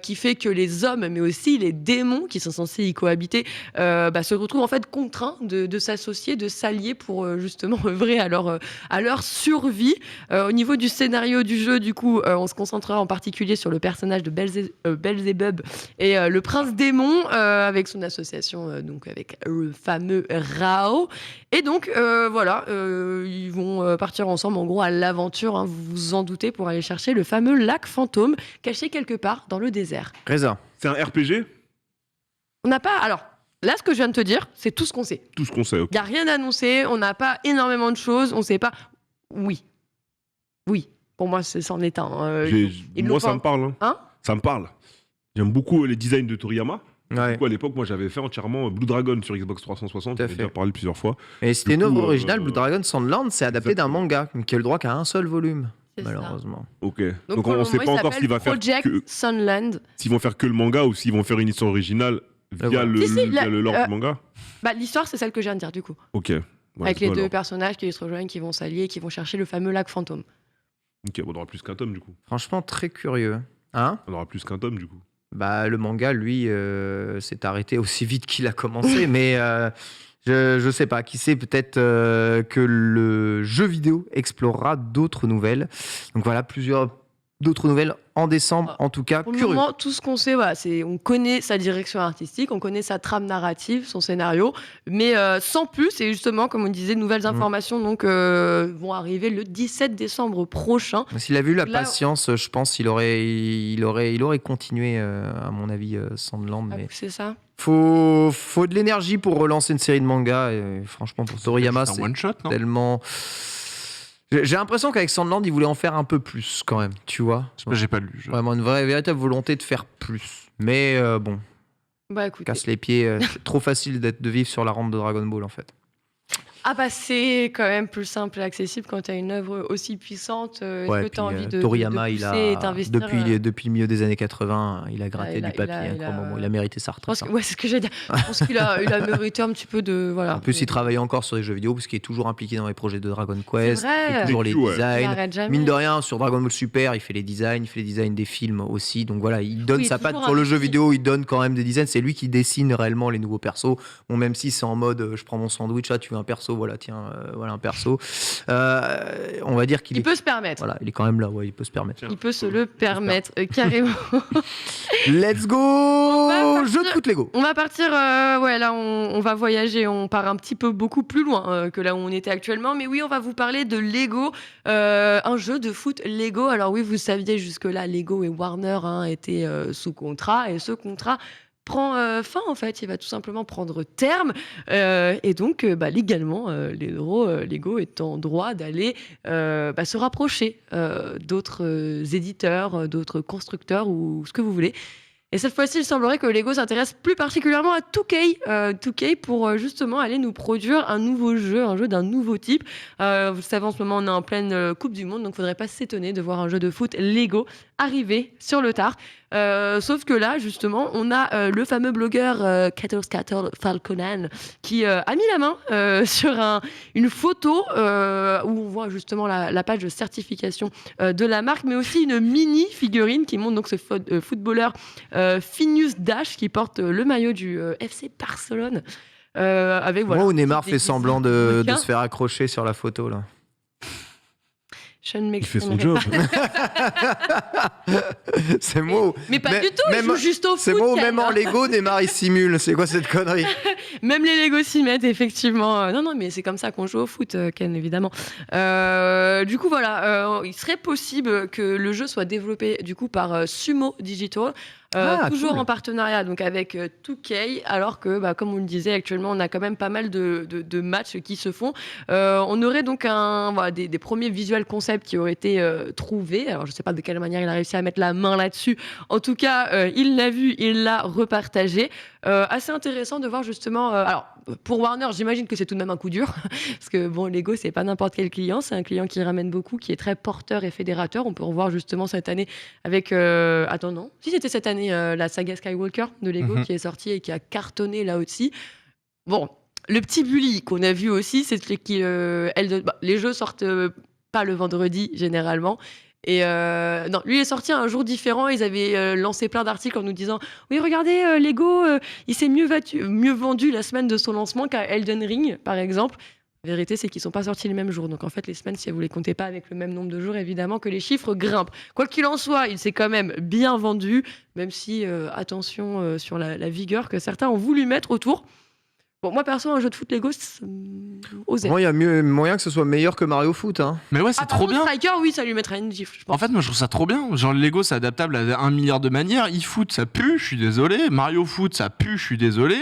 qui fait que les hommes, mais aussi les démons qui sont censés y cohabiter, se retrouvent en fait contraints de s'associer, de s'allier pour justement œuvrer à leur survie. Au niveau du scénario du jeu, du coup, on se concentrera en particulier sur le personnage de Belzebub et le prince démon avec son association donc avec le fameux Rao. Et donc, ils vont partir ensemble, en gros, à l'aventure, hein, vous vous en doutez, pour aller chercher le fameux lac fantôme, caché quelque part dans le désert. Reza. C'est un RPG? On n'a pas... Alors, là, ce que je viens de te dire, c'est tout ce qu'on sait. Tout ce qu'on sait, ok. Il n'y a rien d'annoncé, on n'a pas énormément de choses, on ne sait pas... Oui. Pour moi, c'en est un. Moi, ça me parle. Hein? Ça me parle. J'aime beaucoup les designs de Toriyama. Ouais. Du coup, à l'époque, moi, j'avais fait entièrement Blue Dragon sur Xbox 360. J'en ai déjà parlé plusieurs fois. Et c'était une Du coup, œuvre originale. Blue Dragon Sandland, c'est adapté d'un manga qui a le droit qu'à un seul volume, C'est malheureusement. Ok. Donc on ne sait pas encore s'il va faire Project Sunland. s'ils vont faire que le manga ou s'ils vont faire une histoire originale via le lore du manga. L'histoire, c'est celle que je viens de dire, du coup. Ok. Ouais, Avec les alors. deux personnages qui se rejoignent, qui vont s'allier, qui vont chercher le fameux lac fantôme. Ok, on aura plus qu'un tome du coup. Franchement, très curieux. Hein? On aura plus qu'un tome du coup. Bah, le manga, lui, s'est arrêté aussi vite qu'il a commencé, mais je sais pas. Qui sait, peut-être que le jeu vidéo explorera d'autres nouvelles. Donc voilà, plusieurs d'autres nouvelles en décembre, en tout cas. Pour le Curieux. moment, tout ce qu'on sait, voilà, on connaît sa direction artistique, on connaît sa trame narrative, son scénario, mais sans plus. Et justement, comme on disait, de nouvelles informations vont arriver le 17 décembre prochain. S'il avait eu la Là, patience, je pense qu'il aurait continué, à mon avis, Sandland. Mais c'est ça. faut de l'énergie pour relancer une série de mangas. Et franchement, pour Toriyama, C'est c'est un one shot, non? tellement. J'ai l'impression qu'avec Sandland, il voulait en faire un peu plus quand même, tu vois. J'ai pas lu. Vraiment une véritable volonté de faire plus. Mais bon, Bah écoutez. casse les pieds. C'est trop facile de vivre sur la rampe de Dragon Ball en fait. Ah bah c'est quand même plus simple et accessible quand tu as une œuvre aussi puissante. Est-ce que tu as envie de Toriyama, de il pousser et a t'investir, depuis le milieu des années 80, il a gratté il a- du papier. il a- à un il a- grand moment. Il a mérité sa Je pense retraite. que, ouais, c'est ce que j'ai dit. Je pense qu'il a mérité un petit peu de... Voilà. En plus, il travaille encore sur des jeux vidéo parce qu'il est toujours impliqué dans les projets de Dragon Quest. C'est vrai. Il fait toujours les Ouais. Il designs. arrête jamais. Mine de rien, sur Dragon Ball Super, il fait les designs des films aussi. Donc voilà, il donne Oui, sa patte toujours sur le jeu investi. vidéo, il donne quand même des designs. C'est lui qui dessine réellement les nouveaux persos. Bon, même si c'est en mode je prends mon sandwich, là, tu veux un perso, perso, voilà, tiens, voilà un perso. On va dire qu'il Il peut se permettre. Voilà, il est quand même là, ouais, il peut se permettre. Il peut se le permettre, carrément. Let's go va Jeu de foot Lego. On va partir, ouais, là, on va voyager, on part un petit peu beaucoup plus loin que là où on était actuellement. Mais oui, on va vous parler de Lego, un jeu de foot Lego. Alors oui, vous saviez jusque-là, Lego et Warner étaient sous contrat. Et ce contrat prend fin, en fait. Il va tout simplement prendre terme. Et donc, légalement, Lego est en droit d'aller se rapprocher d'autres éditeurs, d'autres constructeurs ou ce que vous voulez. Et cette fois-ci, il semblerait que Lego s'intéresse plus particulièrement à 2K pour justement aller nous produire un nouveau jeu, un jeu d'un nouveau type. Vous le savez, en ce moment, on est en pleine Coupe du Monde, donc il ne faudrait pas s'étonner de voir un jeu de foot Lego arriver sur le tard. Sauf que là, justement, on a le fameux blogueur Cattle Falconan qui a mis la main sur une photo où on voit justement la page de certification de la marque, mais aussi une mini figurine qui montre donc ce footballeur Phineas Dash qui porte le maillot du FC Barcelone. Avec, voilà, Moi où Neymar fait déguisé semblant de requin. se faire accrocher sur la photo là. Je ne Il fait son m'exprimerai job. pas. C'est moi où... Mais pas du tout, il joue juste au C'est foot. moi où Yann. même en Lego, Neymar il simule. C'est quoi cette connerie? Même les Lego s'y mettent, effectivement. Non, mais c'est comme ça qu'on joue au foot, Ken, évidemment. Du coup, voilà, il serait possible que le jeu soit développé du coup par Sumo Digital. Toujours cool. en partenariat donc avec 2K, alors que, comme on le disait, actuellement, on a quand même pas mal de matchs qui se font. On aurait donc des premiers visual concepts qui auraient été trouvés. Alors, je ne sais pas de quelle manière il a réussi à mettre la main là-dessus. En tout cas, il l'a vu, il l'a repartagé. Assez intéressant de voir justement... alors, pour Warner, j'imagine que c'est tout de même un coup dur, parce que Lego, c'est pas n'importe quel client, c'est un client qui ramène beaucoup, qui est très porteur et fédérateur. On peut revoir justement cette année avec... si c'était cette année, la saga Skywalker de Lego qui est sortie et qui a cartonné là aussi. Bon, le petit bully qu'on a vu aussi, c'est que les jeux sortent pas le vendredi généralement. Et non, lui il est sorti un jour différent. Ils avaient lancé plein d'articles en nous disant oui, regardez, Lego, il s'est mieux vendu la semaine de son lancement qu'à Elden Ring, par exemple. La vérité, c'est qu'ils ne sont pas sortis le même jour. Donc en fait, les semaines, si vous ne les comptez pas avec le même nombre de jours, évidemment que les chiffres grimpent. Quoi qu'il en soit, il s'est quand même bien vendu, même si, attention sur la vigueur que certains ont voulu mettre autour. Bon, moi, perso, un jeu de foot Lego, osé. Moi, il y a moyen que ce soit meilleur que Mario Foot. Hein. Mais ouais, c'est trop bien. Striker, oui, ça lui mettra une gifle, je pense. En fait, moi, je trouve ça trop bien. Genre, le Lego, c'est adaptable à 1 milliard de manières. eFoot, ça pue, je suis désolé. Mario Foot, ça pue, je suis désolé.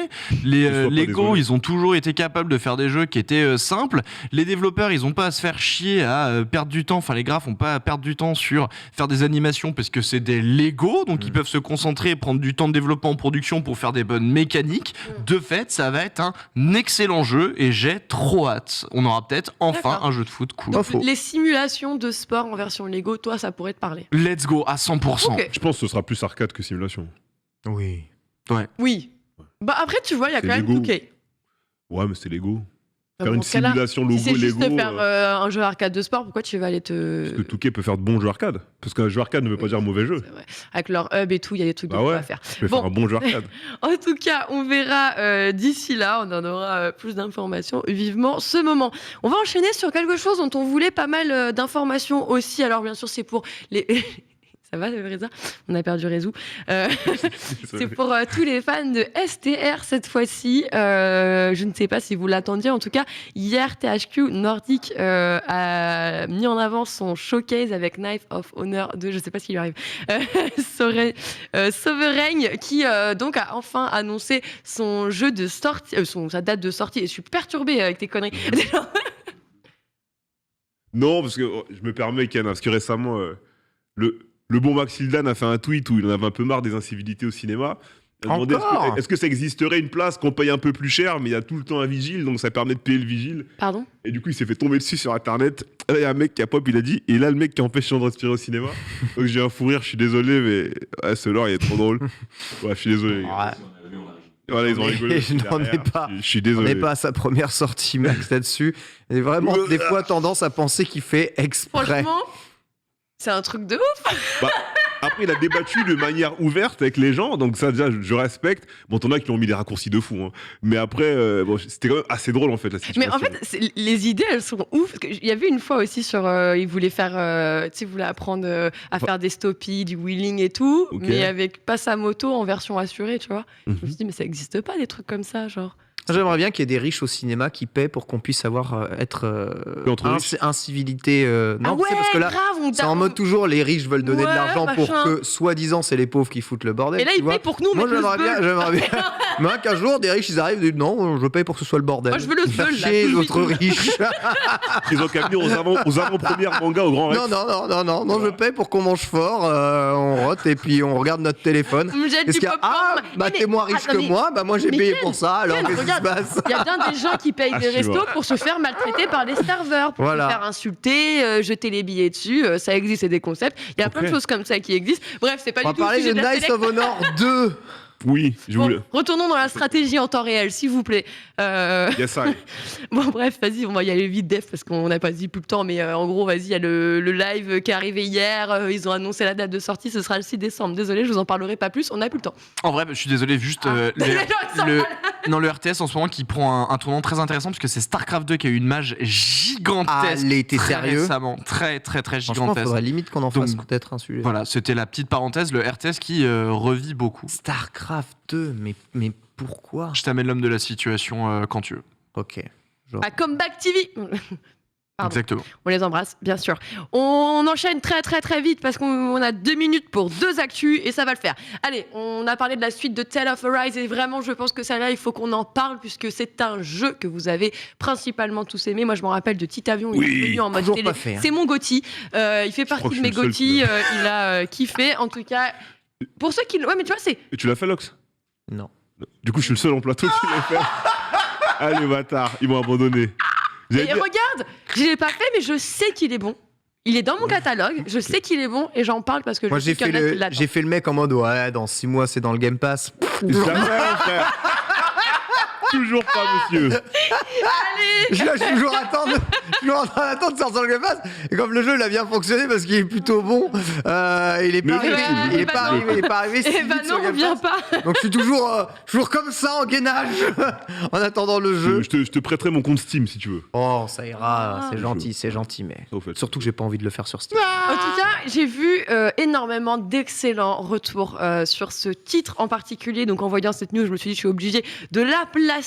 Les Sois pas Lego, désolé. ils ont toujours été capables de faire des jeux qui étaient simples. Les développeurs, ils ont pas à se faire chier à perdre du temps. Enfin, les graphes ont pas à perdre du temps sur faire des animations parce que c'est des Lego. Donc, ils peuvent se concentrer et prendre du temps de développement en production pour faire des bonnes mécaniques. De fait, ça va être un excellent jeu et j'ai trop hâte. On aura peut-être enfin D'accord. un jeu de foot cool. Donc, Pas faux. les simulations de sport en version Lego, toi, ça pourrait te parler. Let's go à 100%. Ok. Je pense que ce sera plus arcade que simulation. Oui. Oui. Après, tu vois, il y a C'est quand même Lego. 2K. Ouais, mais c'est Lego. Dans Faire une ce cas-là, simulation Si logo c'est juste Lego. de faire un jeu arcade de sport, pourquoi tu vas aller te... Parce que Touquet peut faire de bons jeux arcade. Parce qu'un jeu arcade ne veut pas dire mauvais jeu. C'est vrai. Avec leur hub et tout, il y a des trucs de Bah fou ouais. à faire. Tu peux Bon. faire un bon jeu arcade. En tout cas, on verra d'ici là, on en aura plus d'informations vivement ce moment. On va enchaîner sur quelque chose dont on voulait pas mal d'informations aussi. Alors bien sûr, c'est pour les... Ça va, Reza? On a perdu Réseau. C'est pour tous les fans de STR cette fois-ci. Je ne sais pas si vous l'attendiez. En tout cas, hier, THQ Nordic a mis en avant son showcase avec Knife of Honor 2. Je ne sais pas ce qui lui arrive. Sovereign, qui donc a enfin annoncé son jeu de sortie, sa date de sortie. Et je suis perturbée avec tes conneries. Non, parce que je me permets, Ken, parce que récemment, le bon Max Hildan a fait un tweet où il en avait un peu marre des incivilités au cinéma. Il a demandé Encore est-ce que ça existerait une place qu'on paye un peu plus cher, mais il y a tout le temps un vigile, donc ça permet de payer le vigile. Pardon? Et du coup, il s'est fait tomber dessus sur Internet. Là, il y a un mec qui a pop, il a dit, et là, le mec qui empêche les gens de respirer au cinéma. Donc j'ai un fou rire, je suis désolé, mais ouais, ce lore, il est trop drôle. Ouais, je suis désolé. Les gars. Voilà, ils ont rigolé. Je n'en ai derrière. pas. Je suis On désolé. n'est pas à sa première sortie, Max, là-dessus. J'ai vraiment des fois tendance à penser qu'il fait exprès. Franchement, c'est un truc de ouf. Après, il a débattu de manière ouverte avec les gens, donc ça, déjà, je respecte. Bon, t'en as qui ont mis des raccourcis de fou, hein. Mais après, bon, c'était quand même assez drôle, en fait, la situation. Mais en fait, les idées, elles sont ouf. Parce qu'il y avait une fois aussi sur. Il voulait faire. Tu sais, il voulait apprendre à faire des stoppies, du wheeling et tout. Ok. Mais avec pas sa moto en version assurée, tu vois. Je me Mhm. suis dit, mais ça existe pas des trucs comme ça, genre. J'aimerais bien qu'il y ait des riches au cinéma qui paient pour qu'on puisse être Entre riches. incivilité. Non, ah tu sais, parce que là, grave, on c'est en mode toujours les riches veulent donner de Ouais, l'argent pour machin. que, soi-disant, c'est les pauvres qui foutent le bordel. Et là, tu il vois. paye pour que nous, Moi, on mette le j'aimerais bien. sbeul. Mais qu'un jour, des riches, ils arrivent et disent non, je paye pour que ce soit le bordel. Moi, je veux le Faire sbeul, là, chier tout les de autres suite. riches. Ils ont qu'à venir aux avant-premières manga au Grand Rex. Non, je paye pour qu'on mange fort, on rote et puis on regarde notre téléphone. On me jette Qu'est-ce du qu'il y a popcorn. Ah, bah Mais- t'es moins riche attends, que mais- moi, bah moi j'ai mais payé Ken, pour ça, alors Ken, qu'est-ce qui se regarde, passe Il y a bien des gens qui payent Ah, des je restos vois. pour se faire maltraiter par des serveurs, pour Voilà. se faire insulter, jeter les billets dessus. Ça existe, c'est des concepts. Il y a plein de Ok. choses comme ça qui existent. Bref, c'est pas On va du tout le parler sujet de de la Knights télé. of Honor 2. Oui, je Bon, voulais. retournons dans la stratégie en temps réel, s'il vous plaît. Yes, I. Bon, bref, vas-y, on va y aller vite, Def, parce qu'on n'a pas dit plus le temps. Mais en gros, vas-y, il y a le live qui est arrivé hier. Ils ont annoncé la date de sortie, ce sera le 6 décembre. Désolé, je vous en parlerai pas plus, on n'a plus le temps. En vrai, je suis désolé, juste Les gens, ils sont le- non, le RTS en ce moment qui prend un tournant très intéressant parce que c'est StarCraft 2 qui a eu une mage gigantesque. Allez, t'es très sérieux récemment, très Franchement, gigantesque. faudrait limite qu'on en fasse Donc, peut-être un sujet. Voilà, c'était la petite parenthèse, le RTS qui revit beaucoup. Starcraft 2, mais pourquoi Je t'amène l'homme de la situation quand tu veux. Ok. À Comeback TV. Pardon. Exactement. On les embrasse, bien sûr. On enchaîne très vite parce qu'on a 2 minutes pour 2 actus et ça va le faire. Allez, on a parlé de la suite de Tale of Arise et vraiment, je pense que celle-là, il faut qu'on en parle puisque c'est un jeu que vous avez principalement tous aimé. Moi, je me rappelle de Petit Avion, il est Oui, venu en mode toujours télé. pas fait, hein. C'est mon Gotti. Il fait crois partie que de je mes suis le seul Gotti. Il a kiffé. En tout cas, pour ceux qui... Ouais, mais tu vois, c'est... Et tu l'as fait, Lox? Non. Du coup, je suis le seul en plateau qui l'a fait. Allez, bâtard, ils m'ont abandonné. J'allais Et dire- regarde, je l'ai pas fait, mais je sais qu'il est bon. Il est dans mon catalogue, je sais qu'il est bon et j'en parle parce que Moi je j'ai sais qu'il y fait, en a qui l'attendent. j'ai fait le mec en mode ouais, dans 6 mois c'est dans le Game Pass. Jamais, mon frère. Toujours pas, monsieur. Je suis toujours en train d'attendre de sortir le Game Pass. Et comme le jeu il a bien fonctionné parce qu'il est plutôt bon, il est Mais pas il est arrivé. cool, Il est eh pas ben arrivé. non. Il est pas arrivé. si Eh ben vite sur non, on Game vient Pass. pas. Donc je suis toujours comme ça en gainage en attendant le jeu. Je te prêterai mon compte Steam si tu veux. Oh ça ira, Ah. c'est gentil, mais Au fait. surtout que j'ai pas envie de le faire sur Steam. En tout cas, j'ai vu énormément d'excellents retours sur ce titre en particulier. Donc en voyant cette news, je me suis dit je suis obligée de la placer.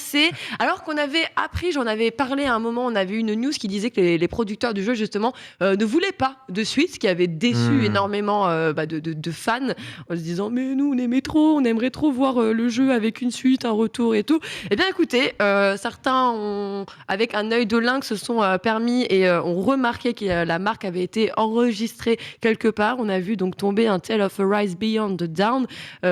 Alors qu'on avait appris, j'en avais parlé à un moment, on avait eu une news qui disait que les producteurs du jeu justement ne voulaient pas de suite, ce qui avait déçu énormément de fans en se disant mais nous on aimait trop, on aimerait trop voir le jeu avec une suite, un retour et tout. Eh bien écoutez, certains avec un œil de lynx se sont permis et ont remarqué que la marque avait été enregistrée quelque part. On a vu donc tomber un Tale of Arise Beyond the Dawn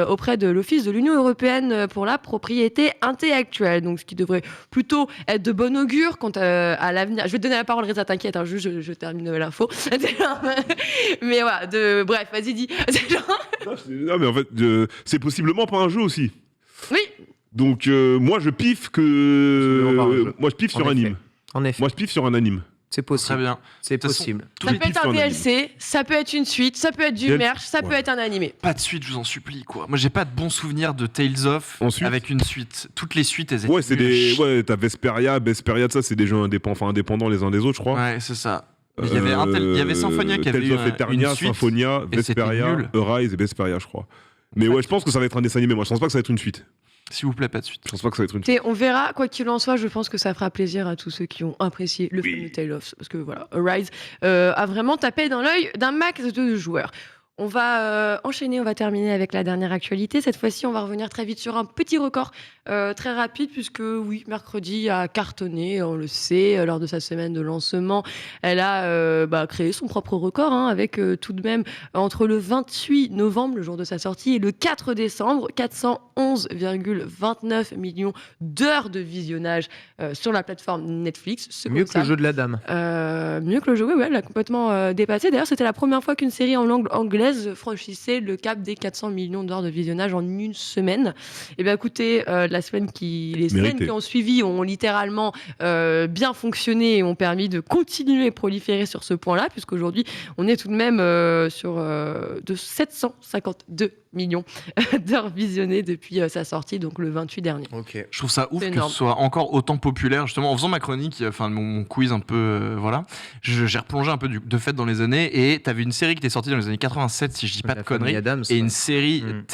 auprès de l'Office de l'Union européenne pour la propriété intellectuelle. Donc ce qui devrait plutôt être de bon augure quant à l'avenir. Je vais te donner la parole, Reza, t'inquiète, hein, je termine l'info. Mais voilà, bref, vas-y, dis. Non, mais en fait, c'est possiblement pas un jeu aussi. Oui, Donc, moi, je piffe Possiblement pas un jeu. Moi, je piffe En sur un effet. anime. En effet, Moi, je piffe sur un anime. c'est Très possible. bien. C'est De toute façon, possible. Tous ça les peut être pifs un sur anime. DLC, ça peut être une suite, ça peut être du DLC, merch, ça peut ouais. être un animé. Pas de suite, je vous en supplie, quoi. Moi, j'ai pas de bons souvenirs de Tales of Ensuite avec une suite. Toutes les suites, elles étaient Ouais, c'est nulles à des. chier. Ouais, t'as Vesperia, tout ça, c'est des jeux indépendants les uns des autres, je crois. Ouais, c'est ça. Mais il y avait il y avait Symphonia qui avait Tales eu of Eternia, une suite. Symphonia, et c'était Vesperia, nul. Arise et Vesperia, je crois. Mais ouais, je pense que ça va être un dessin animé. Moi, je pense pas que ça va être une suite. S'il vous plaît, pas de suite. Je pense pas que ça va être une suite. Écoutez, on verra, quoi qu'il en soit, je pense que ça fera plaisir à tous ceux qui ont apprécié le Oui. fameux Tale of. Parce que voilà, Arise a vraiment tapé dans l'œil d'un max de joueurs. On va enchaîner, on va terminer avec la dernière actualité. Cette fois-ci, on va revenir très vite sur un petit record très rapide, puisque oui, mercredi a cartonné, on le sait, lors de sa semaine de lancement. Elle a créé son propre record, hein, avec tout de même, entre le 28 novembre, le jour de sa sortie, et le 4 décembre, 411,29 millions d'heures de visionnage sur la plateforme Netflix. C'est Mieux comme que le ça. jeu de la dame. Mieux que le jeu, oui, elle l'a complètement dépassé. D'ailleurs, c'était la première fois qu'une série en langue anglaise franchissait le cap des 400 millions d'heures de visionnage en une semaine. Et bien, écoutez, les semaines Mérité. qui ont suivi ont littéralement bien fonctionné et ont permis de continuer à proliférer sur ce point-là, puisqu'aujourd'hui, on est tout de même sur de 752 millions d'heures visionnées depuis sa sortie, donc le 28 dernier. Ok. Je trouve ça ouf C'est que énorme. ce soit encore autant populaire. Justement, en faisant ma chronique, enfin mon quiz un peu, voilà, j'ai replongé un peu de fait dans les années et t'avais une série qui était sortie dans les années 87, si je dis pas de La famille conneries, Adams, et ouais. une série, Mm.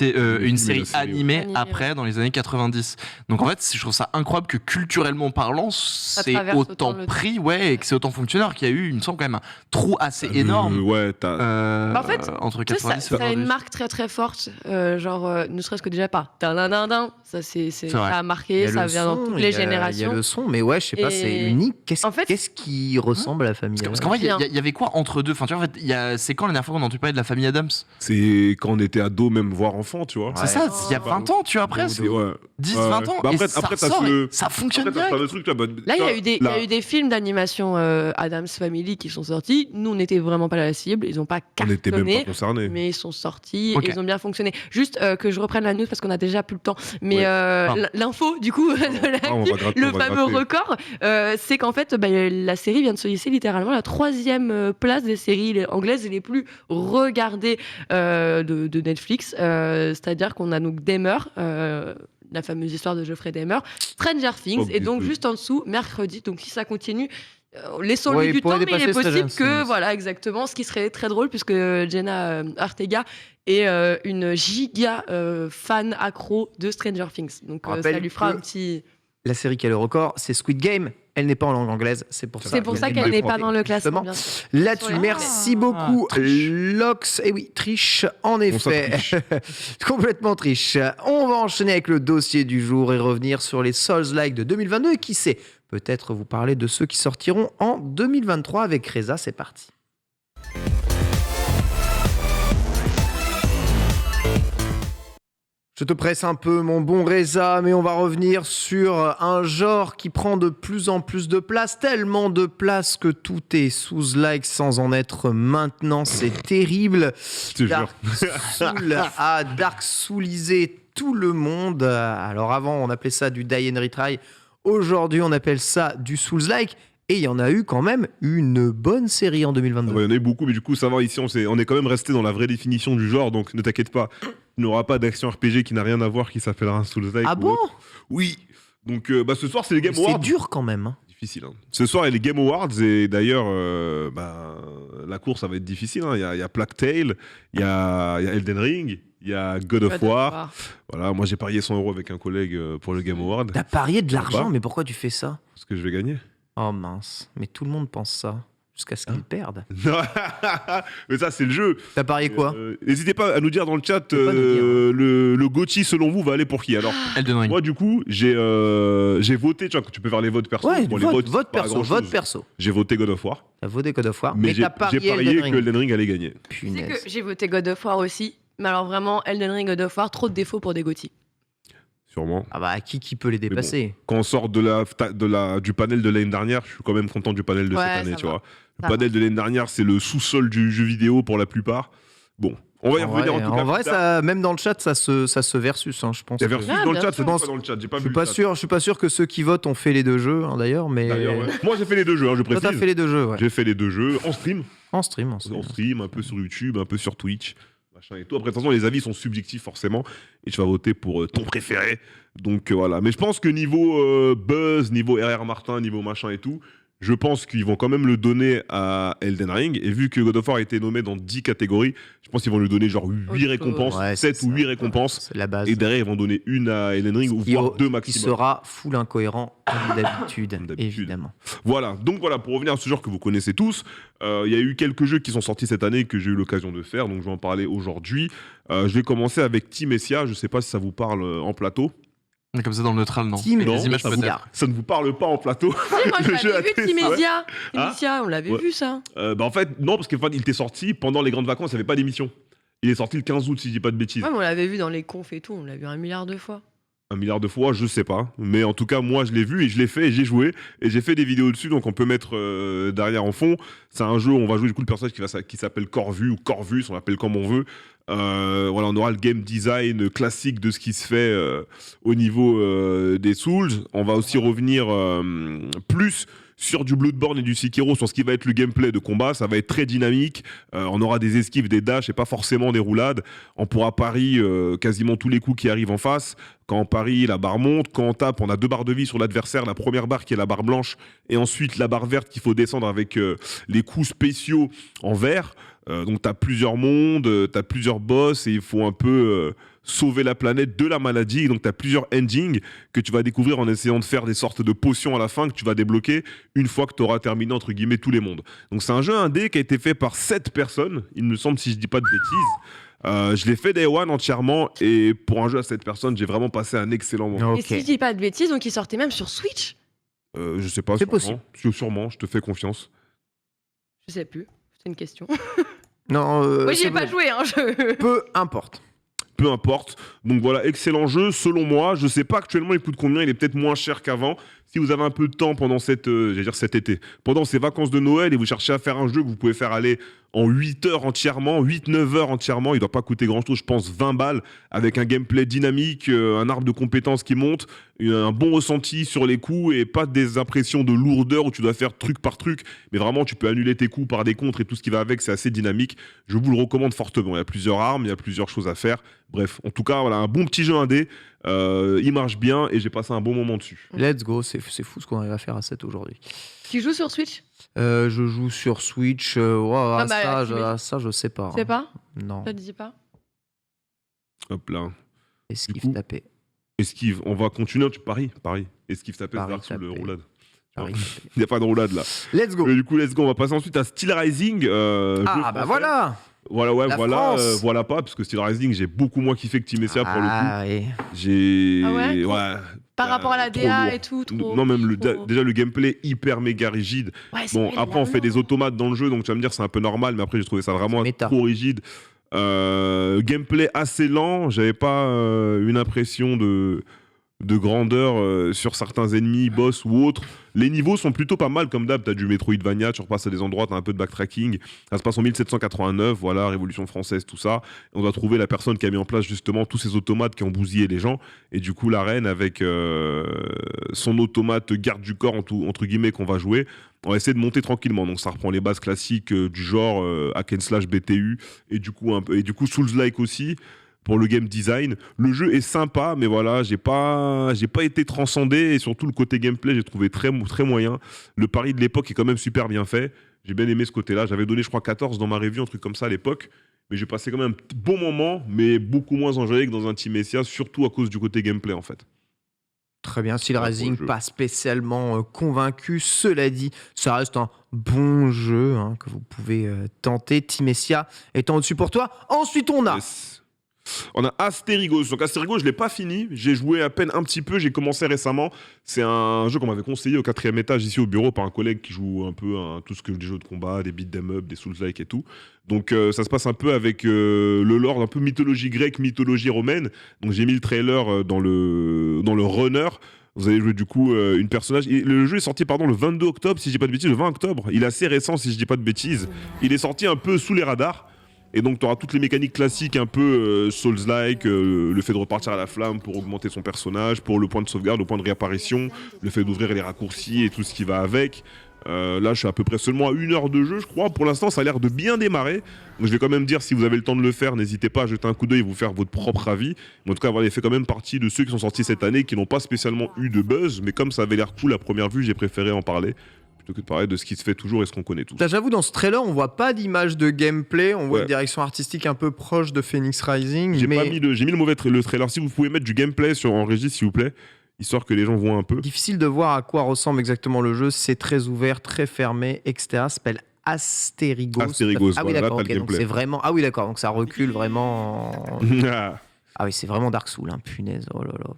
une Mais série la série, animée Animée, après dans les années 90. Donc en fait, je trouve ça incroyable que culturellement parlant, c'est traverse autant autant le temps. pris, ouais, et que c'est autant fonctionnaire qu'il y a eu, il me semble quand même un trou assez énorme. Ouais, t'as. Bah, en fait, entre Tu sais, 90 ça et a une aujourd'hui. marque très très forte, ne serait-ce que déjà pas. Tadadadin, ça, vrai. ça a Il y marqué, a ça le vient dans son, toutes il y les a- Il y a générations. le son, mais ouais, je sais pas, c'est Et- unique. Qu'est-ce en fait- qu'est-ce qui ressemble à la famille Parce Adams qu'en vrai, Rien. il y avait quoi entre deux? Enfin, tu vois, en fait, c'est quand la dernière fois qu'on a entendu parler de la famille Adams? C'est quand on était ado, même voire enfant, tu vois. Ouais. C'est ça, il y a Oh. 20 ans, tu vois, presque. C'est- ouais. 10, Ouais, 20 ans. Bah et après, ça après, t'as ressort ce- et ça fonctionne Après, t'as direct. plein de trucs, tu vois, bah, Là, il y ça, a eu des, il y a eu des films d'animation Adams Family qui sont sortis. Nous, on n'était vraiment pas la cible. Ils n'ont pas on n'était même cartonné. pas concernés. Mais ils sont sortis Ok. et ils ont bien fonctionné. Juste que je reprenne la news parce qu'on a déjà plus le temps. Mais Ouais. Pardon. l'info, du coup, de la Ah, on va gratter, le on va fameux gratter. record, c'est qu'en fait, la série vient de se hisser littéralement la 3e place des séries anglaises les plus regardées de Netflix. C'est-à-dire qu'on a donc Dahmer, la fameuse histoire de Jeffrey Dahmer, Stranger Things, Oh, et donc oui. juste en dessous, mercredi. Donc si ça continue, laissons-lui Ouais, il du pourrait temps, mais il est dépasser possible Stranger que, Things. voilà, exactement, ce qui serait très drôle, puisque Jenna Ortega est une giga fan accro de Stranger Things. Donc On ça rappelle lui fera que- un petit... La série qui a le record, c'est Squid Game. Elle n'est pas en langue anglaise, c'est pour ça. C'est pour qu'il y a ça des qu'elle n'est pas malprotés, dans le classement, justement. bien sûr. Là-dessus, Sur les- merci beaucoup, triche. Lox. Et oui, triche, en ça effet. triche. Complètement triche. On va enchaîner avec le dossier du jour et revenir sur les Souls-like de 2022. Et qui sait, peut-être vous parler de ceux qui sortiront en 2023 avec Reza. C'est parti. Je te presse un peu, mon bon Reza, mais on va revenir sur un genre qui prend de plus en plus de place, tellement de place que tout est sous-like sans en être maintenant. C'est terrible. Je te jure. Dark Soulisé tout le monde. Alors avant, on appelait ça du Die and Retry. Aujourd'hui, on appelle ça du Souls-like. Et il y en a eu quand même une bonne série en 2022. Ah bah, il y en a eu beaucoup, mais du coup, ça va, ici, on est quand même resté dans la vraie définition du genre, donc ne t'inquiète pas, il n'y aura pas d'action RPG qui n'a rien à voir, qui s'appellera un Souls-like. Ah ou bon? autre. Oui. Donc, ce soir, c'est les Game C'est Awards. dur quand même. Hein. Difficile. Hein. Ce soir, il y a les Game Awards, et d'ailleurs, la course, ça va être difficile. Hein. Il y a Plague Tale, il y a Elden Ring, il y a God of War. Voilà, moi, j'ai parié 100 € avec un collègue pour le Game Award, T'as parié de l'argent, Pas. mais pourquoi tu fais ça? parce que je vais gagner. Oh mince, mais tout le monde pense ça. Jusqu'à ce qu'ils perdent. Non, mais ça, c'est le jeu. T'as parié quoi? N'hésitez pas à nous dire dans le chat Faut pas nous dire, hein. le GOTY selon vous va aller pour qui. Alors, Elden Ring. moi du coup, j'ai voté, tu vois, tu peux faire les votes perso. Ouais, Bon, les vote votes, pas perso, grand-chose. vote perso. J'ai voté God of War, T'as voté God of War, mais mais j'ai t'as j'ai parié parié Elden que Ring. Elden Ring allait gagner. Tu sais Punaise. que j'ai voté God of War aussi, mais alors vraiment, Elden Ring, God of War, trop de défauts pour des GOTY. Sûrement. Ah bah, qui peut les dépasser? Quand on sort du panel de l'année dernière, je suis quand même content du panel de Ouais, cette année, ça tu va. vois. Le Ça panel de l'année dernière, c'est le sous-sol du jeu vidéo pour la plupart. Bon, on va y En revenir vrai, en tout cas. en vrai, plus tard. ça, même dans le chat, ça se versus, hein, je pense. Il y a que- versus Ah, dans le bien chat, sûr. c'est pas dans le chat, j'ai pas Je vu suis pas le chat. sûr. Je suis pas sûr que ceux qui votent ont fait les deux jeux, hein, d'ailleurs, mais D'ailleurs, ouais. Moi, j'ai fait les deux jeux, hein, je toi, précise. t'as fait les deux jeux, ouais. J'ai fait les deux jeux en stream. En stream, en stream. En stream, un peu sur YouTube, un peu sur Twitch, machin et tout. Après, de toute façon, les avis sont subjectifs forcément, et tu vas voter pour ton préféré. Donc voilà. Mais je pense que niveau buzz, niveau RR Martin, niveau machin et tout, je pense qu'ils vont quand même le donner à Elden Ring. Et vu que God of War a été nommé dans 10 catégories, je pense qu'ils vont lui donner genre 8 Autre chose. récompenses, Ouais, 7 c'est ou ça. 8 récompenses. C'est la base. Et derrière, ils vont donner une à Elden Ring, ou voire deux Qui maximum. sera full incohérent, comme d'habitude, Comme d'habitude. évidemment. Voilà, donc voilà, pour revenir à ce genre que vous connaissez tous, il y a eu quelques jeux qui sont sortis cette année que j'ai eu l'occasion de faire, donc je vais en parler aujourd'hui. Je vais commencer avec Team Essia, je sais pas si ça vous parle en plateau. On est comme ça dans le neutral, non. Team Non, Les images ça, peut-être. ça ne vous parle pas en plateau. Si, moi, je Le jeu l'avais a vu, testé, Timésia. Hein Timésia, on l'avait Ouais. vu, ça. En fait, non, parce qu'il était sorti pendant les grandes vacances, il n'y avait pas d'émission. Il est sorti le 15 août, si je dis pas de bêtises. Ouais, mais on l'avait vu dans les confs et tout, on l'a vu 1 milliard de fois. 1 milliard de fois, je sais pas. Mais en tout cas, moi, je l'ai vu et je l'ai fait et j'ai joué. Et j'ai fait des vidéos dessus, donc on peut mettre derrière en fond. C'est un jeu où on va jouer du coup le personnage qui s'appelle Corvus ou Corvus, on l'appelle comme on veut. Voilà, on aura le game design classique de ce qui se fait au niveau des Souls. On va aussi revenir plus sur du Bloodborne et du Sekiro, sur ce qui va être le gameplay de combat. Ça va être très dynamique. On aura des esquives, des dashs et pas forcément des roulades. On pourra pari quasiment tous les coups qui arrivent en face. Quand on parie, la barre monte. Quand on tape, on a 2 barres de vie sur l'adversaire. La première barre qui est la barre blanche et ensuite la barre verte qu'il faut descendre avec les coups spéciaux en vert. Donc tu as plusieurs mondes, tu as plusieurs boss et il faut un peu sauver la planète de la maladie. Donc tu as plusieurs endings que tu vas découvrir en essayant de faire des sortes de potions à la fin que tu vas débloquer une fois que tu auras terminé entre guillemets tous les mondes. Donc c'est un jeu indé qui a été fait par 7 personnes, il me semble, si je dis pas de bêtises. Je l'ai fait Day One entièrement et pour un jeu à 7 personnes, j'ai vraiment passé un excellent moment. Et si je dis pas de bêtises, donc il sortait même sur Switch. Je sais pas, C'est sûrement. possible. Sûrement, je te fais confiance. Je sais plus, c'est une question. Non, Moi j'y ai c'est pas bon. joué, hein. Peu importe. Peu importe. Donc voilà, excellent jeu selon moi. Je sais pas actuellement il coûte combien, il est peut-être moins cher qu'avant. Si vous avez un peu de temps pendant cet été, pendant ces vacances de Noël et vous cherchez à faire un jeu que vous pouvez faire aller en 8 heures entièrement, 8-9 heures entièrement, il doit pas coûter grand chose, je pense 20 balles, avec un gameplay dynamique, un arbre de compétences qui monte, un bon ressenti sur les coups et pas des impressions de lourdeur où tu dois faire truc par truc, mais vraiment tu peux annuler tes coups par des contres et tout ce qui va avec, c'est assez dynamique. Je vous le recommande fortement, il y a plusieurs armes, il y a plusieurs choses à faire. Bref, en tout cas, voilà, un bon petit jeu indé, il marche bien et j'ai passé un bon moment dessus. Let's go, c'est fou ce qu'on arrive à faire à 7 aujourd'hui. Tu joues sur Switch? Je joue sur Switch, ça je sais pas. Tu sais pas? Non. Ça te dit pas? Hop là. Esquive Du coup, tapé. Esquive, on va continuer, tu paries. Esquive tapé, Paris Dark Souls, tapé. roulade. Paris. Il n'y a pas de roulade là. Let's go. Du coup, let's go, on va passer ensuite à Steel Rising. Jeu Bah français. voilà. La Voilà, France. voilà pas, parce que Steel Rising, j'ai beaucoup moins kiffé que Timessia pour le coup. Ah oui. J'ai. Ah ouais, trop- Par rapport à la trop DA lourd. et tout, trop. Non, même trop- déjà le gameplay hyper méga rigide. Ouais, c'est Bon, vrai, après, on fait des là-dedans. automates dans le jeu, donc tu vas me dire, c'est un peu normal, mais après, j'ai trouvé ça vraiment Méta. trop rigide. Gameplay assez lent, j'avais pas une impression de grandeur sur certains ennemis, boss ou autres. Les niveaux sont plutôt pas mal, comme d'hab. T'as du Metroidvania, tu repasses à des endroits, t'as un peu de backtracking. Ça se passe en 1789, voilà, Révolution française, tout ça. Et on doit trouver la personne qui a mis en place justement tous ces automates qui ont bousillé les gens. Et du coup, la reine, avec son automate garde du corps, entre guillemets, qu'on va jouer, on va essayer de monter tranquillement. Donc ça reprend les bases classiques du genre hack and slash BTU, et du coup Souls-like aussi. Pour le game design, le jeu est sympa, mais voilà, j'ai pas été transcendé et surtout le côté gameplay, j'ai trouvé très moyen. Le pari de l'époque est quand même super bien fait. J'ai bien aimé ce côté-là. J'avais donné, je crois, 14 dans ma review, un truc comme ça à l'époque, mais j'ai passé quand même un bon moment, mais beaucoup moins enjoyé que dans un Team Messia, surtout à cause du côté gameplay en fait. Très bien, Steel Ah, Rising, bon jeu. pas spécialement convaincu. Cela dit, ça reste un bon jeu que vous pouvez tenter. Timessia étant au-dessus pour toi. Ensuite, on a Yes. On a Asterigos. Donc Asterigos, je l'ai pas fini. J'ai joué à peine un petit peu. J'ai commencé récemment. C'est un jeu qu'on m'avait conseillé au 4e étage ici au bureau par un collègue qui joue un peu à tout ce que des jeux de combat, des beat 'em up, des Souls-like et tout. Donc ça se passe un peu avec le lore, un peu mythologie grecque, mythologie romaine. Donc j'ai mis le trailer dans le runner. Vous allez jouer du coup une personnage. Le jeu est sorti le 22 octobre, si je dis pas de bêtises, le 20 octobre. Il est assez récent, si je dis pas de bêtises. Il est sorti un peu sous les radars. Et donc, tu auras toutes les mécaniques classiques, un peu Souls-like, le fait de repartir à la flamme pour augmenter son personnage, pour le point de sauvegarde, le point de réapparition, le fait d'ouvrir les raccourcis et tout ce qui va avec. Là, je suis à peu près seulement à 1 heure de jeu, je crois. Pour l'instant, ça a l'air de bien démarrer. Donc, je vais quand même dire, si vous avez le temps de le faire, n'hésitez pas à jeter un coup d'œil et vous faire votre propre avis. Mais en tout cas, voilà, il fait quand même partie de ceux qui sont sortis cette année, qui n'ont pas spécialement eu de buzz. Mais comme ça avait l'air cool à première vue, j'ai préféré en parler, plutôt que de parler de ce qui se fait toujours et ce qu'on connaît tous. Là, j'avoue, dans ce trailer, on voit pas d'image de gameplay. On voit Ouais. une direction artistique un peu proche de Phoenix Rising. J'ai mais mis le mauvais le trailer. Si vous pouvez mettre du gameplay en régie, s'il vous plaît, histoire que les gens voient un peu. difficile de voir à quoi ressemble exactement le jeu. C'est très ouvert, très fermé, etc. Ça s'appelle Asterigos. Asterigos, Ah oui, voilà, d'accord. là, t'as ok, le donc gameplay. c'est vraiment. Ah oui, d'accord. Donc ça recule vraiment. Ah, Ah oui, c'est vraiment Dark Souls. Punaise. Oh là là.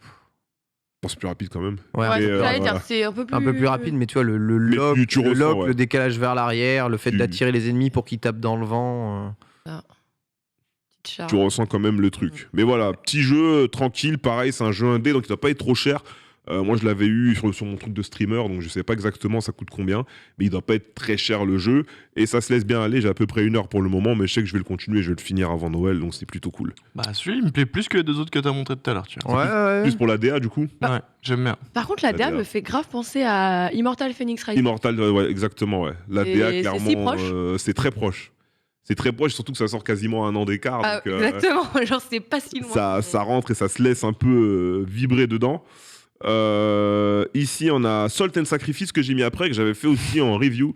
bon, c'est plus rapide quand même. Ouais, Ouais, Mais, c'est ce que j'allais voilà. dire, c'est un peu plus. un peu plus rapide, mais tu vois, le Mais lock, tu ressens, ouais. le décalage vers l'arrière, le fait Tu- d'attirer les ennemis pour qu'ils tapent dans le vent. Petite charge. Tu ressens quand même le truc. Mais voilà, petit jeu tranquille, pareil, c'est un jeu indé, donc il doit pas être trop cher. Moi, je l'avais eu sur mon truc de streamer, donc je sais pas exactement ça coûte combien, mais il doit pas être très cher le jeu. Et ça se laisse bien aller. J'ai à peu près 1 heure pour le moment, mais je sais que je vais le continuer, je vais le finir avant Noël, donc c'est plutôt cool. Bah, celui-là, il me plaît plus que les 2 autres que t'as montré tout à l'heure, tu vois. Ouais. Plus pour la DA, du coup. Ouais, j'aime bien. Par contre, la DA me fait grave penser à Immortal Phoenix Rising. Immortal, ouais, exactement, ouais. La Et DA, c'est clairement, si proche c'est très proche. C'est très proche, surtout que ça sort quasiment à 1 an d'écart. Ah, donc, exactement, genre c'est pas si loin. ça rentre et ça se laisse un peu vibrer dedans. Ici, on a Salt and Sacrifice que j'ai mis après, que j'avais fait aussi en review.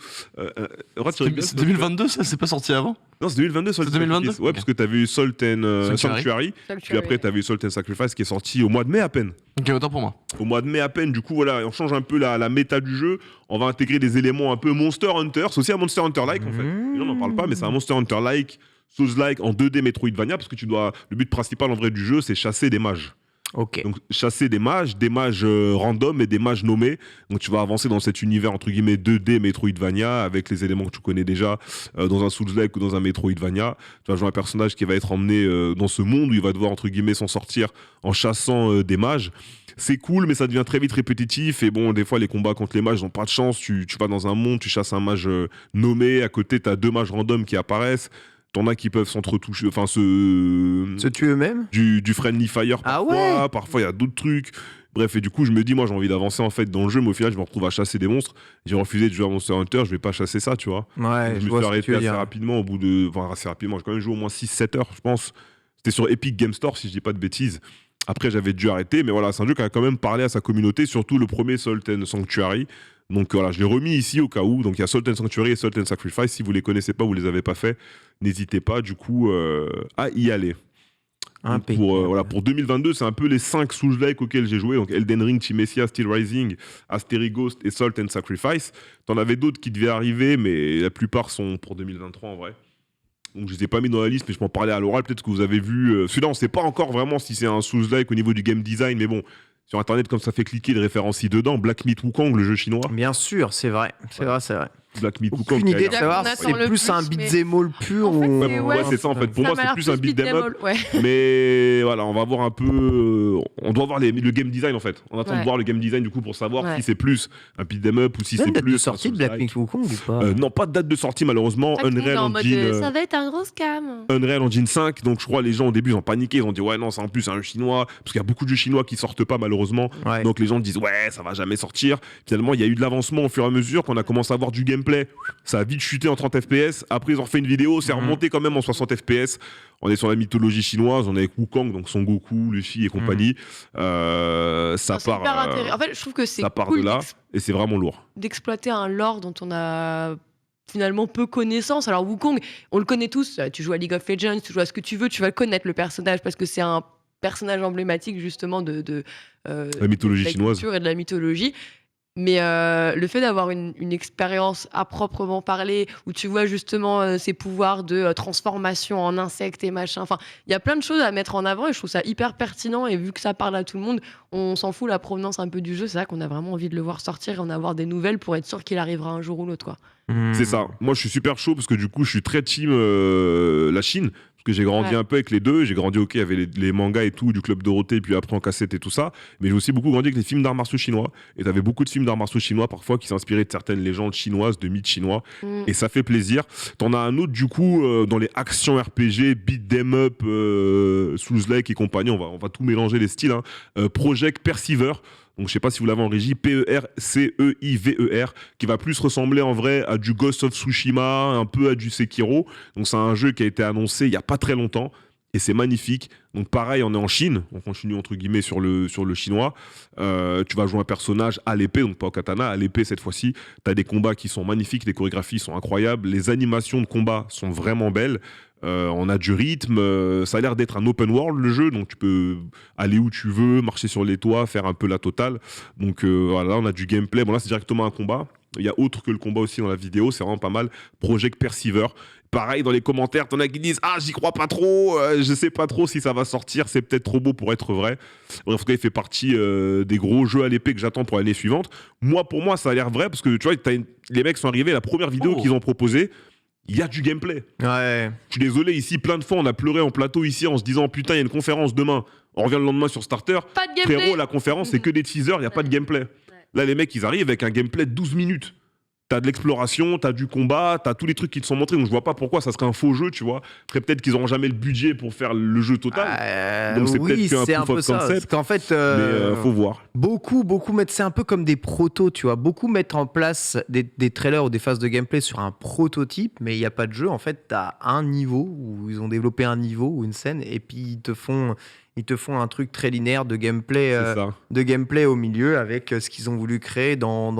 C'est 2022, ça, c'est pas sorti avant? Non, c'est 2022 Salt and C'est 2022? Sacrifice. Ouais, Ok. parce que t'avais eu Salt and Sanctuary. Sanctuary. Puis après, t'avais eu Salt and Sacrifice qui est sorti au mois de mai à peine. Ok, autant pour moi. Au mois de mai à peine, du coup, voilà, on change un peu la méta du jeu. On va intégrer des éléments un peu Monster Hunter. C'est aussi un Monster Hunter-like, en fait. Et là, on n'en parle pas, mais c'est un Monster Hunter-like, Souls-like en 2D Metroidvania, parce que le but principal en vrai du jeu, c'est chasser des mages. Ok. Donc chasser des mages random et des mages nommés. Donc tu vas avancer dans cet univers entre guillemets 2D Metroidvania avec les éléments que tu connais déjà dans un Souls-like ou dans un Metroidvania. Tu vas jouer un personnage qui va être emmené dans ce monde où il va devoir entre guillemets s'en sortir en chassant des mages. C'est cool, mais ça devient très vite répétitif. Et bon, des fois, les combats contre les mages n'ont pas de chance. Tu vas dans un monde, tu chasses un mage nommé. À côté, tu as 2 mages random qui apparaissent. T'en as qui peuvent s'entretoucher, enfin Se tuer eux-mêmes? du friendly fire Ah parfois, ouais. parfois il y a d'autres trucs. Bref, et du coup, je me dis, moi j'ai envie d'avancer en fait dans le jeu, mais au final, je me retrouve à chasser des monstres. J'ai refusé de jouer à Monster Hunter, je vais pas chasser ça, tu vois. Ouais, Donc, je je me vois suis ce que arrêté tu veux assez dire. rapidement, assez rapidement, j'ai quand même joué au moins 6-7 heures, je pense. C'était sur Epic Game Store, si je dis pas de bêtises. Après, j'avais dû arrêter, mais voilà, c'est un jeu qui a quand même parlé à sa communauté, surtout le premier Salt and Sanctuary. Donc voilà, je l'ai remis ici au cas où. Donc il y a Salt and Sanctuary et Salt and Sacrifice. Si vous les connaissez pas, vous les avez pas fait, n'hésitez pas du coup à y aller. Donc, pour 2022, c'est un peu les 5 Souls-like auxquels j'ai joué. Donc Elden Ring, Chimesia, Steel Rising, Astery Ghost et Salt and Sacrifice. T'en avais d'autres qui devaient arriver, mais la plupart sont pour 2023 en vrai. Donc je les ai pas mis dans la liste, mais je m'en parlais à l'oral. Peut-être que vous avez vu. Celui-là, on sait pas encore vraiment si c'est un Souls-like au niveau du game design, mais bon, sur internet, comme ça fait cliquer, il référencie dedans. Black Myth Wukong, le jeu chinois. Bien sûr, c'est vrai. C'est vrai, c'est vrai. Black Myth Wukong. Aucune idée de qui a savoir On si attend c'est le plus un plus, mais- beat'em all pur En fait, ou. c'est- Ouais, c'est ça en fait. Pour Ça moi, m'a c'est l'air plus un beat'em up. all, ouais. Mais voilà, on va voir un peu. On doit voir le game design en fait. On attend de Ouais. voir le game design du coup pour savoir Ouais. si c'est plus un beat'em up ou si Il y a c'est une date plus. de sortie de Black Myth Wukong ou pas? Non, pas de date de sortie malheureusement. Tout le monde est Unreal en mode, Engine. ça va être un gros scam. Unreal Engine 5, donc je crois les gens au début ils ont paniqué, ils ont dit ouais non c'est en plus un jeu chinois, parce qu'il y a beaucoup de jeux chinois qui sortent pas malheureusement, Ouais. donc les gens disent ouais ça va jamais sortir. Finalement il y a eu de l'avancement au fur et à mesure, qu'on a commencé à voir du gameplay, ça a vite chuté en 30 fps, après ils ont fait une vidéo, c'est remonté quand même en 60 fps, on est sur la mythologie chinoise, on est avec Wukong, donc Son Goku, Luffy et compagnie, ça C'est part, hyper intéressant. En fait, je trouve que c'est ça part cool de là, et c'est vraiment lourd. d'exploiter un lore dont on a finalement peu connaissance. Alors Wukong, on le connaît tous, tu joues à League of Legends, tu joues à ce que tu veux, tu vas connaître le personnage parce que c'est un personnage emblématique justement de La mythologie la chinoise. culture et de la mythologie. Mais le fait d'avoir une expérience à proprement parler, où tu vois justement ces pouvoirs de transformation en insectes et machin, enfin, il y a plein de choses à mettre en avant et je trouve ça hyper pertinent. Et vu que ça parle à tout le monde, on s'en fout la provenance un peu du jeu. C'est vrai qu'on a vraiment envie de le voir sortir et en avoir des nouvelles pour être sûr qu'il arrivera un jour ou l'autre, quoi. C'est ça. Moi, je suis super chaud parce que du coup, je suis très team la Chine. Parce que j'ai grandi Ouais. un peu avec les deux. J'ai grandi, ok, avec les mangas et tout, du Club Dorothée, puis après en cassette et tout ça. Mais j'ai aussi beaucoup grandi avec les films d'arts martiaux chinois. Et t'avais beaucoup de films d'arts martiaux chinois parfois qui s'inspiraient de certaines légendes chinoises, de mythes chinois. Et ça fait plaisir. T'en as un autre, du coup, dans les actions RPG, beat them up, Souls-like et compagnie. On va tout mélanger les styles. Project Perceiver. Donc je sais pas si vous l'avez en régie, Perceiver, qui va plus ressembler en vrai à du Ghost of Tsushima, un peu à du Sekiro. Donc c'est un jeu qui a été annoncé il y a pas très longtemps et c'est magnifique. Donc pareil, on est en Chine, on continue entre guillemets sur le chinois. Tu vas jouer un personnage à l'épée, donc pas au katana, à l'épée cette fois-ci. Tu as des combats qui sont magnifiques, les chorégraphies sont incroyables, les animations de combat sont vraiment belles. On a du rythme, ça a l'air d'être un open world le jeu, donc tu peux aller où tu veux, marcher sur les toits, faire un peu la totale. Donc voilà, on a du gameplay. Bon là c'est directement un combat. Il y a autre que le combat aussi dans la vidéo, c'est vraiment pas mal. Project Perceiver. Pareil dans les commentaires, t'en as qui disent ah j'y crois pas trop, je sais pas trop si ça va sortir, c'est peut-être trop beau pour être vrai. Bref, en tout cas il fait partie des gros jeux à l'épée que j'attends pour l'année suivante. Pour moi ça a l'air vrai parce que tu vois les mecs sont arrivés, la première vidéo qu'ils ont proposée, il y a du gameplay. Ouais. Je suis désolé, ici, plein de fois, on a pleuré en plateau ici en se disant putain, il y a une conférence demain. On revient le lendemain sur Starter. Pas de gameplay. Frérot, la conférence, c'est que des teasers, il n'y a pas de gameplay. Là, les mecs, ils arrivent avec un gameplay de 12 minutes. T'as de l'exploration, t'as du combat, t'as tous les trucs qui te sont montrés. Donc je vois pas pourquoi ça serait un faux jeu, tu vois. Après, peut-être qu'ils auront jamais le budget pour faire le jeu total. Donc c'est oui, peut-être c'est qu'un un peu proof of ça. concept. C'est qu'en fait, Mais faut voir. beaucoup mettent, c'est un peu comme des protos, tu vois. Beaucoup mettent en place des trailers ou des phases de gameplay sur un prototype, mais il n'y a pas de jeu. En fait, tu as un niveau où ils ont développé un niveau ou une scène, et puis ils te font un truc très linéaire de gameplay, C'est ça. au milieu avec ce qu'ils ont voulu créer dans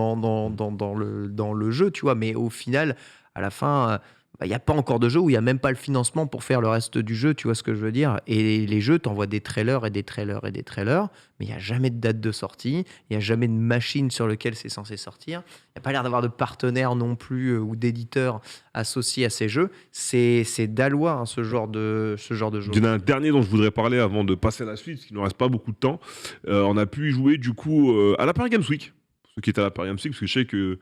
le jeu, tu vois. Mais au final, à la fin, il n'y a pas encore de jeu où il n'y a même pas le financement pour faire le reste du jeu, tu vois ce que je veux dire. Et les jeux, t'envoient des trailers et des trailers et des trailers, mais il n'y a jamais de date de sortie, il n'y a jamais de machine sur laquelle c'est censé sortir. Il n'y a pas l'air d'avoir de partenaires non plus ou d'éditeurs associés à ces jeux. C'est dalois, hein, ce genre de jeu. Il y en a un dernier dont je voudrais parler avant de passer à la suite, parce qu'il ne nous reste pas beaucoup de temps. On a pu y jouer du coup à la Paris Games Week. Ceux qui étaient à la Paris Games Week, parce que je sais que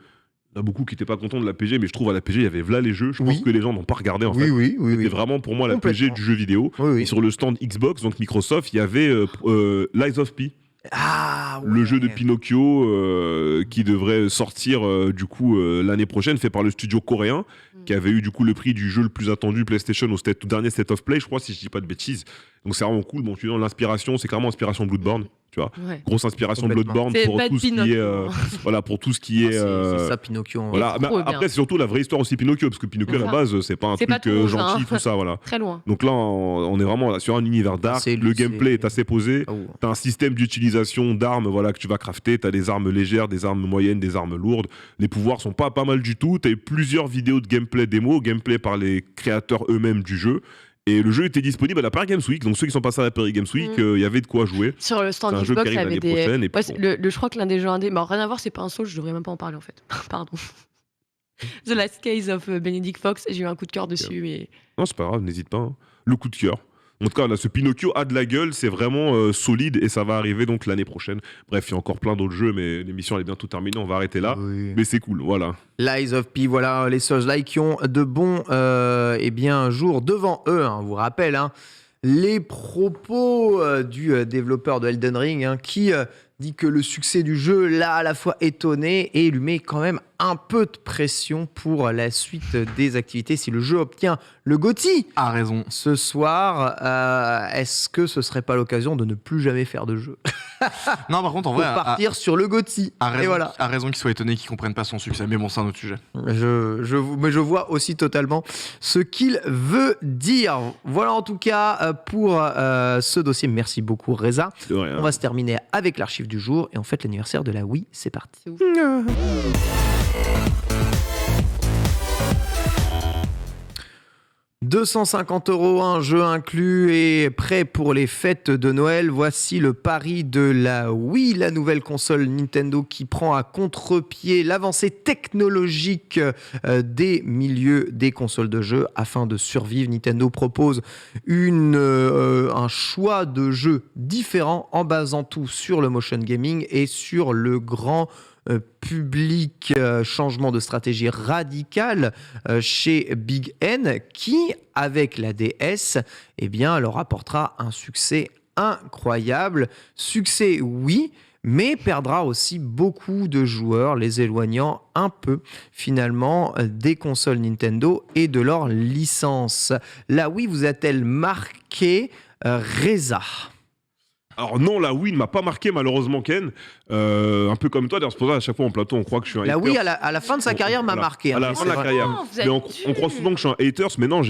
il y en a beaucoup qui n'étaient pas contents de la PG, mais je trouve à la PG, il y avait là les jeux. Je pense que les gens n'ont pas regardé en fait. Oui. C'était vraiment pour moi la PG du jeu vidéo. Oui. Et sur le stand Xbox, donc Microsoft, il y avait Lies of P. Ah, ouais. Le jeu de Pinocchio qui devrait sortir du coup l'année prochaine, fait par le studio coréen, qui avait eu du coup le prix du jeu le plus attendu PlayStation au tout dernier State of Play, je crois, si je dis pas de bêtises. Donc c'est vraiment cool. Bon, tu vois, l'inspiration, c'est clairement inspiration Bloodborne, tu vois. Ouais. Grosse inspiration de Complètement. Bloodborne C'est pour pas tout de ce qui est, Pinocchio. voilà, pour tout ce qui est. C'est ça, Pinocchio. Voilà. Mais Trop bien. après, c'est surtout la vraie histoire aussi Pinocchio, parce que Pinocchio à la Ça. base, c'est pas un C'est truc pas tout rose, gentil, hein. tout ça, voilà. Très loin. Donc là, on est vraiment là, sur un univers dark. C'est Le lui, gameplay c'est- est assez posé. Oh. T'as un système d'utilisation d'armes, voilà, que tu vas crafter. T'as des armes légères, des armes moyennes, des armes lourdes. Les pouvoirs sont pas mal du tout. T'as eu plusieurs vidéos de gameplay démo, gameplay par les créateurs eux-mêmes du jeu. Et le jeu était disponible à la Paris Games Week. Donc ceux qui sont passés à la Paris Games Week, il y avait de quoi jouer. Sur le stand C'est un jeu Xbox, qui il y arrive avait l'année des. prochaine, et puis Ouais, je crois que l'un des jeux indés. Bah, rien à voir, c'est pas un Soul, je devrais même pas en parler en fait. Pardon. The Last Case of Benedict Fox, j'ai eu un coup de cœur dessus. Mais... Non, c'est pas grave, n'hésite pas. Hein. Le coup de cœur. En tout cas, là, ce Pinocchio a de la gueule, c'est vraiment solide et ça va arriver donc l'année prochaine. Bref, il y a encore plein d'autres jeux, mais l'émission elle est bientôt terminée, on va arrêter là. Oui. Mais c'est cool, voilà. Lies of P, voilà les Souls-like qui ont de bons jours devant eux. Hein, on vous rappelle les propos du développeur de Elden Ring qui dit que le succès du jeu l'a à la fois étonné et lui met quand même un peu de pression pour la suite des activités. Si le jeu obtient le GOTY A raison. ce soir, est-ce que ce serait pas l'occasion de ne plus jamais faire de jeu Non, par contre, en pour vrai, partir sur le GOTY? a raison, Et voilà. a raison qu'ils soient étonnés qu'ils comprennent pas son succès. Mais bon, c'est un autre sujet. Mais je vois aussi totalement ce qu'il veut dire. Voilà en tout cas pour ce dossier. Merci beaucoup Reza. De rien. On va se terminer avec l'archive du jour et on fête l'anniversaire de la Wii. C'est parti. C'est ouf. 250 €, un jeu inclus et prêt pour les fêtes de Noël. Voici le pari de la Wii, la nouvelle console Nintendo qui prend à contre-pied l'avancée technologique des milieux des consoles de jeux. Afin de survivre, Nintendo propose un choix de jeux différents en basant tout sur le motion gaming et sur le grand public. Changement de stratégie radical chez Big N qui, avec la DS, leur apportera un succès incroyable. Succès, oui, mais perdra aussi beaucoup de joueurs, les éloignant un peu finalement des consoles Nintendo et de leur licence. La Wii vous a-t-elle marqué, Reza? Alors non, la Wii ne m'a pas marqué malheureusement Ken. Un peu comme toi, d'ailleurs c'est pour ça à chaque fois en plateau on croit que je suis un La hater. Wii à la fin de sa carrière m'a Voilà. marqué. À la mais fin de c'est la vrai. carrière. Oh, vous êtes Mais on croit souvent que je suis un hater, mais non,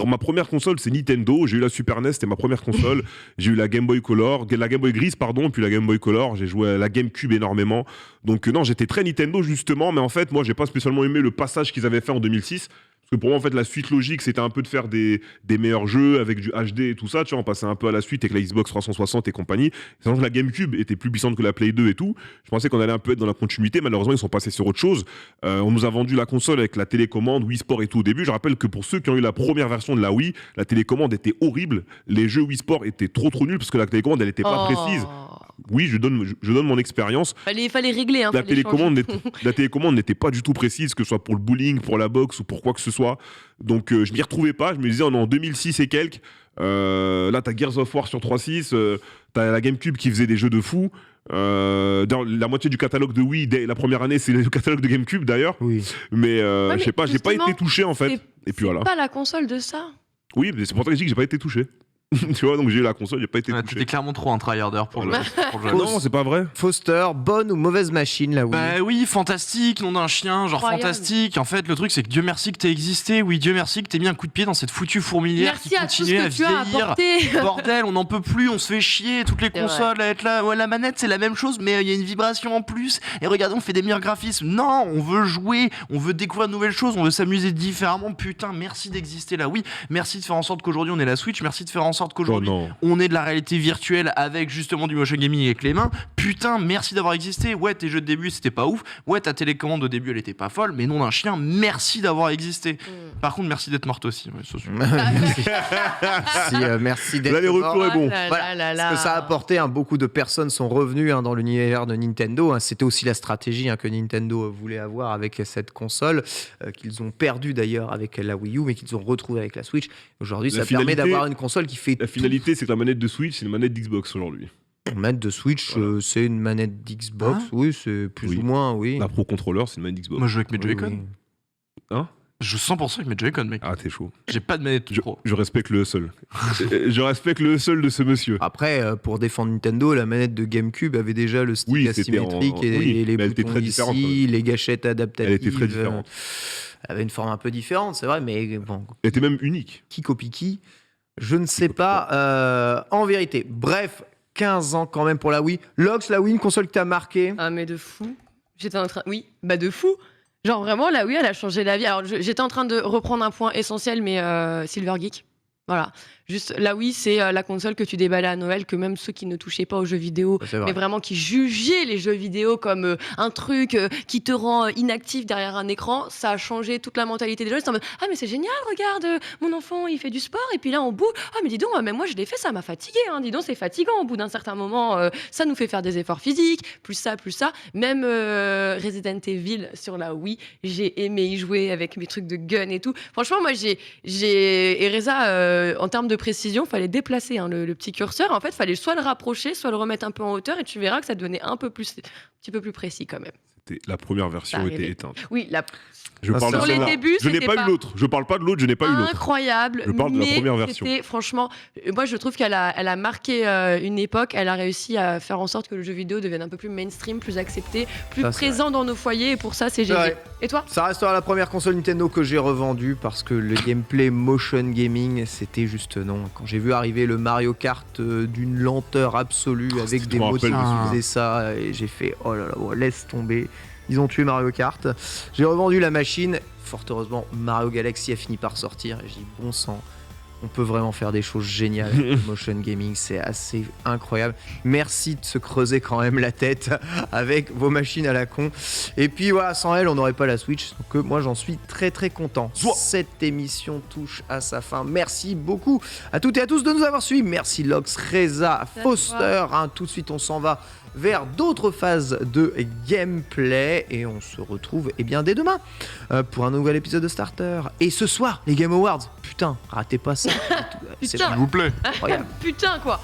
ma première console c'est Nintendo, j'ai eu la Super NES, c'était ma première console, j'ai eu la Game Boy Color, la Game Boy grise pardon, puis la Game Boy Color, j'ai joué à la GameCube énormément. Donc non, j'étais très Nintendo justement, mais en fait moi j'ai pas spécialement aimé le passage qu'ils avaient fait en 2006. Parce que pour moi, en fait, la suite logique, c'était un peu de faire des meilleurs jeux avec du HD et tout ça. Tu vois, on passait un peu à la suite avec la Xbox 360 et compagnie. Sachant que la GameCube était plus puissante que la Play 2 et tout. Je pensais qu'on allait un peu être dans la continuité. Malheureusement, ils sont passés sur autre chose. On nous a vendu la console avec la télécommande, Wii Sport et tout au début. Je rappelle que pour ceux qui ont eu la première version de la Wii, la télécommande était horrible. Les jeux Wii Sport étaient trop nuls parce que la télécommande, elle était pas précise. Oui, je donne mon expérience. Fallait régler. Hein, La fallait télécommande n'était pas du tout précise, que ce soit pour le bowling, pour la boxe ou pour quoi que ce soit. Donc je m'y retrouvais pas. Je me disais, on est en 2006 et quelques. Là, t'as Gears of War sur 3.6. T'as la GameCube qui faisait des jeux de fou. Dans la moitié du catalogue de Wii, dès la première année, c'est le catalogue de GameCube d'ailleurs. Oui. Mais Ouais, je sais pas, j'ai pas justement, été touché en fait. Et puis voilà. Pas la console de ça. Oui, mais c'est pour ça que je dis que j'ai pas été touché. Tu vois, donc j'ai eu la console, j'ai pas été Ouais, touché. T'étais clairement trop un tryharder pour le pour le jeu. Ah non, c'est pas vrai. Foster, bonne ou mauvaise machine là, oui. Bah oui, fantastique, nom d'un chien, genre Incroyable. fantastique. En fait, le truc, c'est que Dieu merci que t'aies existé. Oui, Dieu merci que t'aies mis un coup de pied dans cette foutue fourmilière Merci qui à tout ce continue à que tu as vieillir. apporté. Bordel, on n'en peut plus, on se fait chier. Toutes les C'est vrai. consoles à être là. Ouais, la manette, c'est la même chose, mais il y a une vibration en plus. Et regardez, on fait des meilleurs graphismes. Non, on veut jouer, on veut découvrir de nouvelles choses, on veut s'amuser différemment. Putain, merci d'exister là. Oui, merci de faire en sorte qu'aujourd'hui on ait la Switch. Merci de faire en sorte Oh qu'aujourd'hui non. on ait de la réalité virtuelle avec justement du motion gaming avec les mains. Putain, merci d'avoir existé. Ouais, tes jeux de début, c'était pas ouf. Ouais, ta télécommande au début, elle était pas folle. Mais nom d'un chien, merci d'avoir existé. Par contre, merci d'être morte aussi. Ouais, ça, Merci d'être Là, les mort. retours est bon. Voilà, ce que ça a apporté, beaucoup de personnes sont revenues dans l'univers de Nintendo. C'était aussi la stratégie que Nintendo voulait avoir avec cette console, qu'ils ont perdu d'ailleurs avec la Wii U, mais qu'ils ont retrouvé avec la Switch. Aujourd'hui, La ça permet finalité- d'avoir une console qui fait La finalité, c'est que la manette de Switch, c'est une manette d'Xbox aujourd'hui. Une manette de Switch, Voilà. c'est une manette d'Xbox. Hein Oui, c'est plus Oui. ou moins, oui. La Pro Controller, c'est une manette d'Xbox. Moi, je joue avec mes Oui, Joy-Con. oui. Hein Je 100% avec mes Joy-Con, mec. Ah, t'es chaud. J'ai pas de manette Je, pro. je respecte le hustle. Je respecte le hustle de ce monsieur. Après, pour défendre Nintendo, la manette de GameCube avait déjà le stick Oui, c'était asymétrique en- et, oui, et les mais elle était boutons très différente, quand ici, les gâchettes adaptatives. Elle était très différente. Elle avait une forme un peu différente, c'est vrai, mais bon, Elle était même unique. qui copie qui je ne sais pas en vérité. Bref, 15 ans quand même pour la Wii. Lox, la Wii, une console qui t'a marqué. Ah, mais de fou. J'étais en train. Oui, bah de fou. Genre vraiment, la Wii, elle a changé la vie. Alors, j'étais en train de reprendre un point essentiel, mais Silver Geek. Voilà. Juste, la Wii, c'est la console que tu déballais à Noël, que même ceux qui ne touchaient pas aux jeux vidéo, C'est vrai. mais vraiment qui jugeaient les jeux vidéo comme un truc qui te rend inactif derrière un écran, ça a changé toute la mentalité des gens. Ils étaient en mode, ah mais c'est génial, regarde, mon enfant il fait du sport et puis là on bouge. Ah mais dis donc, même moi je l'ai fait, ça m'a fatigué. Hein. Dis donc, c'est fatigant au bout d'un certain moment. Ça nous fait faire des efforts physiques, plus ça, plus ça. Même Resident Evil sur la Wii, j'ai aimé y jouer avec mes trucs de gun et tout. Franchement, moi j'ai Ereza en termes de précision, fallait déplacer le petit curseur. En fait, fallait soit le rapprocher, soit le remettre un peu en hauteur, et tu verras que ça devenait un petit peu plus précis quand même. La première version Ça était arrivait. éteinte. Oui, Je Ah, parle de sur les celle-là. débuts, Je n'ai c'était pas pas- eu l'autre. Je parle pas de l'autre, je n'ai pas eu l'autre. incroyable. Je parle de la mais première version. c'était, franchement, moi je trouve qu'elle a marqué une époque. Elle a réussi à faire en sorte que le jeu vidéo devienne un peu plus mainstream, plus accepté, plus Ça, c'est présent dans nos foyers. Et pour ça, c'est génial. vrai. Et toi? Ça restera la première console Nintendo que j'ai revendue parce que le gameplay motion gaming, c'était juste non. Quand j'ai vu arriver le Mario Kart d'une lenteur absolue avec je des me motifs rappelle qui faisaient ça, et j'ai fait oh là là, oh, laisse tomber. Ils ont tué Mario Kart. J'ai revendu la machine. Fort heureusement, Mario Galaxy a fini par sortir. Et j'ai dit bon sang, on peut vraiment faire des choses géniales avec le motion gaming, c'est assez incroyable. Merci de se creuser quand même la tête avec vos machines à la con. Et puis voilà, sans elle, on n'aurait pas la Switch. Donc moi, j'en suis très très content. Cette émission touche à sa fin. Merci beaucoup à toutes et à tous de nous avoir suivis. Merci Lox, Reza, Foster. Tout de suite, on s'en va vers d'autres phases de gameplay et on se retrouve dès demain pour un nouvel épisode de Starter. Et ce soir, les Game Awards. Putain, ratez pas ça. C'est Putain. S'il vous plaît. incroyable. Putain, quoi!